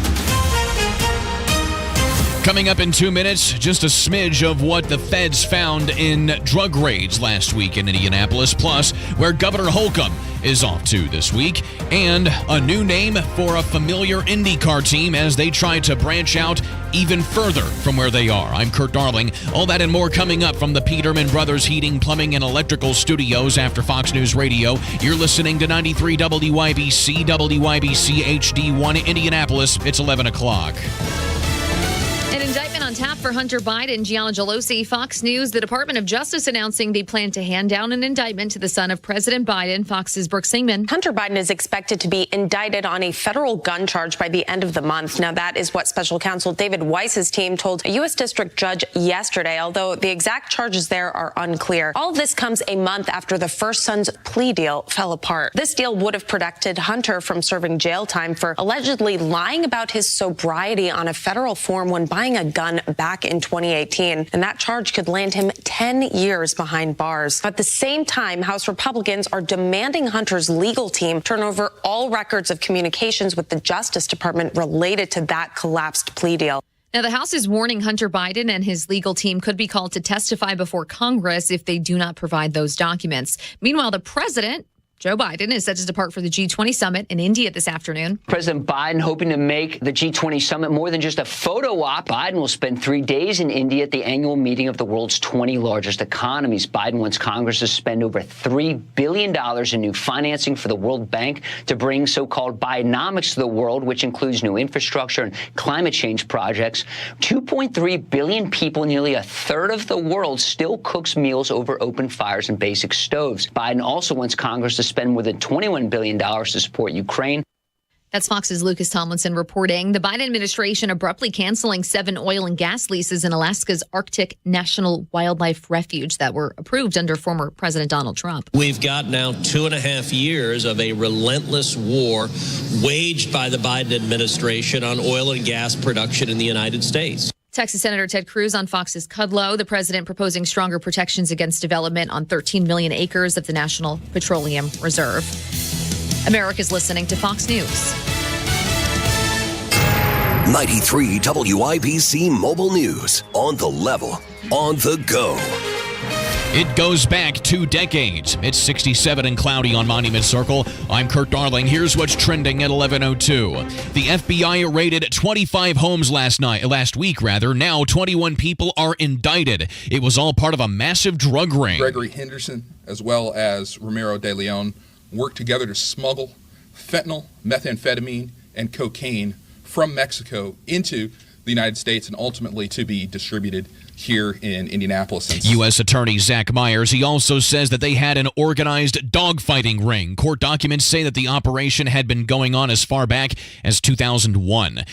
Coming up in 2 minutes, just a smidge of what the feds found in drug raids last week in Indianapolis, plus where Governor Holcomb is off to this week, and a new name for a familiar IndyCar team as they try to branch out even further from where they are. I'm Kurt Darling. All that and more coming up from the Peterman Brothers Heating, Plumbing, and Electrical Studios after Fox News Radio. You're listening to 93 WIBC, WIBC HD1 Indianapolis. It's 11 o'clock. An indictment on tap for Hunter Biden. Gianna Gelosi, Fox News. The Department of Justice announcing they plan to hand down an indictment to the son of President Biden. Fox's Brooke Singman. Hunter Biden is expected to be indicted on a federal gun charge by the end of the month. Now, that is what special counsel David Weiss's team told a U.S. district judge yesterday, although the exact charges there are unclear. All of this comes a month after the first son's plea deal fell apart. This deal would have protected Hunter from serving jail time for allegedly lying about his sobriety on a federal form when buying a gun back in 2018, and that charge could land him 10 years behind bars. At the same time, House Republicans are demanding Hunter's legal team turn over all records of communications with the Justice Department related to that collapsed plea deal. Now, the House is warning Hunter Biden and his legal team could be called to testify before Congress if they do not provide those documents. Meanwhile, the president, Joe Biden, is set to depart for the G20 summit in India this afternoon. President Biden hoping to make the G20 summit more than just a photo op. Biden will spend 3 days in India at the annual meeting of the world's 20 largest economies. Biden wants Congress to spend over $3 billion in new financing for the World Bank to bring so-called Bidenomics to the world, which includes new infrastructure and climate change projects. 2.3 billion people, nearly a third of the world, still cooks meals over open fires and basic stoves. Biden also wants Congress to spend more than $21 billion to support Ukraine. That's Fox's Lucas Tomlinson reporting. The Biden administration abruptly canceling 7 oil and gas leases in Alaska's Arctic National Wildlife Refuge that were approved under former President Donald Trump. We've got now 2.5 years of a relentless war waged by the Biden administration on oil and gas production in the United States. Texas Senator Ted Cruz on Fox's Kudlow. The president proposing stronger protections against development on 13 million acres of the National Petroleum Reserve. America's listening to Fox News. 93 WIBC Mobile News. On the level, on the go. It goes back 2 decades. It's 67 and cloudy on Monument Circle. I'm Kurt Darling. Here's what's trending at 11:02. The FBI raided 25 homes last week. Now 21 people are indicted. It was all part of a massive drug ring. Gregory Henderson, as well as Romero de Leon, worked together to smuggle fentanyl, methamphetamine, and cocaine from Mexico into the United States and ultimately to be distributed here in Indianapolis. U.S. Attorney Zach Myers, he also says that they had an organized dogfighting ring. Court documents say that the operation had been going on as far back as 2001.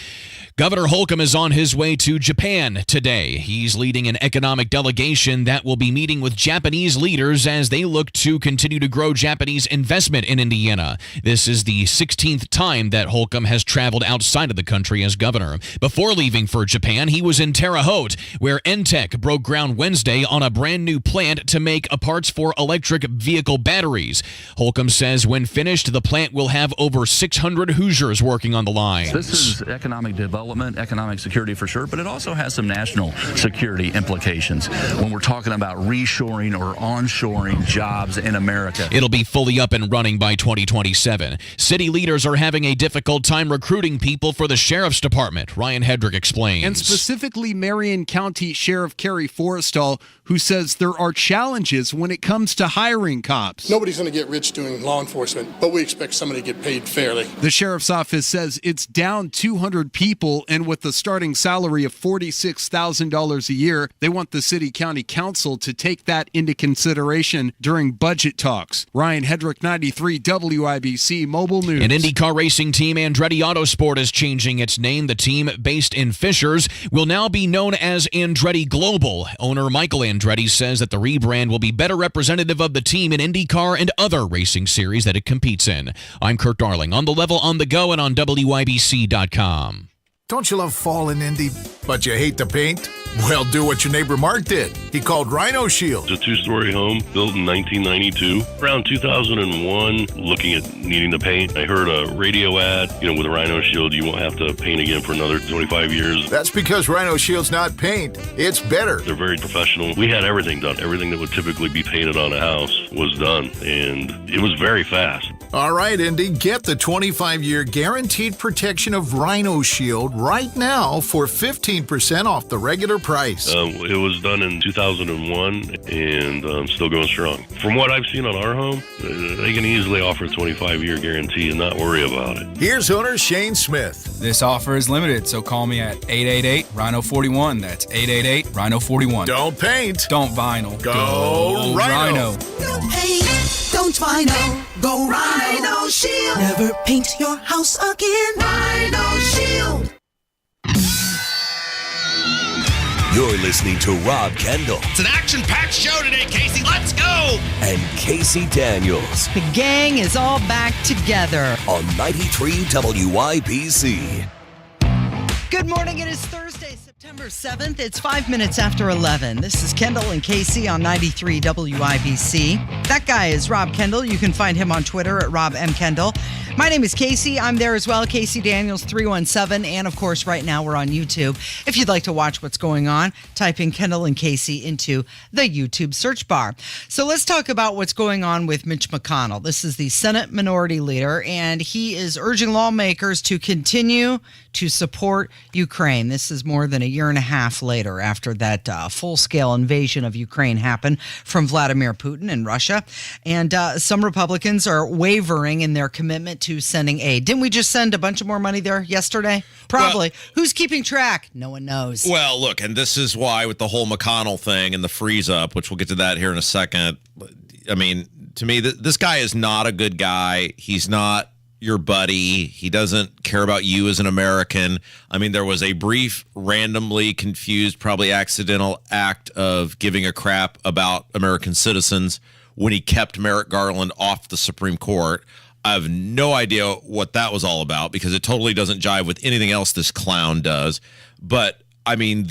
Governor Holcomb is on his way to Japan today. He's leading an economic delegation that will be meeting with Japanese leaders as they look to continue to grow Japanese investment in Indiana. This is the 16th time that Holcomb has traveled outside of the country as governor. Before leaving for Japan, he was in Terre Haute, where Entech broke ground Wednesday on a brand new plant to make parts for electric vehicle batteries. Holcomb says when finished, the plant will have over 600 Hoosiers working on the line. This is economic development, economic security for sure, but it also has some national security implications when we're talking about reshoring or onshoring jobs in America. It'll be fully up and running by 2027. City leaders are having a difficult time recruiting people for the Sheriff's Department. Ryan Hedrick explains. And specifically Marion County Sheriff Kerry Forrestal, who says there are challenges when it comes to hiring cops. Nobody's going to get rich doing law enforcement, but we expect somebody to get paid fairly. The sheriff's office says it's down 200 people, and with the starting salary of $46,000 a year, they want the city-county council to take that into consideration during budget talks. Ryan Hedrick, 93 WIBC Mobile News. An IndyCar racing team, Andretti Autosport, is changing its name. The team, based in Fishers, will now be known as Andretti Global. Owner Michael Andretti says that the rebrand will be better representative of the team in IndyCar and other racing series that it competes in. I'm Kurt Darling, on the level, on the go, and on WIBC.com. Don't you love fall in Indy, but you hate the paint? Well, do what your neighbor Mark did. He called Rhino Shield. It's a two-story home built in 1992. Around 2001, looking at needing to paint, I heard a radio ad, with a Rhino Shield, you won't have to paint again for another 25 years. That's because Rhino Shield's not paint. It's better. They're very professional. We had everything done. Everything that would typically be painted on a house was done, and it was very fast. All right, Indy, get the 25-year guaranteed protection of Rhino Shield right now for 15% off the regular price. It was done in 2001 and still going strong. From what I've seen on our home, they can easily offer a 25-year guarantee and not worry about it. Here's owner Shane Smith. This offer is limited, so call me at 888-RHINO-41. That's 888-RHINO-41. Don't paint. Don't vinyl. Go Rhino. Don't paint. Don't vinyl. Go Rhino Shield. Never paint your house again. Rhino Shield. You're listening to Rob Kendall. It's an action-packed show today, Casey. Let's go! And Casey Daniels. The gang is all back together. On 93 WIBC. Good morning. It is Thursday, September 7th. It's 5 minutes after 11. This is Kendall and Casey on 93 WIBC. That guy is Rob Kendall. You can find him on Twitter at Rob M. Kendall. My name is Casey. I'm there as well. Casey Daniels 317. And of course, right now we're on YouTube. If you'd like to watch what's going on, type in Kendall and Casey into the YouTube search bar. So let's talk about what's going on with Mitch McConnell. This is the Senate Minority Leader, and he is urging lawmakers to continue to support Ukraine. This is more than a year and a half later after that full-scale invasion of Ukraine happened from Vladimir Putin and Russia. And some Republicans are wavering in their commitment to sending aid. Didn't we just send a bunch of more money there yesterday? Probably. Well, who's keeping track? No one knows. Well, look, and this is why with the whole McConnell thing and the freeze up, which we'll get to that here in a second. I mean, to me, this guy is not a good guy. He's not your buddy. He doesn't care about you as an American. I mean, there was a brief, randomly confused, probably accidental act of giving a crap about American citizens when he kept Merrick Garland off the Supreme Court. I have no idea what that was all about because it totally doesn't jive with anything else this clown does. But, I mean,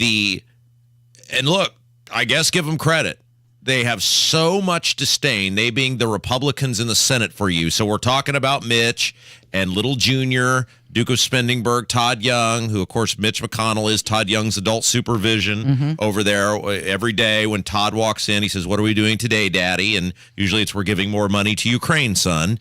and look, I guess give them credit. They have so much disdain, they being the Republicans in the Senate for you. So we're talking about Mitch and Little Jr., Duke of Spendingburg, Todd Young, who, of course, Mitch McConnell is Todd Young's adult supervision over there. Every day when Todd walks in, he says, "What are we doing today, Daddy?" And usually it's, "We're giving more money to Ukraine, son."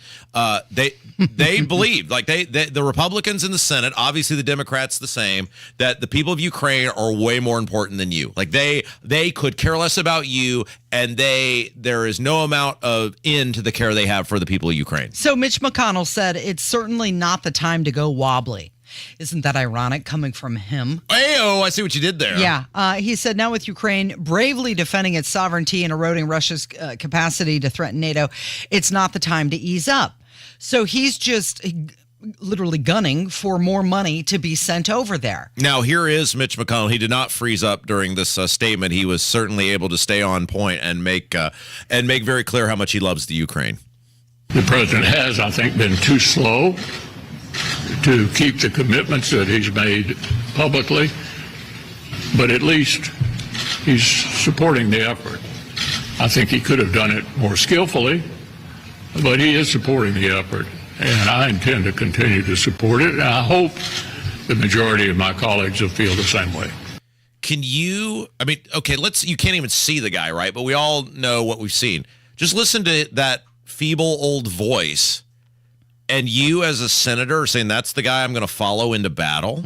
They believe, like the Republicans in the Senate, obviously the Democrats the same, that the people of Ukraine are way more important than you. Like they could care less about you, and there is no amount of end to the care they have for the people of Ukraine. So Mitch McConnell said it's certainly not the time to go wobbly. Isn't that ironic coming from him? Hey-oh, I see what you did there. Yeah. He said now with Ukraine bravely defending its sovereignty and eroding Russia's capacity to threaten NATO, it's not the time to ease up. So he's just literally gunning for more money to be sent over there. Now, here is Mitch McConnell. He did not freeze up during this statement. He was certainly able to stay on point and make very clear how much he loves the Ukraine. The president has, I think, been too slow to keep the commitments that he's made publicly, but at least he's supporting the effort. I think he could have done it more skillfully, but he is supporting the effort, and I intend to continue to support it, and I hope the majority of my colleagues will feel the same way. You can't even see the guy, right? But we all know what we've seen. Just listen to that feeble old voice, and you as a senator are saying that's the guy I'm going to follow into battle.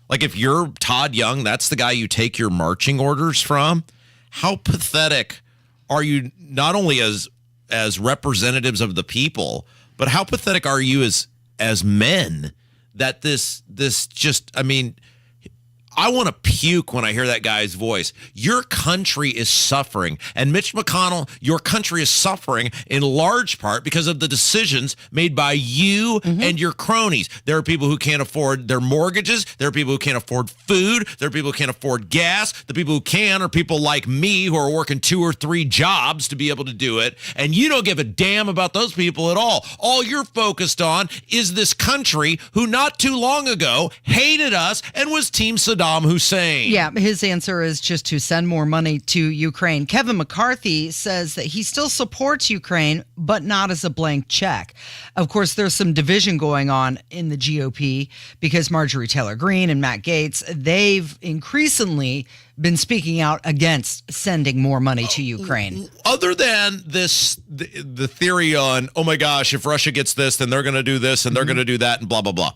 Like if you're Todd Young, that's the guy you take your marching orders from. How pathetic are you, not only as representatives of the people, but how pathetic are you as men that this just, I mean, I want to puke when I hear that guy's voice. Your country is suffering. And Mitch McConnell, your country is suffering in large part because of the decisions made by you and your cronies. There are people who can't afford their mortgages. There are people who can't afford food. There are people who can't afford gas. The people who can are people like me who are working 2 or 3 jobs to be able to do it. And you don't give a damn about those people at all. All you're focused on is this country who not too long ago hated us and was Team Saddam Hussein. Yeah, his answer is just to send more money to Ukraine. Kevin McCarthy says that he still supports Ukraine, but not as a blank check. Of course, there's some division going on in the GOP because Marjorie Taylor Greene and Matt Gaetz, they've increasingly been speaking out against sending more money to Ukraine. Other than this, the theory on, oh my gosh, if Russia gets this, then they're going to do this and they're going to do that and blah, blah, blah.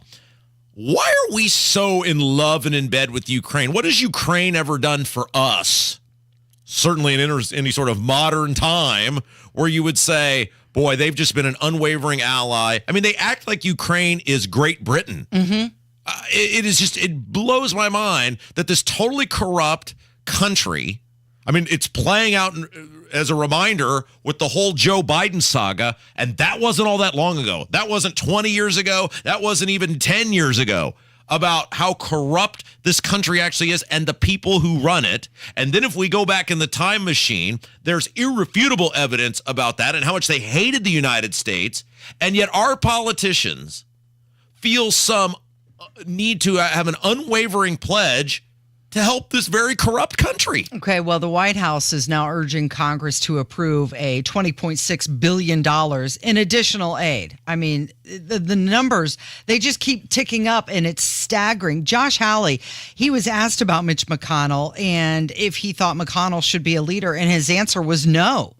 Why are we so in love and in bed with Ukraine? What has Ukraine ever done for us? Certainly in any sort of modern time where you would say, boy, they've just been an unwavering ally. I mean, they act like Ukraine is Great Britain. It blows my mind that this totally corrupt country, I mean, it's playing out as a reminder with the whole Joe Biden saga, and that wasn't all that long ago. That wasn't 20 years ago. That wasn't even 10 years ago, about how corrupt this country actually is and the people who run it. And then if we go back in the time machine, there's irrefutable evidence about that and how much they hated the United States, and yet our politicians feel some need to have an unwavering pledge to help this very corrupt country. Okay, well, the White House is now urging Congress to approve a $20.6 billion in additional aid. I mean, the numbers, they just keep ticking up, and it's staggering. Josh Hawley, he was asked about Mitch McConnell and if he thought McConnell should be a leader, and his answer was no.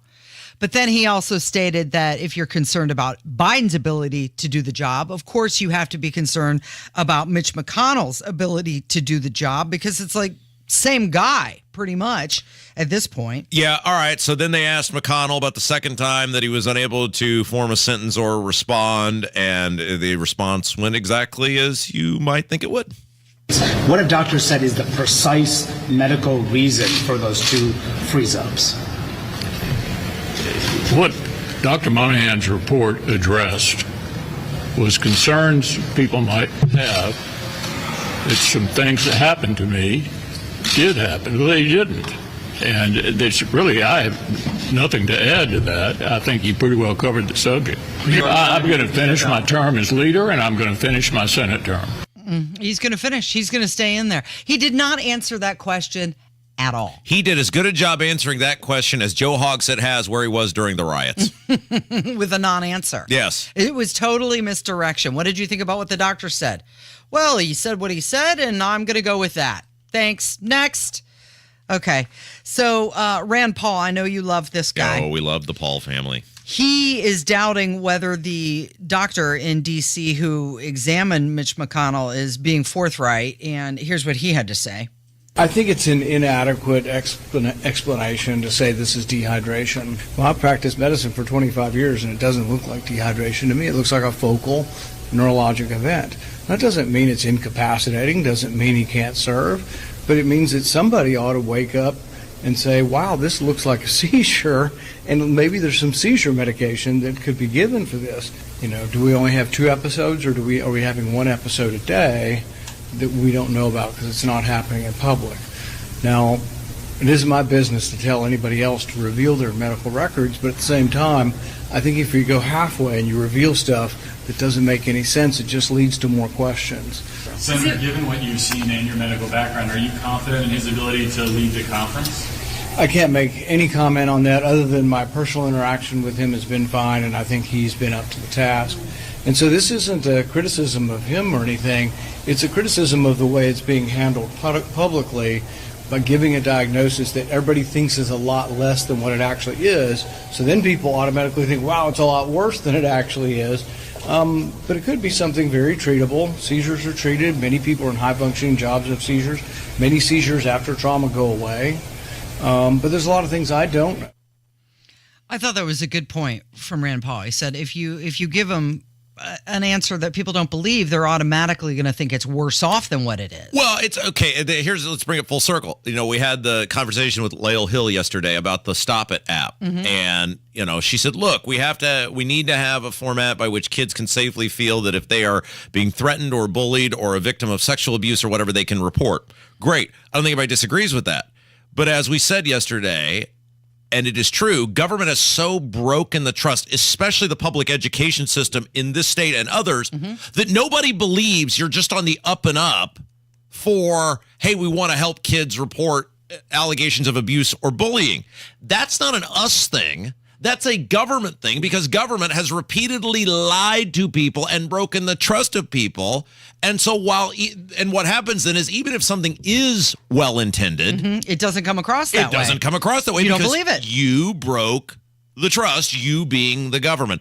But then he also stated that if you're concerned about Biden's ability to do the job, of course you have to be concerned about Mitch McConnell's ability to do the job, because it's like same guy pretty much at this point. Yeah, all right. So then they asked McConnell about the second time that he was unable to form a sentence or respond, and the response went exactly as you might think it would. What a doctor said is the precise medical reason for those 2 freeze-ups. What Dr. Monahan's report addressed was concerns people might have that some things that happened to me did happen. Well, they didn't. And it's really, I have nothing to add to that. I think you pretty well covered the subject. I'm going to finish my term as leader, and I'm going to finish my Senate term. He's going to finish. He's going to stay in there. He did not answer that question at all. He did as good a job answering that question as Joe Hogsett has where he was during the riots. With a non-answer. Yes. It was totally misdirection. What did you think about what the doctor said? Well, he said what he said, and I'm going to go with that. Thanks. Next. Okay. So Rand Paul, I know you love this guy. Oh, we love the Paul family. He is doubting whether the doctor in D.C. who examined Mitch McConnell is being forthright, and here's what he had to say. I think it's an inadequate explanation to say this is dehydration. Well, I've practiced medicine for 25 years, and it doesn't look like dehydration to me. It looks like a focal neurologic event. That doesn't mean it's incapacitating, doesn't mean he can't serve, but it means that somebody ought to wake up and say, wow, this looks like a seizure, and maybe there's some seizure medication that could be given for this. You know, do we only have 2 episodes, or are we having 1 episode a day that we don't know about because it's not happening in public? Now, it isn't my business to tell anybody else to reveal their medical records, but at the same time, I think if you go halfway and you reveal stuff that doesn't make any sense, it just leads to more questions. Senator, given what you've seen and your medical background, are you confident in his ability to lead the conference? I can't make any comment on that other than my personal interaction with him has been fine, and I think he's been up to the task. And so this isn't a criticism of him or anything. It's a criticism of the way it's being handled publicly by giving a diagnosis that everybody thinks is a lot less than what it actually is. So then people automatically think, wow, it's a lot worse than it actually is. But it could be something very treatable. Seizures are treated. Many people in high-functioning jobs have seizures. Many seizures after trauma go away. But there's a lot of things I don't know. I thought that was a good point from Rand Paul. He said if you give him an answer that people don't believe, they're automatically going to think it's worse off than what it is. Well, it's okay. Let's bring it full circle. We had the conversation with Lael Hill yesterday about the Stop It app. Mm-hmm. And, she said, look, we need to have a format by which kids can safely feel that if they are being threatened or bullied or a victim of sexual abuse or whatever, they can report. Great. I don't think anybody disagrees with that. But as we said yesterday, and it is true, government has so broken the trust, especially the public education system in this state and others, that nobody believes you're just on the up and up for, hey, we want to help kids report allegations of abuse or bullying. That's not an us thing. That's a government thing, because government has repeatedly lied to people and broken the trust of people. And so what happens then is, even if something is well-intended, it doesn't come across that way. It doesn't come across that way. You don't because believe it. You broke the trust, you being the government.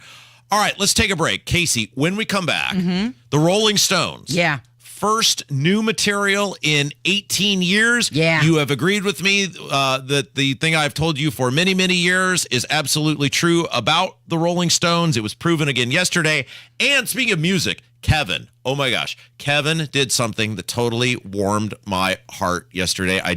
All right, let's take a break. Casey, when we come back, the Rolling Stones. Yeah. First new material in 18 years. Yeah. You have agreed with me that the thing I've told you for many, many years is absolutely true about the Rolling Stones. It was proven again yesterday. And speaking of music, Kevin, oh my gosh, Kevin did something that totally warmed my heart yesterday. I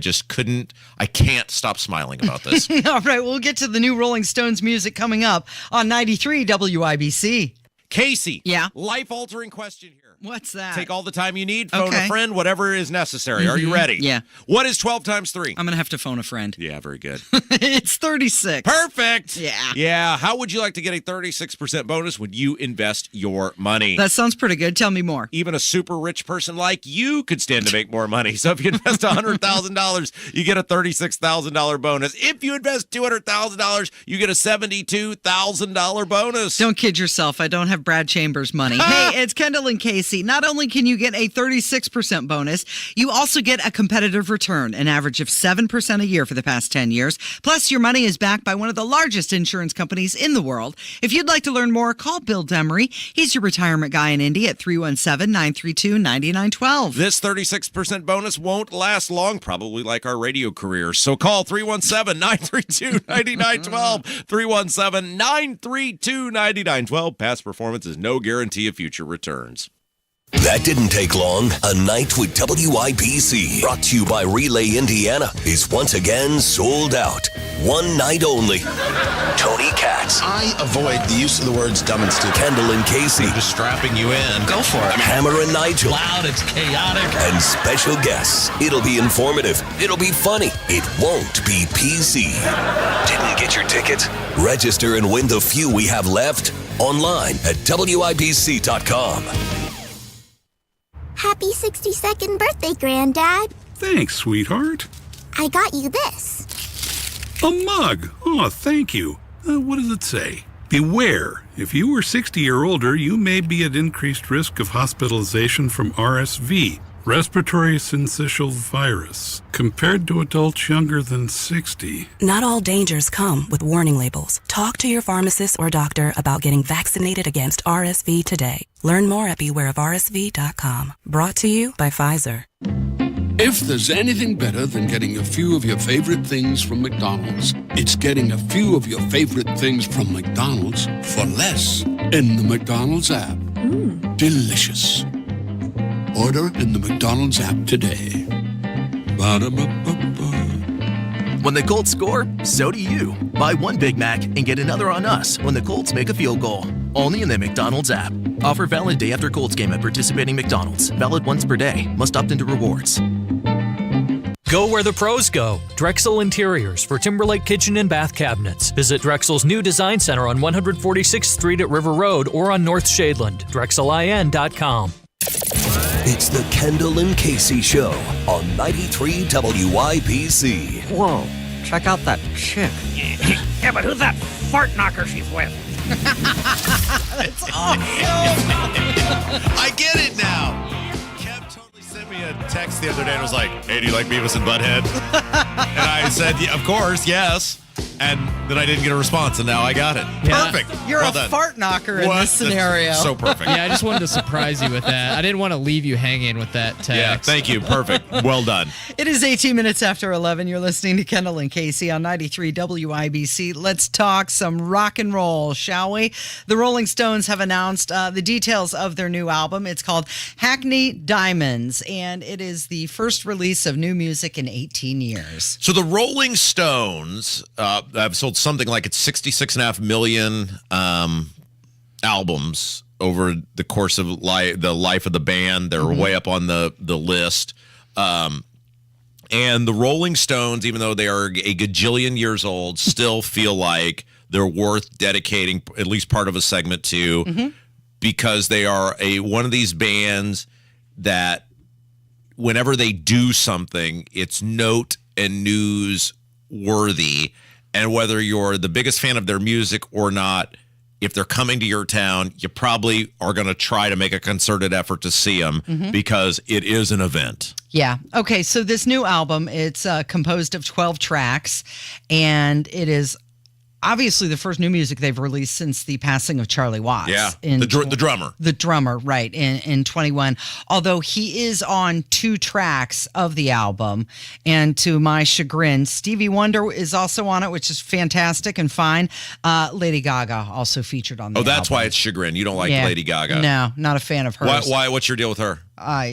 can't stop smiling about this. All right, we'll get to the new Rolling Stones music coming up on 93 WIBC. Casey. Yeah. Life-altering question here. What's that? Take all the time you need, phone a friend, whatever is necessary. Are you ready? Yeah. What is 12 times 3? I'm going to have to phone a friend. Yeah, very good. It's 36. Perfect. Yeah. Yeah. How would you like to get a 36% bonus when you invest your money? That sounds pretty good. Tell me more. Even a super rich person like you could stand to make more money. So if you invest $100,000, you get a $36,000 bonus. If you invest $200,000, you get a $72,000 bonus. Don't kid yourself. I don't have Brad Chambers money. Hey, it's Kendall and Casey. Not only can you get a 36% bonus, you also get a competitive return, an average of 7% a year for the past 10 years. Plus, your money is backed by one of the largest insurance companies in the world. If you'd like to learn more, call Bill Demery. He's your retirement guy in Indy at 317-932-9912. This 36% bonus won't last long, probably like our radio careers. So call 317-932-9912. 317-932-9912. Past performance is no guarantee of future returns. That didn't take long. A Night with WIBC, brought to you by Relay Indiana, is once again sold out. One night only. Tony Katz. I avoid the use of the words dumb and stupid. Kendall and Casey. Just strapping you in. Go for it. Hammer and Nigel. Loud, it's chaotic. And special guests. It'll be informative. It'll be funny. It won't be PC. Didn't get your ticket? Register and win the few we have left online at WIBC.com. Happy 62nd birthday, Granddad. Thanks, sweetheart. I got you this. A mug. Oh, thank you. What does it say? Beware. If you are 60 or older, you may be at increased risk of hospitalization from RSV, respiratory syncytial virus, compared to adults younger than 60. Not all dangers come with warning labels. Talk to your pharmacist or doctor about getting vaccinated against RSV today. Learn more at bewareofrsv.com. Brought to you by Pfizer. If there's anything better than getting a few of your favorite things from McDonald's, it's getting a few of your favorite things from McDonald's for less in the McDonald's app. Delicious. Order in the McDonald's app today. Ba-da-ba-ba-ba. When the Colts score, so do you. Buy one Big Mac and get another on us when the Colts make a field goal. Only in the McDonald's app. Offer valid day after Colts game at participating McDonald's. Valid once per day. Must opt into rewards. Go where the pros go. Drexel Interiors for Timberlake Kitchen and Bath Cabinets. Visit Drexel's new design center on 146th Street at River Road or on North Shadeland. DrexelIN.com. It's the Kendall and Casey Show on 93 WIBC. Whoa, check out that chick. Yeah, but who's that fart knocker she's with? That's awesome. I get it now. Kev totally sent me a text the other day and was like, hey, do you like Beavis and Butthead? And I said, yeah, of course, yes. And then I didn't get a response, and now I got it. Yeah. Perfect. You're Well a done. fart knocker in this scenario. So perfect. Yeah, I just wanted to surprise you with that. I didn't want to leave you hanging with that text. Yeah, thank you. Perfect. Well done. It is 18 minutes after 11. You're listening to Kendall and Casey on 93 WIBC. Let's talk some rock and roll, shall we? The Rolling Stones have announced the details of their new album. It's called Hackney Diamonds, and it is the first release of new music in 18 years. So the Rolling Stones have sold something like it's 66.5 million albums over the course of the life of the band. They're way up on the list. And the Rolling Stones, even though they are a gajillion years old, still feel like they're worth dedicating at least part of a segment to because they are one of these bands that whenever they do something, it's note and news worthy. And whether you're the biggest fan of their music or not, if they're coming to your town, you probably are going to try to make a concerted effort to see them because it is an event. Yeah. Okay. So this new album, it's composed of 12 tracks, and it is obviously the first new music they've released since the passing of Charlie Watts. Yeah, the drummer. The drummer, right, in 21. Although he is on 2 tracks of the album, and to my chagrin, Stevie Wonder is also on it, which is fantastic and fine. Lady Gaga also featured on the album. Oh, that's why it's chagrin. You don't like Lady Gaga. No, not a fan of hers. Why? What's your deal with her?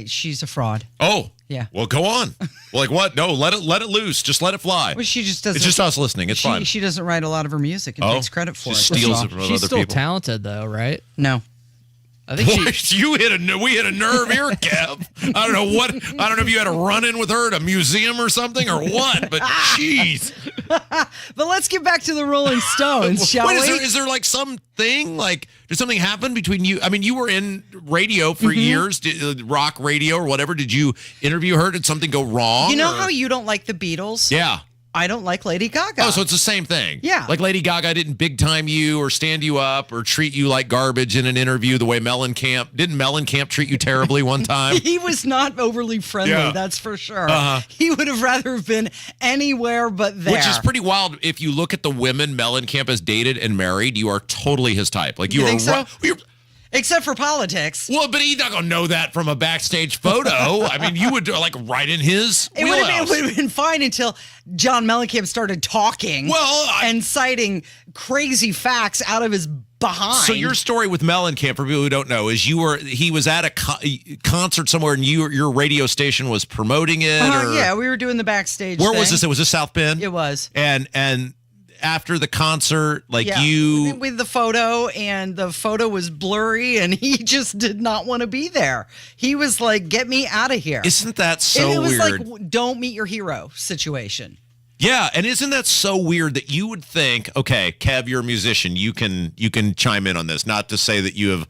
She's a fraud. Oh. Yeah. Well, go on. Like what? No, let it loose. Just let it fly. Well, she just doesn't. It's just us listening. It's fine. She doesn't write a lot of her music and takes credit for it. Steals it from other people. She's still talented, though, right? No. I think we hit a nerve here, Kev. I don't know if you had a run-in with her at a museum or something or what, but jeez. But let's get back to the Rolling Stones, shall we? Is there like something, like, did something happen between you? I mean, you were in radio for years, rock radio or whatever. Did you interview her? Did something go wrong? You know how you don't like the Beatles? Yeah. I don't like Lady Gaga. Oh, so it's the same thing. Yeah. Like Lady Gaga didn't big time you or stand you up or treat you like garbage in an interview the way Mellencamp. Didn't Mellencamp treat you terribly one time? He was not overly friendly, that's for sure. He would have rather have been anywhere but there. Which is pretty wild. If you look at the women Mellencamp has dated and married, you are totally his type. Like you think are so? Except for politics. Well, but he's not going to know that from a backstage photo. I mean, you would like right in his wheelhouse. It would have been fine until John Mellencamp started talking and citing crazy facts out of his behind. So your story with Mellencamp, for people who don't know, is he was at a concert somewhere and your radio station was promoting it? Yeah, we were doing the backstage Where thing. was this? It was this South Bend? It was. And after the concert, with the photo, and the photo was blurry, and he just did not want to be there. He was like, "Get me out of here." Isn't that so weird? It was like, "Don't meet your hero" situation. Yeah, and isn't that so weird that you would think, okay, Kev, you're a musician, you can chime in on this. Not to say that you have,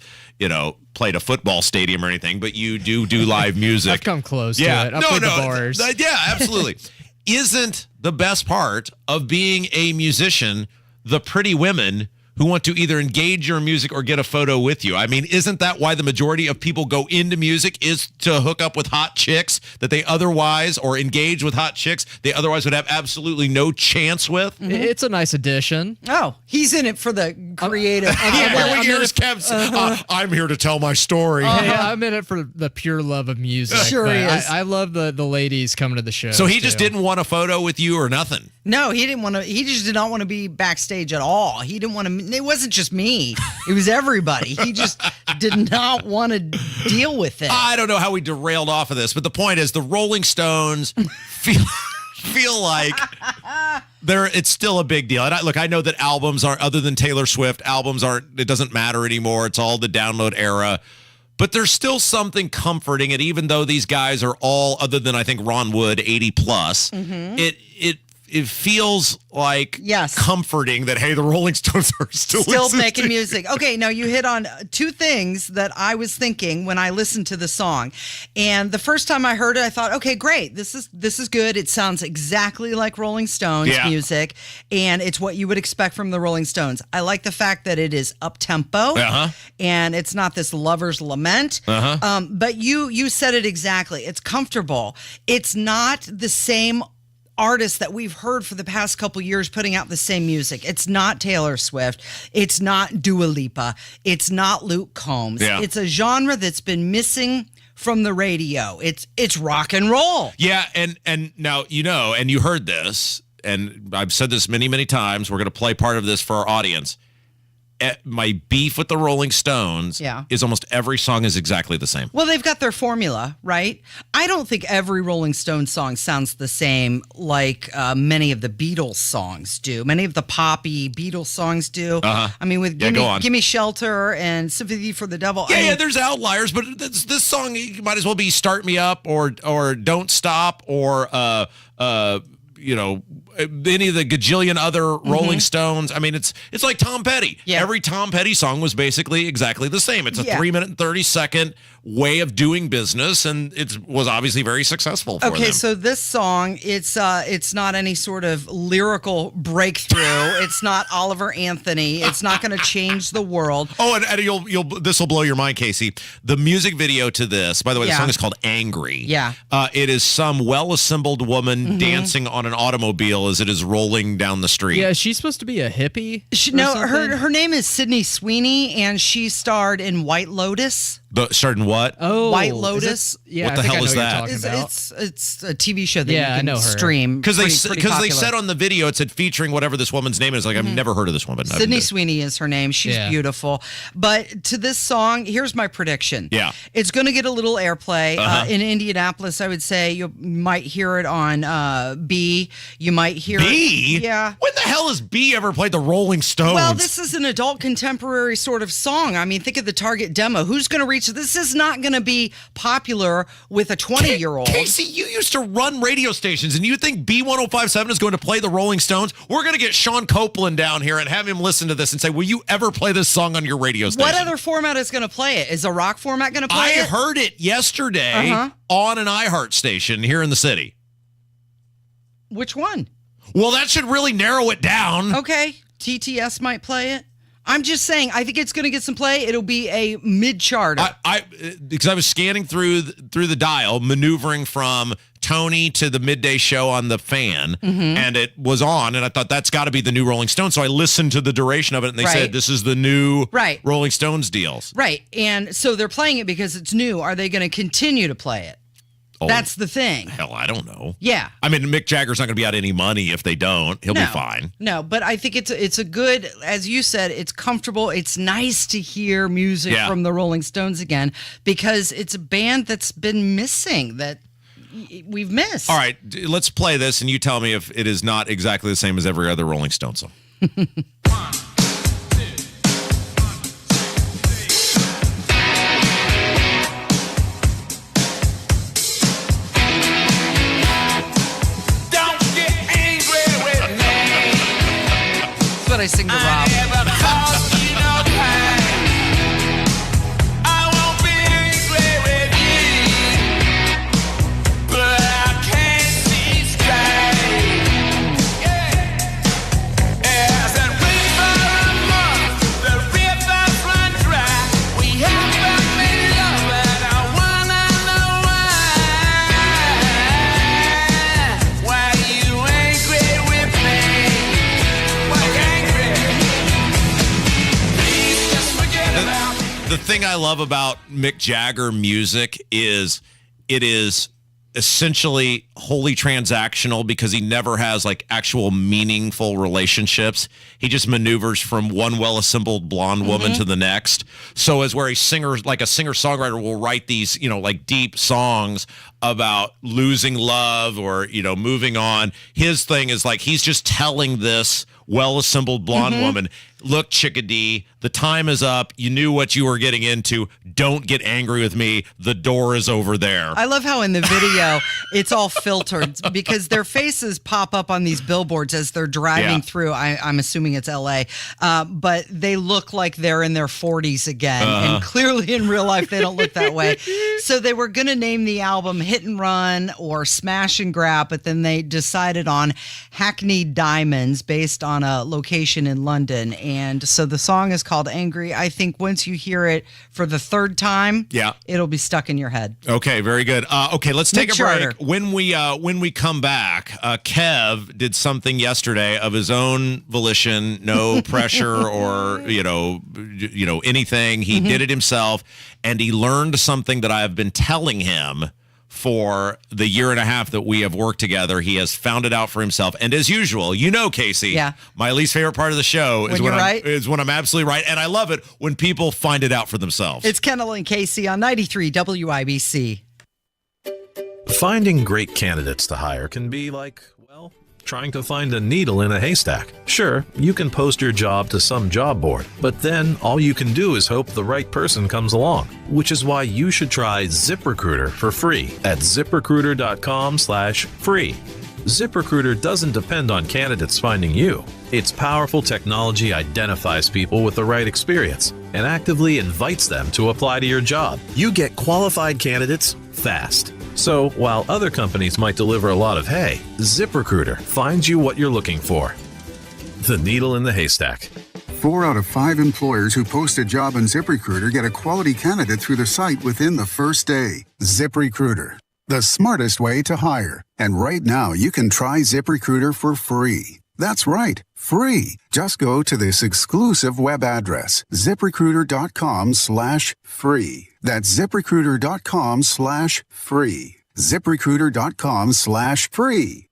played a football stadium or anything, but you do live music. I've come close to it. I've played the bars. Yeah, absolutely. Isn't the best part of being a musician the pretty women who want to either engage your music or get a photo with you? I mean, isn't that why the majority of people go into music, is to hook up with hot chicks that they otherwise, or engage with hot chicks they otherwise would have absolutely no chance with? It's a nice addition. Oh, he's in it for the creative. Here's Kev's, I'm here to tell my story. Yeah, I'm in it for the pure love of music. Sure he is. I love the ladies coming to the show. So he just didn't want a photo with you or nothing? No, he didn't want to. He just did not want to be backstage at all. He didn't want to. It wasn't just me. It was everybody. He just did not want to deal with it. I don't know how we derailed off of this, but the point is the Rolling Stones feel like it's still a big deal. And I know that albums aren't, other than Taylor Swift, it doesn't matter anymore. It's all the download era. But there's still something comforting, and even though these guys are all, other than I think Ron Wood, 80 plus, it feels like comforting that, hey, the Rolling Stones are still making music. Okay, now you hit on 2 things that I was thinking when I listened to the song. And the first time I heard it, I thought, okay, great. This is good. It sounds exactly like Rolling Stones music, and it's what you would expect from the Rolling Stones. I like the fact that it is up-tempo, and it's not this lover's lament. But you said it exactly. It's comfortable. It's not the same artists that we've heard for the past couple years putting out the same music. It's not Taylor Swift. It's not Dua Lipa. It's not Luke Combs. Yeah. It's a genre that's been missing from the radio. It's rock and roll. Yeah, and now and you heard this, and I've said this many, many times. We're going to play part of this for our audience. My beef with the Rolling Stones is almost every song is exactly the same. Well, they've got their formula, right? I don't think every Rolling Stones song sounds the same like many of the Beatles songs do. Many of the poppy Beatles songs do. I mean, with Gimme Shelter and Sympathy for the Devil. Yeah, there's outliers, but this song might as well be Start Me Up or Don't Stop or any of the gajillion other Rolling Stones. I mean, it's like Tom Petty. Yeah. Every Tom Petty song was basically exactly the same. It's a 3-minute and 30-second way of doing business, and it was obviously very successful for them. Okay, so this song, it's not any sort of lyrical breakthrough. It's not Oliver Anthony. It's not going to change the world. Oh, and this will blow your mind, Casey. The music video to this, by the way, the song is called Angry. Yeah. It is some well-assembled woman dancing on an automobile as it is rolling down the street. Yeah, she's supposed to be a hippie. Her name is Sydney Sweeney, and she starred in White Lotus. Starred in what? Oh, White Lotus. What the hell is that? It's a TV show that you can know her. stream. Because they said on the video it said featuring whatever this woman's name is. Like I've never heard of this woman. Sydney Sweeney is her name. She's beautiful. But to this song, here's my prediction. Yeah, it's going to get a little airplay in Indianapolis. I would say you might hear it on B. You might hear B. It. Yeah. When the hell has B ever played the Rolling Stones? Well, this is an adult contemporary sort of song. I mean, think of the target demo. Who's going to reach? This is not going to be popular with a 20-year-old. Casey, you used to run radio stations, and you think B1057 is going to play the Rolling Stones? We're going to get Sean Copeland down here and have him listen to this and say, will you ever play this song on your radio station? What other format is going to play it? Is a rock format going to play it? I heard it yesterday on an iHeart station here in the city. Which one? Well, that should really narrow it down. Okay. TTS might play it. I'm just saying, I think it's going to get some play. It'll be a mid-charter. Because I was scanning through the dial, maneuvering from Tony to the midday show on the fan, and it was on, and I thought that's got to be the new Rolling Stones. So I listened to the duration of it, and they said this is the new Rolling Stones deals. Right, and so they're playing it because it's new. Are they going to continue to play it? Oh, that's the thing. Hell, I don't know. Yeah. I mean, Mick Jagger's not going to be out any money if they don't. He'll be fine. No, but I think it's a good, as you said, it's comfortable. It's nice to hear music from the Rolling Stones again because it's a band that's been missing, that we've missed. All right, let's play this, and you tell me if it is not exactly the same as every other Rolling Stone song. I sing to Rob. The thing I love about Mick Jagger music is it is essentially wholly transactional because he never has like actual meaningful relationships. He just maneuvers from one well-assembled blonde woman to the next. So as where a singer-songwriter will write these, like deep songs about losing love or, moving on. His thing is like he's just telling this well-assembled blonde woman, look, chickadee, the time is up. You knew what you were getting into. Don't get angry with me. The door is over there. I love how in the video it's all filtered because their faces pop up on these billboards as they're driving through. I'm assuming it's LA, but they look like they're in their 40s again. And clearly in real life, they don't look that way. So they were going to name the album Hit and Run or Smash and Grab, but then they decided on Hackneyed Diamonds based on a location in London. And so the song is called Angry. I think once you hear it for the third time, it'll be stuck in your head. Okay, very good. Okay, let's take Nick a break. Charter. When we come back, Kev did something yesterday of his own volition, no pressure or anything. He did it himself, and he learned something that I have been telling him for the year and a half that we have worked together. He has found it out for himself. And as usual, Casey, my least favorite part of the show is when I'm absolutely right. And I love it when people find it out for themselves. It's Kendall and Casey on 93 WIBC. Finding great candidates to hire can be like, trying to find a needle in a haystack. Sure, you can post your job to some job board, but then all you can do is hope the right person comes along, which is why you should try ZipRecruiter for free at ZipRecruiter.com/free. ZipRecruiter doesn't depend on candidates finding you. Its powerful technology identifies people with the right experience and actively invites them to apply to your job. You get qualified candidates fast. So, while other companies might deliver a lot of hay, ZipRecruiter finds you what you're looking for. The needle in the haystack. 4 out of 5 employers who post a job on ZipRecruiter get a quality candidate through the site within the first day. ZipRecruiter, the smartest way to hire. And right now, you can try ZipRecruiter for free. That's right, free. Just go to this exclusive web address, ZipRecruiter.com/free. That's ZipRecruiter.com/free. ZipRecruiter.com/free.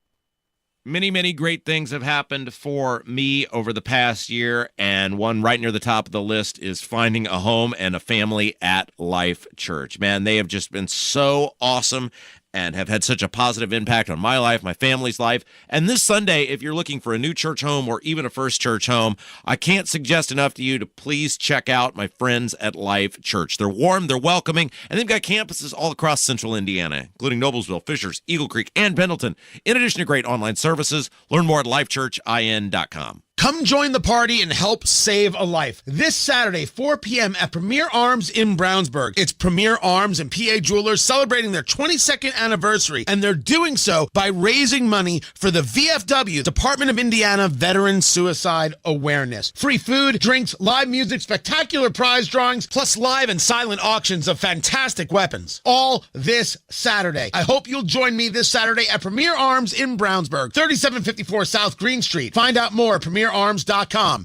Many, many great things have happened for me over the past year, and one right near the top of the list is finding a home and a family at Life Church. Man, they have just been so awesome and have had such a positive impact on my life, my family's life. And this Sunday, if you're looking for a new church home or even a first church home, I can't suggest enough to you to please check out my friends at Life Church. They're warm, they're welcoming, and they've got campuses all across central Indiana, including Noblesville, Fishers, Eagle Creek, and Pendleton. In addition to great online services, learn more at lifechurchin.com. Come join the party and help save a life. This Saturday, 4 p.m. at Premier Arms in Brownsburg. It's Premier Arms and PA Jewelers celebrating their 22nd anniversary, and they're doing so by raising money for the VFW, Department of Indiana Veteran Suicide Awareness. Free food, drinks, live music, spectacular prize drawings, plus live and silent auctions of fantastic weapons. All this Saturday. I hope you'll join me this Saturday at Premier Arms in Brownsburg, 3754 South Green Street. Find out more at premierarms.com.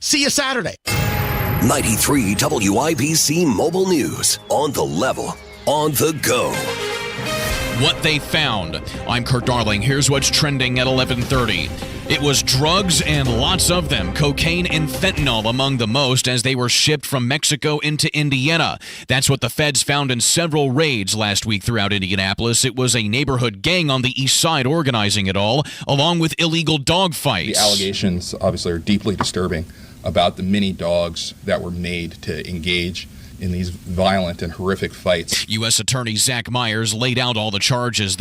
See you Saturday. 93 WIBC Mobile News. On the level, on the go. What they found. I'm Kurt Darling. Here's what's trending at 11:30. It was drugs and lots of them. Cocaine and fentanyl among the most as they were shipped from Mexico into Indiana. That's what the feds found in several raids last week throughout Indianapolis. It was a neighborhood gang on the east side organizing it all, along with illegal dog fights. The allegations obviously are deeply disturbing about the many dogs that were made to engage in these violent and horrific fights. U.S. Attorney Zach Myers laid out all the charges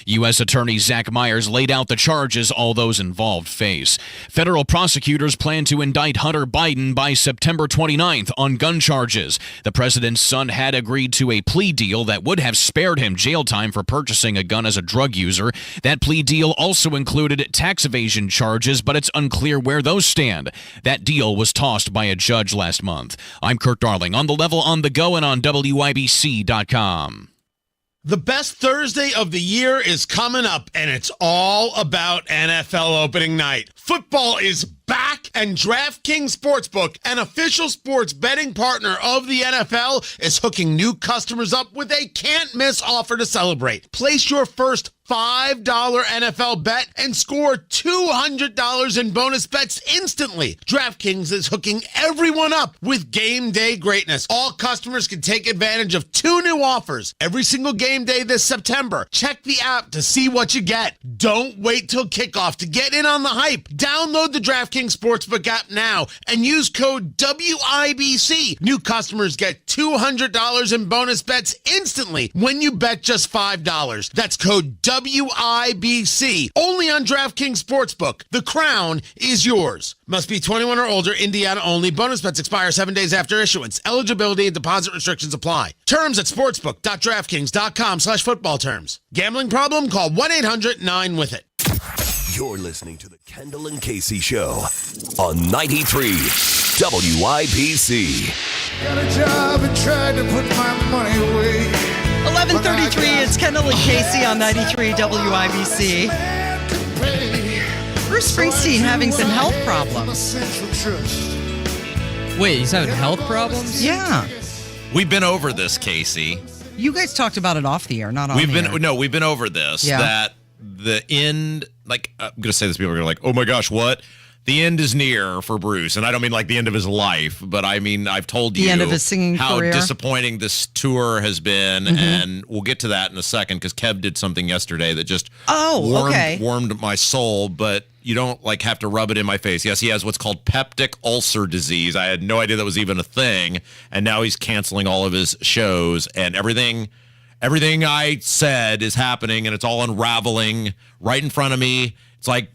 U.S. Attorney Zach Myers laid out the charges all those involved face. Federal prosecutors plan to indict Hunter Biden by September 29th on gun charges. The president's son had agreed to a plea deal that would have spared him jail time for purchasing a gun as a drug user. That plea deal also included tax evasion charges, but it's unclear where those stand. That deal was tossed by a judge last month. I'm Kurt Darling, on the level, on the go, and on WIBC.com. The best Thursday of the year is coming up, and it's all about NFL opening night. Football is back, and DraftKings Sportsbook, an official sports betting partner of the NFL, is hooking new customers up with a can't-miss offer to celebrate. Place your first $5 NFL bet and score $200 in bonus bets instantly. DraftKings is hooking everyone up with game day greatness. All customers can take advantage of 2 new offers every single game day this September. Check the app to see what you get. Don't wait till kickoff to get in on the hype. Download the DraftKings Sportsbook app now and use code WIBC. New customers get $200 in bonus bets instantly when you bet just $5. That's code WIBC WIBC. Only on DraftKings Sportsbook. The crown is yours. Must be 21 or older, Indiana only. Bonus bets expire 7 days after issuance. Eligibility and deposit restrictions apply. Terms at sportsbook.draftkings.com/football terms. Gambling problem? Call 1-800-9-WITH-IT. You're listening to the Kendall and Casey Show on 93 WIBC. Got a job and tried to put my money away. 11:33, it's Kendall and Casey on 93 WIBC. Bruce Springsteen having some health problems. Wait, he's having health problems? Yeah. We've been over this, Casey. You guys talked about it off the air, not on the air. We've been over this. Yeah. That the end, like, I'm going to say this, people are going to be like, oh my gosh, what? The end is near for Bruce. And I don't mean like the end of his life, but I mean, I've told you the end of his singing how career. disappointing this tour has been. Mm-hmm. And we'll get to that in a second because Kev did something yesterday that just warmed my soul, but you don't like have to rub it in my face. Yes, he has what's called peptic ulcer disease. I had no idea that was even a thing. And now he's canceling all of his shows and everything I said is happening and it's all unraveling right in front of me. It's like,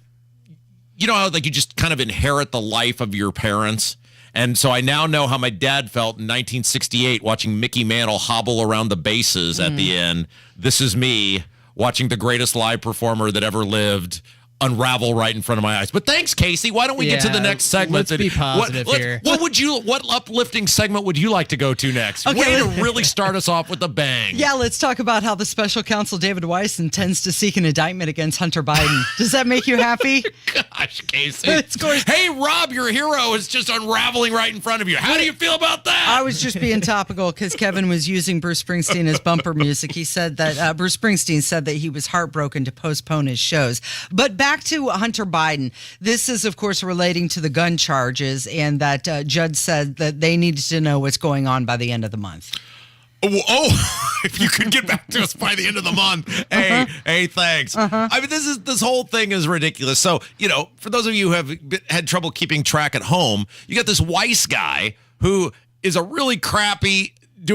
you know how like you just kind of inherit the life of your parents? And so I now know how my dad felt in 1968 watching Mickey Mantle hobble around the bases at the end. This is me watching the greatest live performer that ever lived unravel right in front of my eyes. But thanks, Casey. Why don't we get to the next segment? Let's be positive here. What uplifting segment would you like to go to next? Okay. Way to really start us off with a bang. Yeah, let's talk about how the special counsel David Weiss intends to seek an indictment against Hunter Biden. Does that make you happy? Gosh, Casey. Hey, Rob, your hero is just unraveling right in front of you. How do you feel about that? I was just being topical because Kevin was using Bruce Springsteen as bumper music. He said that Bruce Springsteen said that he was heartbroken to postpone his shows. But back to Hunter Biden. This is, of course, relating to the gun charges and that judge said that they needed to know what's going on by the end of the month. Oh, if you could get back to us by the end of the month. Hey, thanks. I mean, this whole thing is ridiculous. So, you know, for those of you who have had trouble keeping track at home, you got this Weiss guy who is doing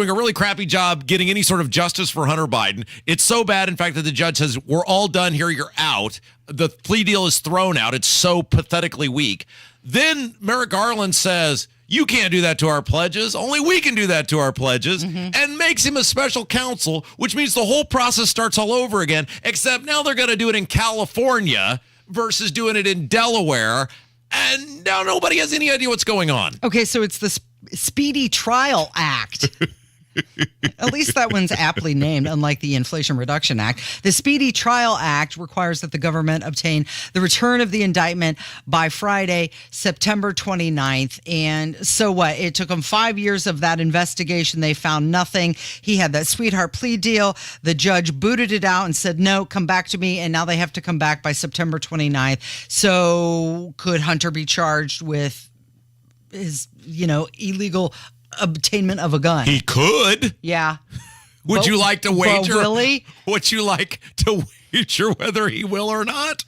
a really crappy job getting any sort of justice for Hunter Biden. It's so bad, in fact, that the judge says, we're all done here, you're out. The plea deal is thrown out. It's so pathetically weak. Then Merrick Garland says, you can't do that to our pledges. Only we can do that to our pledges, and makes him a special counsel, which means the whole process starts all over again, except now they're going to do it in California versus doing it in Delaware, and now nobody has any idea what's going on. Okay, so it's the Speedy Trial Act. At least that one's aptly named, unlike the Inflation Reduction Act. The Speedy Trial Act requires that the government obtain the return of the indictment by Friday, September 29th. And so what? It took them 5 years of that investigation. They found nothing. He had that sweetheart plea deal. The judge booted it out and said, no, come back to me. And now they have to come back by September 29th. So could Hunter be charged with his, illegal obtainment of a gun? He could. Yeah. Would you like to wager? Will he? Would you like to wager whether he will or not?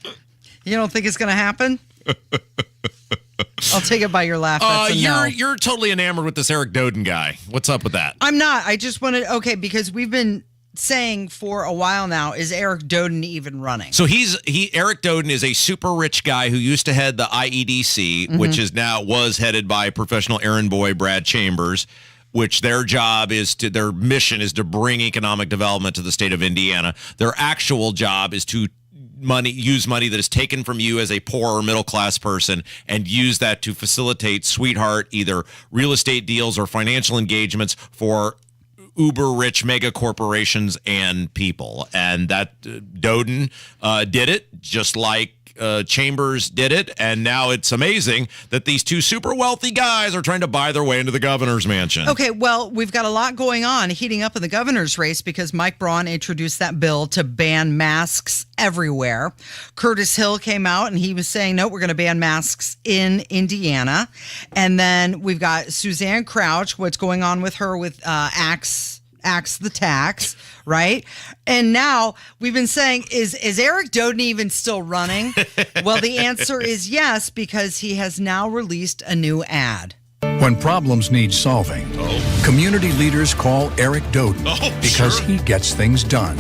You don't think it's going to happen? I'll take it by your laugh. That's a no. You're totally enamored with this Eric Doden guy. What's up with that? I'm not. I just wanted, because we've been saying for a while now, is Eric Doden even running? So Eric Doden is a super rich guy who used to head the IEDC, which is was headed by professional errand boy Brad Chambers, which their mission is to bring economic development to the state of Indiana. Their actual job is to use money that is taken from you as a poor or middle class person and use that to facilitate sweetheart either real estate deals or financial engagements for uber rich mega corporations and people. And that Doden did it just like Chambers did it. And now it's amazing that these two super wealthy guys are trying to buy their way into the governor's mansion. Okay, well, we've got a lot going on heating up in the governor's race because Mike Braun introduced that bill to ban masks everywhere. Curtis Hill came out and he was saying, no, we're going to ban masks in Indiana. And then we've got Suzanne Crouch, what's going on with her with Axe the Tax, right? And now we've been saying, is Eric Doden even still running? Well, the answer is yes, because he has now released a new ad. When problems need solving, community leaders call Eric Doden because he gets things done.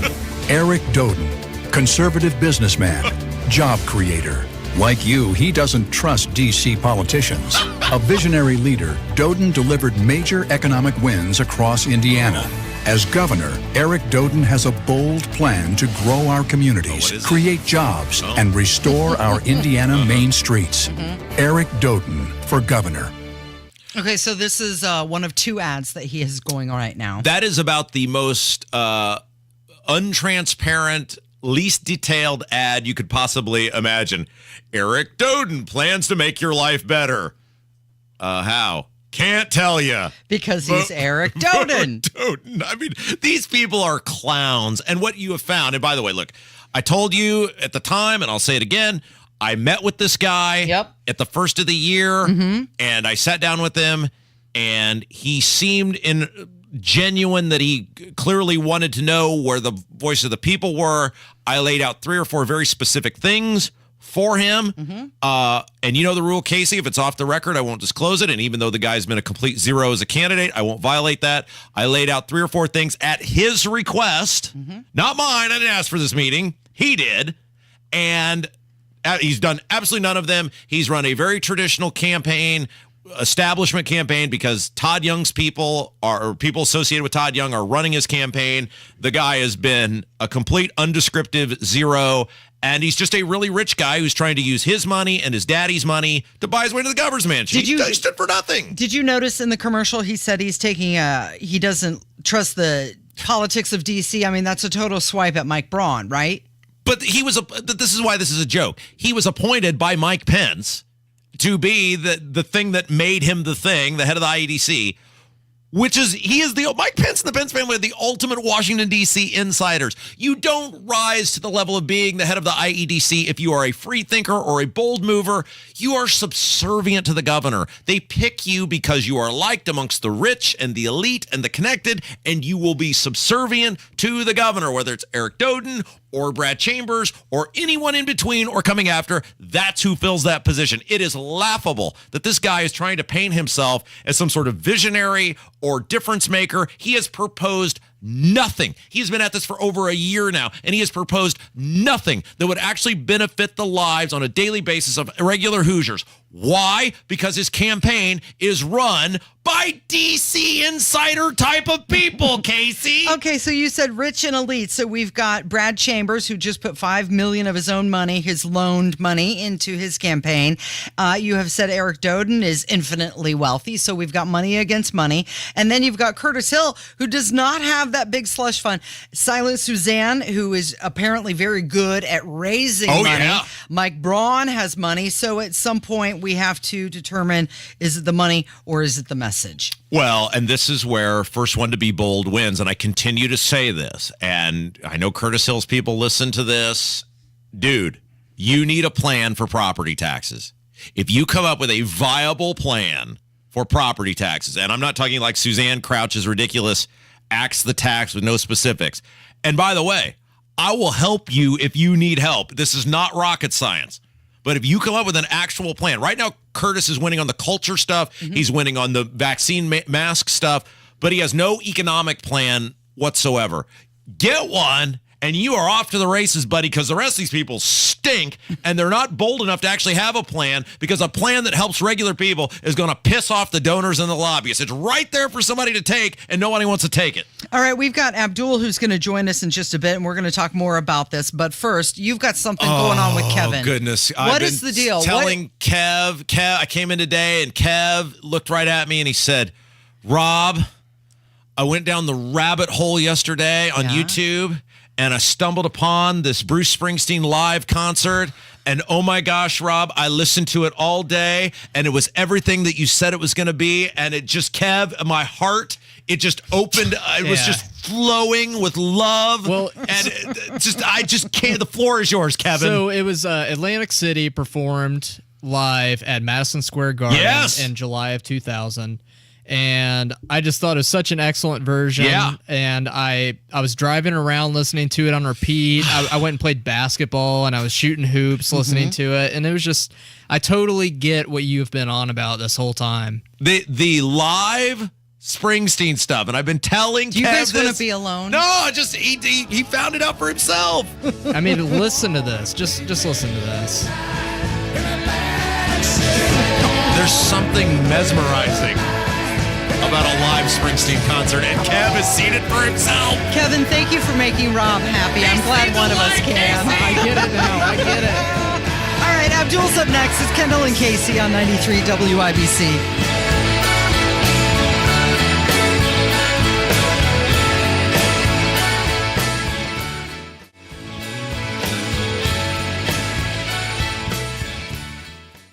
Eric Doden, conservative businessman, job creator. Like you, he doesn't trust D.C. politicians. A visionary leader, Doden delivered major economic wins across Indiana. As governor, Eric Doden has a bold plan to grow our communities, create jobs, and restore our Indiana main streets. Eric Doden for governor. Okay, so this is one of 2 ads that he has going on right now. That is about the most untransparent, least detailed ad you could possibly imagine. Eric Doden plans to make your life better. How? Can't tell you. Because he's Eric Doden. Doden. I mean, these people are clowns. And what you have found, and by the way, look, I told you at the time, and I'll say it again, I met with this guy at the first of the year, and I sat down with him, and he seemed genuine that he clearly wanted to know where the voice of the people were. I laid out 3 or 4 very specific things for him. And you know the rule, Casey, if it's off the record, I won't disclose it. And even though the guy's been a complete zero as a candidate, I won't violate that. I laid out 3 or 4 things at his request, not mine. I didn't ask for this meeting. He did. And he's done absolutely none of them. He's run a very traditional campaign, establishment campaign, because Todd Young's people associated with Todd Young are running his campaign. The guy has been a complete undescriptive zero, and he's just a really rich guy who's trying to use his money and his daddy's money to buy his way to the governor's mansion. He stood for nothing. Did you notice in the commercial he said he doesn't trust the politics of D.C.? I mean, that's a total swipe at Mike Braun, right? But this is why this is a joke. He was appointed by Mike Pence to be the thing that made him the thing, the head of the IEDC, which is, Mike Pence and the Pence family are the ultimate Washington, D.C. insiders. You don't rise to the level of being the head of the IEDC if you are a free thinker or a bold mover. You are subservient to the governor. They pick you because you are liked amongst the rich and the elite and the connected, and you will be subservient to the governor, whether it's Eric Doden or Brad Chambers or anyone in between or coming after. That's who fills that position. It is laughable that this guy is trying to paint himself as some sort of visionary or difference maker. He has proposed nothing. He's been at this for over a year now, and he has proposed nothing that would actually benefit the lives on a daily basis of regular Hoosiers. Why? Because his campaign is run by DC insider type of people, Casey. Okay, so you said rich and elite. So we've got Brad Chambers, who just put $5 million of his own money, his loaned money, into his campaign. You have said Eric Doden is infinitely wealthy, so we've got money against money. And then you've got Curtis Hill, who does not have that big slush fund. Silent Suzanne, who is apparently very good at raising money. Yeah. Mike Braun has money. So at some point, we have to determine, is it the money or is it the message? Well, and this is where first one to be bold wins. And I continue to say this, and I know Curtis Hill's people listen to this. Dude, you need a plan for property taxes. If you come up with a viable plan for property taxes, and I'm not talking like Suzanne Crouch's ridiculous axe the tax with no specifics. And by the way, I will help you if you need help. This is not rocket science. But if you come up with an actual plan, right now, Curtis is winning on the culture stuff. He's winning on the vaccine mask stuff, but he has no economic plan whatsoever. Get one, and you are off to the races, buddy, because the rest of these people stink, and they're not bold enough to actually have a plan, because a plan that helps regular people is going to piss off the donors and the lobbyists. It's right there for somebody to take, and nobody wants to take it. All right, we've got Abdul, who's going to join us in just a bit, and we're going to talk more about this. But first, you've got something going on with Kevin. Oh, goodness. What is the deal? Telling Kev, I came in today, and Kev looked right at me, and he said, Rob, I went down the rabbit hole yesterday on YouTube, and I stumbled upon this Bruce Springsteen live concert. And oh my gosh, Rob, I listened to it all day, and it was everything that you said it was going to be. And it just, Kev, my heart, it just opened. It was just flowing with love. Well, and I just can't. The floor is yours, Kevin. So it was Atlantic City performed live at Madison Square Garden in July of 2000. And I just thought it was such an excellent version. Yeah. And I was driving around listening to it on repeat. I went and played basketball, and I was shooting hoops listening to it. And it was just, I totally get what you've been on about this whole time. The live Springsteen stuff, and I've been telling Do you Kev guys want this. to be alone? No, just he found it out for himself. I mean, listen to this. Just listen to this. There's something mesmerizing about a live Springsteen concert, and Kev has seen it for himself. Kevin, thank you for making Rob happy. I'm glad one of us can. I get it now. I get it. All right, Abdul's up next. It's Kendall and Casey on 93 WIBC.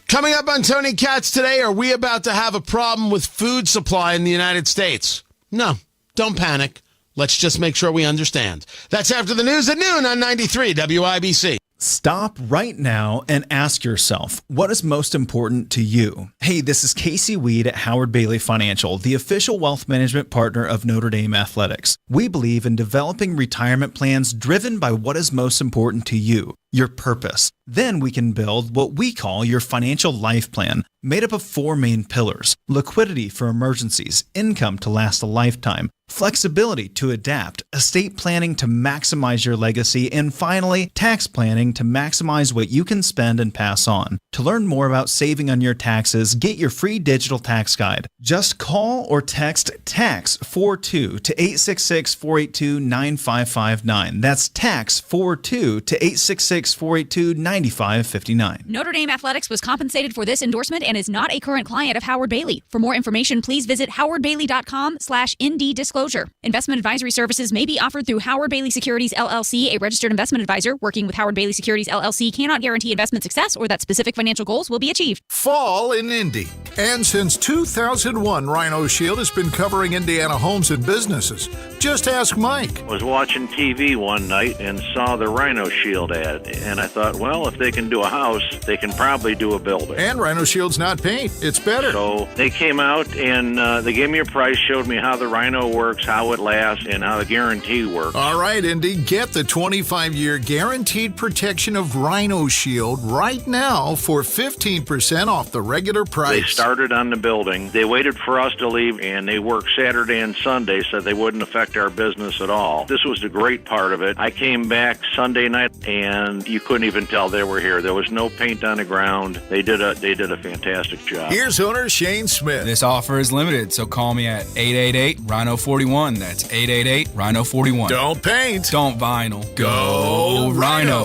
Coming up on Tony Katz today, are we about to have a problem with food supply in the United States? No, don't panic. Let's just make sure we understand. That's after the news at noon on 93 WIBC. Stop right now and ask yourself, what is most important to you? Hey, this is Casey Weed at Howard Bailey Financial, the official wealth management partner of Notre Dame Athletics. We believe in developing retirement plans driven by what is most important to you, your purpose. Then we can build what we call your financial life plan, made up of 4 main pillars: liquidity for emergencies, income to last a lifetime, flexibility to adapt, estate planning to maximize your legacy, and finally, tax planning to maximize what you can spend and pass on. To learn more about saving on your taxes, get your free digital tax guide. Just call or text TAX42 to 866-482-9559. That's TAX42 to 866-482-9559. Notre Dame Athletics was compensated for this endorsement and is not a current client of Howard Bailey. For more information, please visit howardbailey.com/ND disclosure. Investment advisory services may be offered through Howard Bailey Securities LLC, a registered investment advisor. Working with Howard Bailey Securities LLC cannot guarantee investment success or that specific financial goals will be achieved. Fall in Indy. And since 2001, Rhino Shield has been covering Indiana homes and businesses. Just ask Mike. I was watching TV one night and saw the Rhino Shield ad, and I thought, well, if they can do a house, they can probably do a building. And Rhino Shield's not paint, it's better. So they came out and they gave me a price, showed me how the Rhino works, how it lasts, and how the guarantee works. All right, Indy, get the 25-year guaranteed protection of Rhino Shield right now for 15% off the regular price. They started on the building. They waited for us to leave, and they worked Saturday and Sunday so they wouldn't affect our business at all. This was the great part of it. I came back Sunday night, and you couldn't even tell they were here. There was no paint on the ground. They did a fantastic job. Here's owner Shane Smith. This offer is limited, so call me at 888-RHINO-41. That's 888-RHINO-41. Don't paint. Don't vinyl. Go Rhino.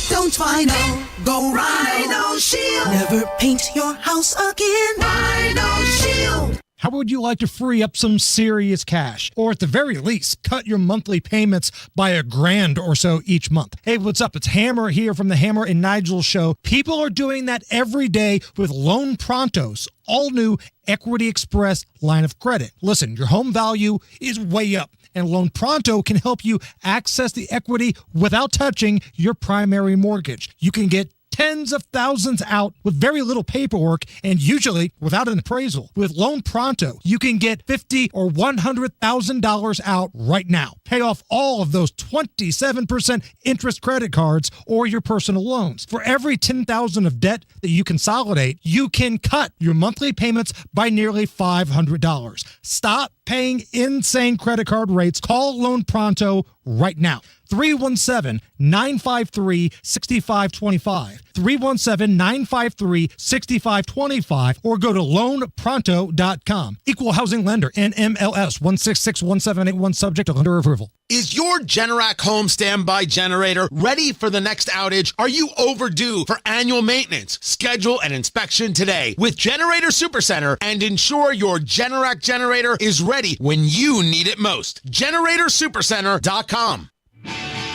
Don't vinyl. Go Rhino Shield. Never paint your house again. Rhino Shield. How would you like to free up some serious cash? Or at the very least, cut your monthly payments by $1,000 or so each month? Hey, what's up? It's Hammer here from the Hammer and Nigel Show. People are doing that every day with Loan Pronto's all new Equity Express line of credit. Listen, your home value is way up, and Loan Pronto can help you access the equity without touching your primary mortgage. You can get tens of thousands out with very little paperwork and usually without an appraisal. With Loan Pronto, you can get $50,000 or $100,000 out right now. Pay off all of those 27% interest credit cards or your personal loans. For every $10,000 of debt that you consolidate, you can cut your monthly payments by nearly $500. Stop paying insane credit card rates. Call Loan Pronto right now. 317-953-6525. 317-953-6525 or go to loanpronto.com. Equal housing lender, NMLS 1661781, subject to lender approval. Is your Generac home standby generator ready for the next outage? Are you overdue for annual maintenance? Schedule an inspection today with Generator Supercenter and ensure your Generac generator is ready when you need it most. GeneratorSupercenter.com.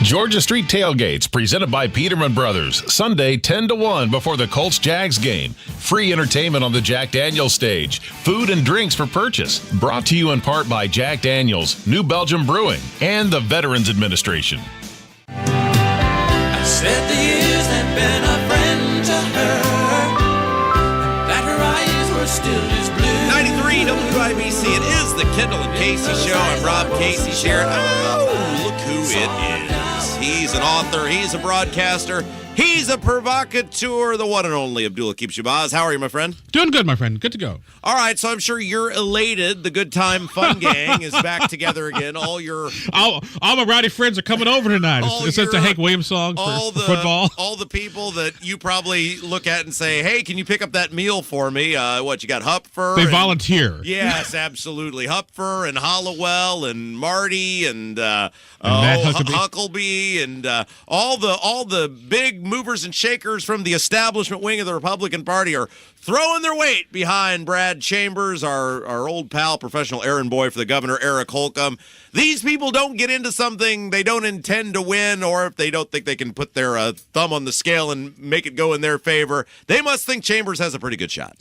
Georgia Street Tailgates, presented by Peterman Brothers. Sunday, 10 to 1 before the Colts-Jags game. Free entertainment on the Jack Daniels stage. Food and drinks for purchase. Brought to you in part by Jack Daniels, New Belgium Brewing, and the Veterans Administration. I said the years had been a friend to her, that her eyes were still as blue. 93 WIBC. It is the Kendall and Casey Show. I'm Rob Casey here. Oh, look who it is. He's an author. He's a broadcaster. He's a provocateur, the one and only Abdul Hakim-Shabazz. How are you, my friend? Doing good, my friend. Good to go. All right, so I'm sure you're elated. The Good Time Fun Gang is back together again. All my rowdy friends are coming over tonight. It's a Hank Williams song for football. All the people that you probably look at and say, hey, can you pick up that meal for me? You got Hupfer? They volunteer. Yes, absolutely. Hupfer and Hollowell and Marty and Huckabee and all the big movers and shakers from the establishment wing of the Republican Party are throwing their weight behind Brad Chambers, our old pal, professional errand boy for the governor, Eric Holcomb. These people don't get into something they don't intend to win, or if they don't think they can put their thumb on the scale and make it go in their favor, they must think Chambers has a pretty good shot.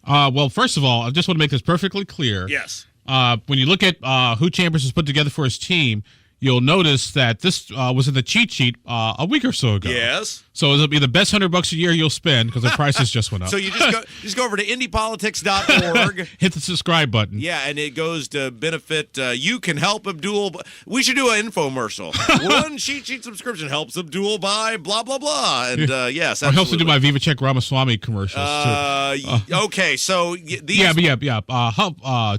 Well, first of all, I just want to make this perfectly clear. Yes. When you look at who Chambers has put together for his team, you'll notice that this was in the cheat sheet a week or so ago. Yes. So it'll be the best $100 a year you'll spend because the prices just went up. So you just go over to indypolitics.org. Hit the subscribe button. Yeah, and it goes to benefit You Can Help Abdul. We should do an infomercial. One cheat sheet subscription helps Abdul buy blah, blah, blah. And yes, absolutely. Or helps to do my Vivacek Ramaswamy commercials, too. Okay, so these... Yeah.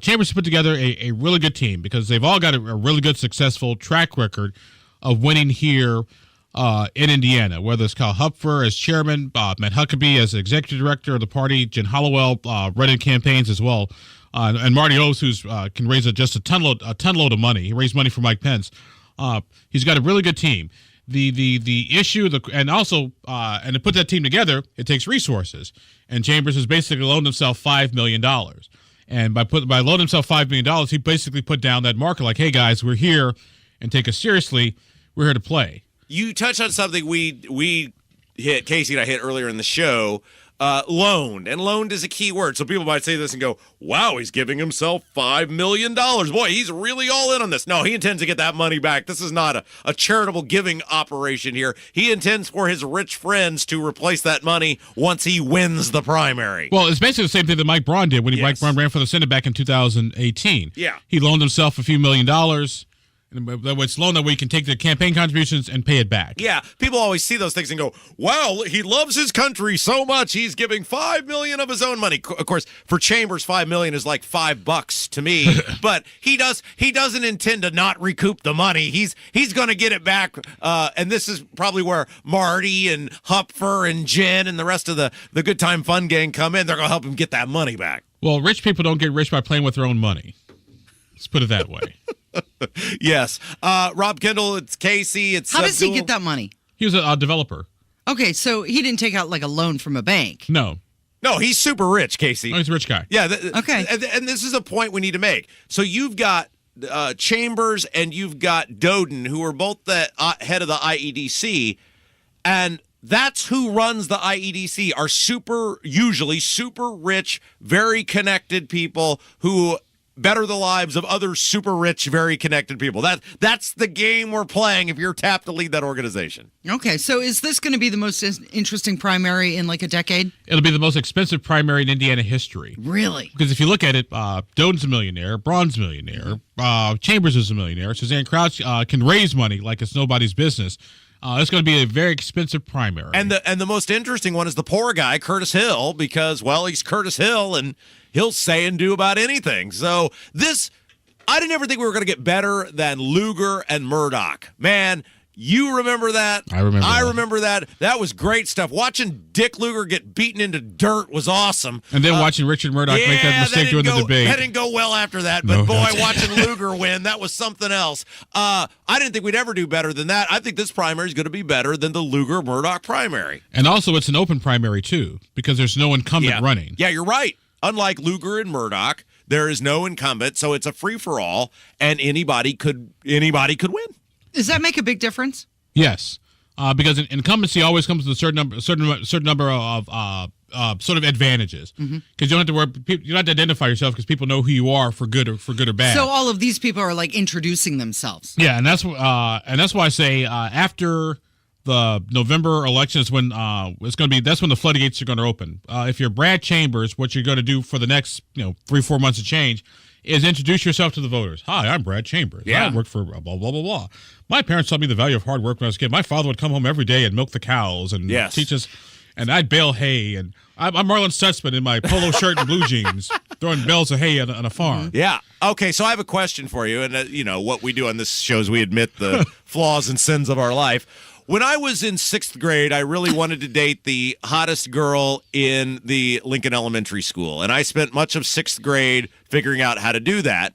Chambers put together a really good team because they've all got a really good, successful track record of winning here in Indiana, whether it's Kyle Hupfer as chairman, Matt Huckabee as executive director of the party, Jen Hollowell running campaigns as well, and Marty Oates, who's can raise just a ton load of money. He raised money for Mike Pence. He's got a really good team. The issue, and to put that team together, it takes resources. And Chambers has basically loaned himself $5 million. And by loaning himself $5 million, he basically put down that marker like, hey, guys, we're here, and take us seriously. We're here to play. You touched on something we hit, Casey and I hit earlier in the show, loaned. And loaned is a key word. So people might say this and go, wow, he's giving himself $5 million. Boy, he's really all in on this. No, he intends to get that money back. This is not a charitable giving operation here. He intends for his rich friends to replace that money once he wins the primary. Well, it's basically the same thing that Mike Braun did when Mike Braun ran for the Senate back in 2018. Yeah. He loaned himself a few $1 million. And it's loan that way you can take the campaign contributions and pay it back. Yeah, people always see those things and go, "Wow, he loves his country so much. He's giving $5 million of his own money." Of course, for Chambers, $5 million is like $5 to me. But he doesn't intend to not recoup the money. He's going to get it back. And this is probably where Marty and Hupfer and Jen and the rest of the Good Time Fun Gang come in. They're going to help him get that money back. Well, rich people don't get rich by playing with their own money. Let's put it that way. Yes. Rob, Kendall, it's Casey. How does he get that money? He was a developer. Okay, so he didn't take out like a loan from a bank. No, he's super rich, Casey. Oh, he's a rich guy. Yeah. Okay. And this is a point we need to make. So you've got Chambers and you've got Doden, who are both the head of the IEDC, and that's who runs the IEDC, are usually super rich, very connected people who better the lives of other super rich, very connected people. That's the game we're playing if you're tapped to lead that organization. Okay, so is this going to be the most interesting primary in like a decade? It'll be the most expensive primary in Indiana history. Really? Because if you look at it, Doden's a millionaire, Braun's a millionaire, Chambers is a millionaire, Suzanne Crouch can raise money like it's nobody's business. It's going to be a very expensive primary. And the most interesting one is the poor guy, Curtis Hill, because, well, he's Curtis Hill, and he'll say and do about anything. So I didn't ever think we were going to get better than Lugar and Murdoch. Man, you remember that? I remember that. That was great stuff. Watching Dick Lugar get beaten into dirt was awesome. And then watching Richard Murdoch make that mistake during the debate. That didn't go well after that. But watching Lugar win, that was something else. I didn't think we'd ever do better than that. I think this primary is going to be better than the Lugar-Murdoch primary. And also, it's an open primary, too, because there's no incumbent running. Yeah, you're right. Unlike Lugar and Murdoch, there is no incumbent, so it's a free-for-all, and anybody could win. Does that make a big difference? Yes, because incumbency always comes with a certain number of sort of advantages. Because you don't have to worry, you don't have to identify yourself because people know who you are for good or bad. So all of these people are like introducing themselves. Yeah, and that's why I say after the November election is when that's when the floodgates are going to open. If you're Brad Chambers, what you're going to do for the next 3-4 months of change is introduce yourself to the voters. Hi, I'm Brad Chambers. Yeah. I work for blah, blah, blah, blah, blah. My parents taught me the value of hard work when I was a kid. My father would come home every day and milk the cows and teach us, and I'd bale hay. And I'm Marlon Stutzman in my polo shirt and blue jeans, throwing bales of hay on a farm. Yeah. Okay, so I have a question for you. And, what we do on this show is we admit the flaws and sins of our life. When I was in 6th grade, I really wanted to date the hottest girl in the Lincoln Elementary School. And I spent much of 6th grade figuring out how to do that.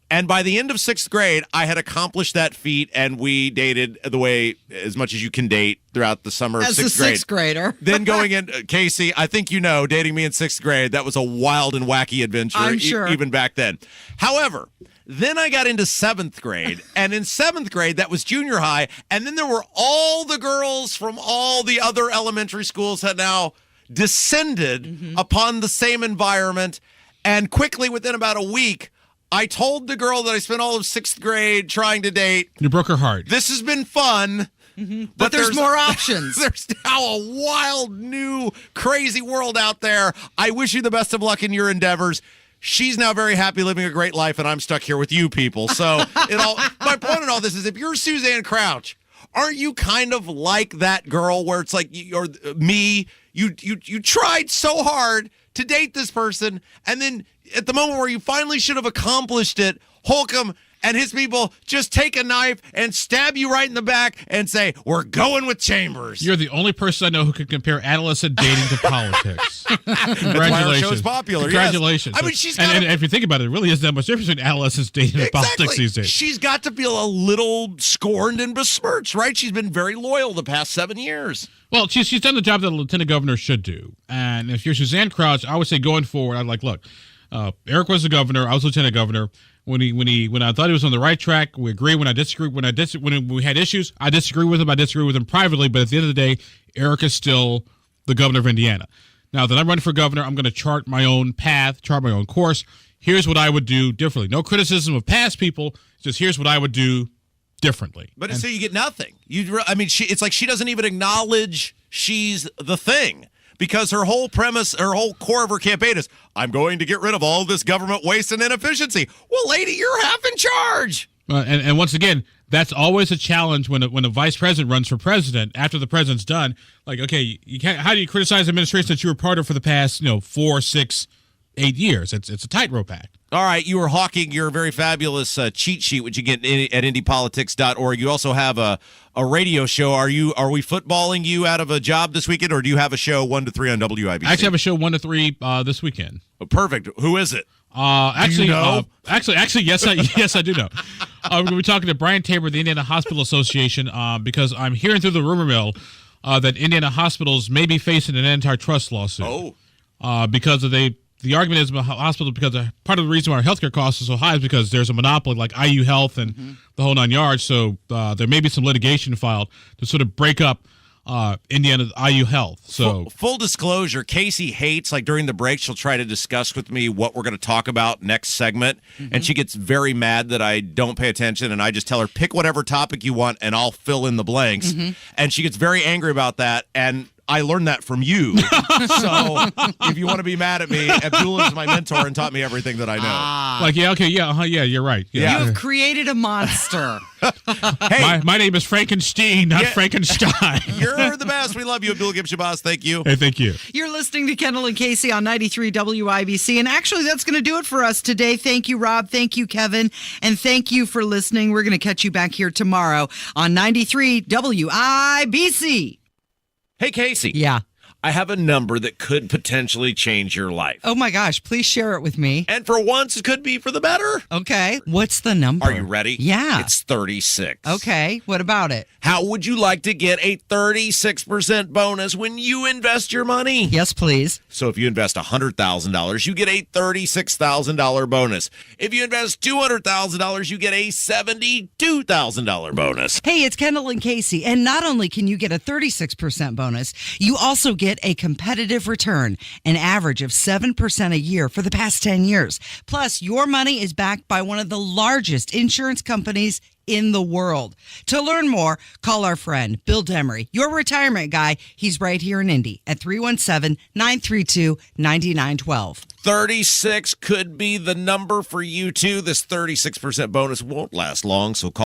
And by the end of 6th grade, I had accomplished that feat, and we dated the way as much as you can date throughout the summer of 6th grade. As a 6th grader. Then going in, Casey, I think dating me in 6th grade, that was a wild and wacky adventure, I'm sure. Even back then. However, then I got into 7th grade, and in 7th grade, that was junior high, and then there were all the girls from all the other elementary schools had now descended upon the same environment, and quickly, within about a week, I told the girl that I spent all of 6th grade trying to date. You broke her heart. This has been fun. But there's more options. There's now a wild, new, crazy world out there. I wish you the best of luck in your endeavors. She's now very happy living a great life, and I'm stuck here with you people. So my point in all this is if you're Suzanne Crouch, aren't you kind of like that girl where it's like or me, you tried so hard to date this person, and then at the moment where you finally should have accomplished it, Holcomb and his people just take a knife and stab you right in the back and say, we're going with Chambers. You're the only person I know who can compare adolescent dating to politics. Congratulations. That's why our show's popular. Congratulations. Yes. I mean, she's and if you think about it, it really isn't that much difference between adolescents dating and politics these days. She's got to feel a little scorned and besmirched, right? She's been very loyal the past 7 years. Well, she's done the job that a lieutenant governor should do. And if you're Suzanne Crouch, I would say going forward, I'd look, Eric was the governor. I was lieutenant governor. When I thought he was on the right track, we agree. When we had issues, I disagree with him. I disagree with him privately. But at the end of the day, Eric is still the governor of Indiana. Now that I'm running for governor, I'm going to chart my own path, chart my own course. Here's what I would do differently. No criticism of past people. Just here's what I would do differently. But so you get nothing. It's like she doesn't even acknowledge she's the thing. Because her whole premise, her whole core of her campaign is, I'm going to get rid of all this government waste and inefficiency. Well, lady, you're half in charge. And once again, that's always a challenge when a vice president runs for president after the president's done. Like, okay, you can't. How do you criticize the administration that you were part of for the past 4, 6, 8 years? It's a tightrope act. All right, you were hawking your very fabulous cheat sheet, which you get at indypolitics.org. You also have a radio show. Are we footballing you out of a job this weekend, or do you have a show 1 to 3 on WIBC? I actually have a show 1 to 3 this weekend. Oh, perfect. Who is it? Actually, do you know? Yes, I do know. We're going to be talking to Brian Tabor of the Indiana Hospital Association because I'm hearing through the rumor mill that Indiana hospitals may be facing an antitrust lawsuit. Because of the argument is hospital because part of the reason why our healthcare costs are so high is because there's a monopoly like IU Health and the whole 9 yards. So there may be some litigation filed to sort of break up Indiana IU Health. So full disclosure, Casey hates, like during the break, she'll try to discuss with me what we're going to talk about next segment. And she gets very mad that I don't pay attention. And I just tell her, pick whatever topic you want and I'll fill in the blanks. And she gets very angry about that. And I learned that from you. So if you want to be mad at me, Abdul is my mentor and taught me everything that I know. You're right. Yeah. You have created a monster. Hey, my name is Frankenstein, not Frankenstein. You're the best. We love you, Abdul Hakim-Shabazz. Thank you. Hey, thank you. You're listening to Kendall and Casey on 93 WIBC. And actually, that's going to do it for us today. Thank you, Rob. Thank you, Kevin. And thank you for listening. We're going to catch you back here tomorrow on 93 WIBC. Hey, Casey. Yeah. I have a number that could potentially change your life. Oh, my gosh. Please share it with me. And for once, it could be for the better. Okay. What's the number? Are you ready? Yeah. It's 36. Okay. What about it? How would you like to get a 36% bonus when you invest your money? Yes, please. So if you invest $100,000, you get a $36,000 bonus. If you invest $200,000, you get a $72,000 bonus. Hey, it's Kendall and Casey. And not only can you get a 36% bonus, you also get a competitive return, an average of 7% a year for the past 10 years. Plus, your money is backed by one of the largest insurance companies in the world. To learn more, call our friend Bill Demery, your retirement guy. He's right here in Indy at 317-932-9912. 36 could be the number for you too. This 36% bonus won't last long, so call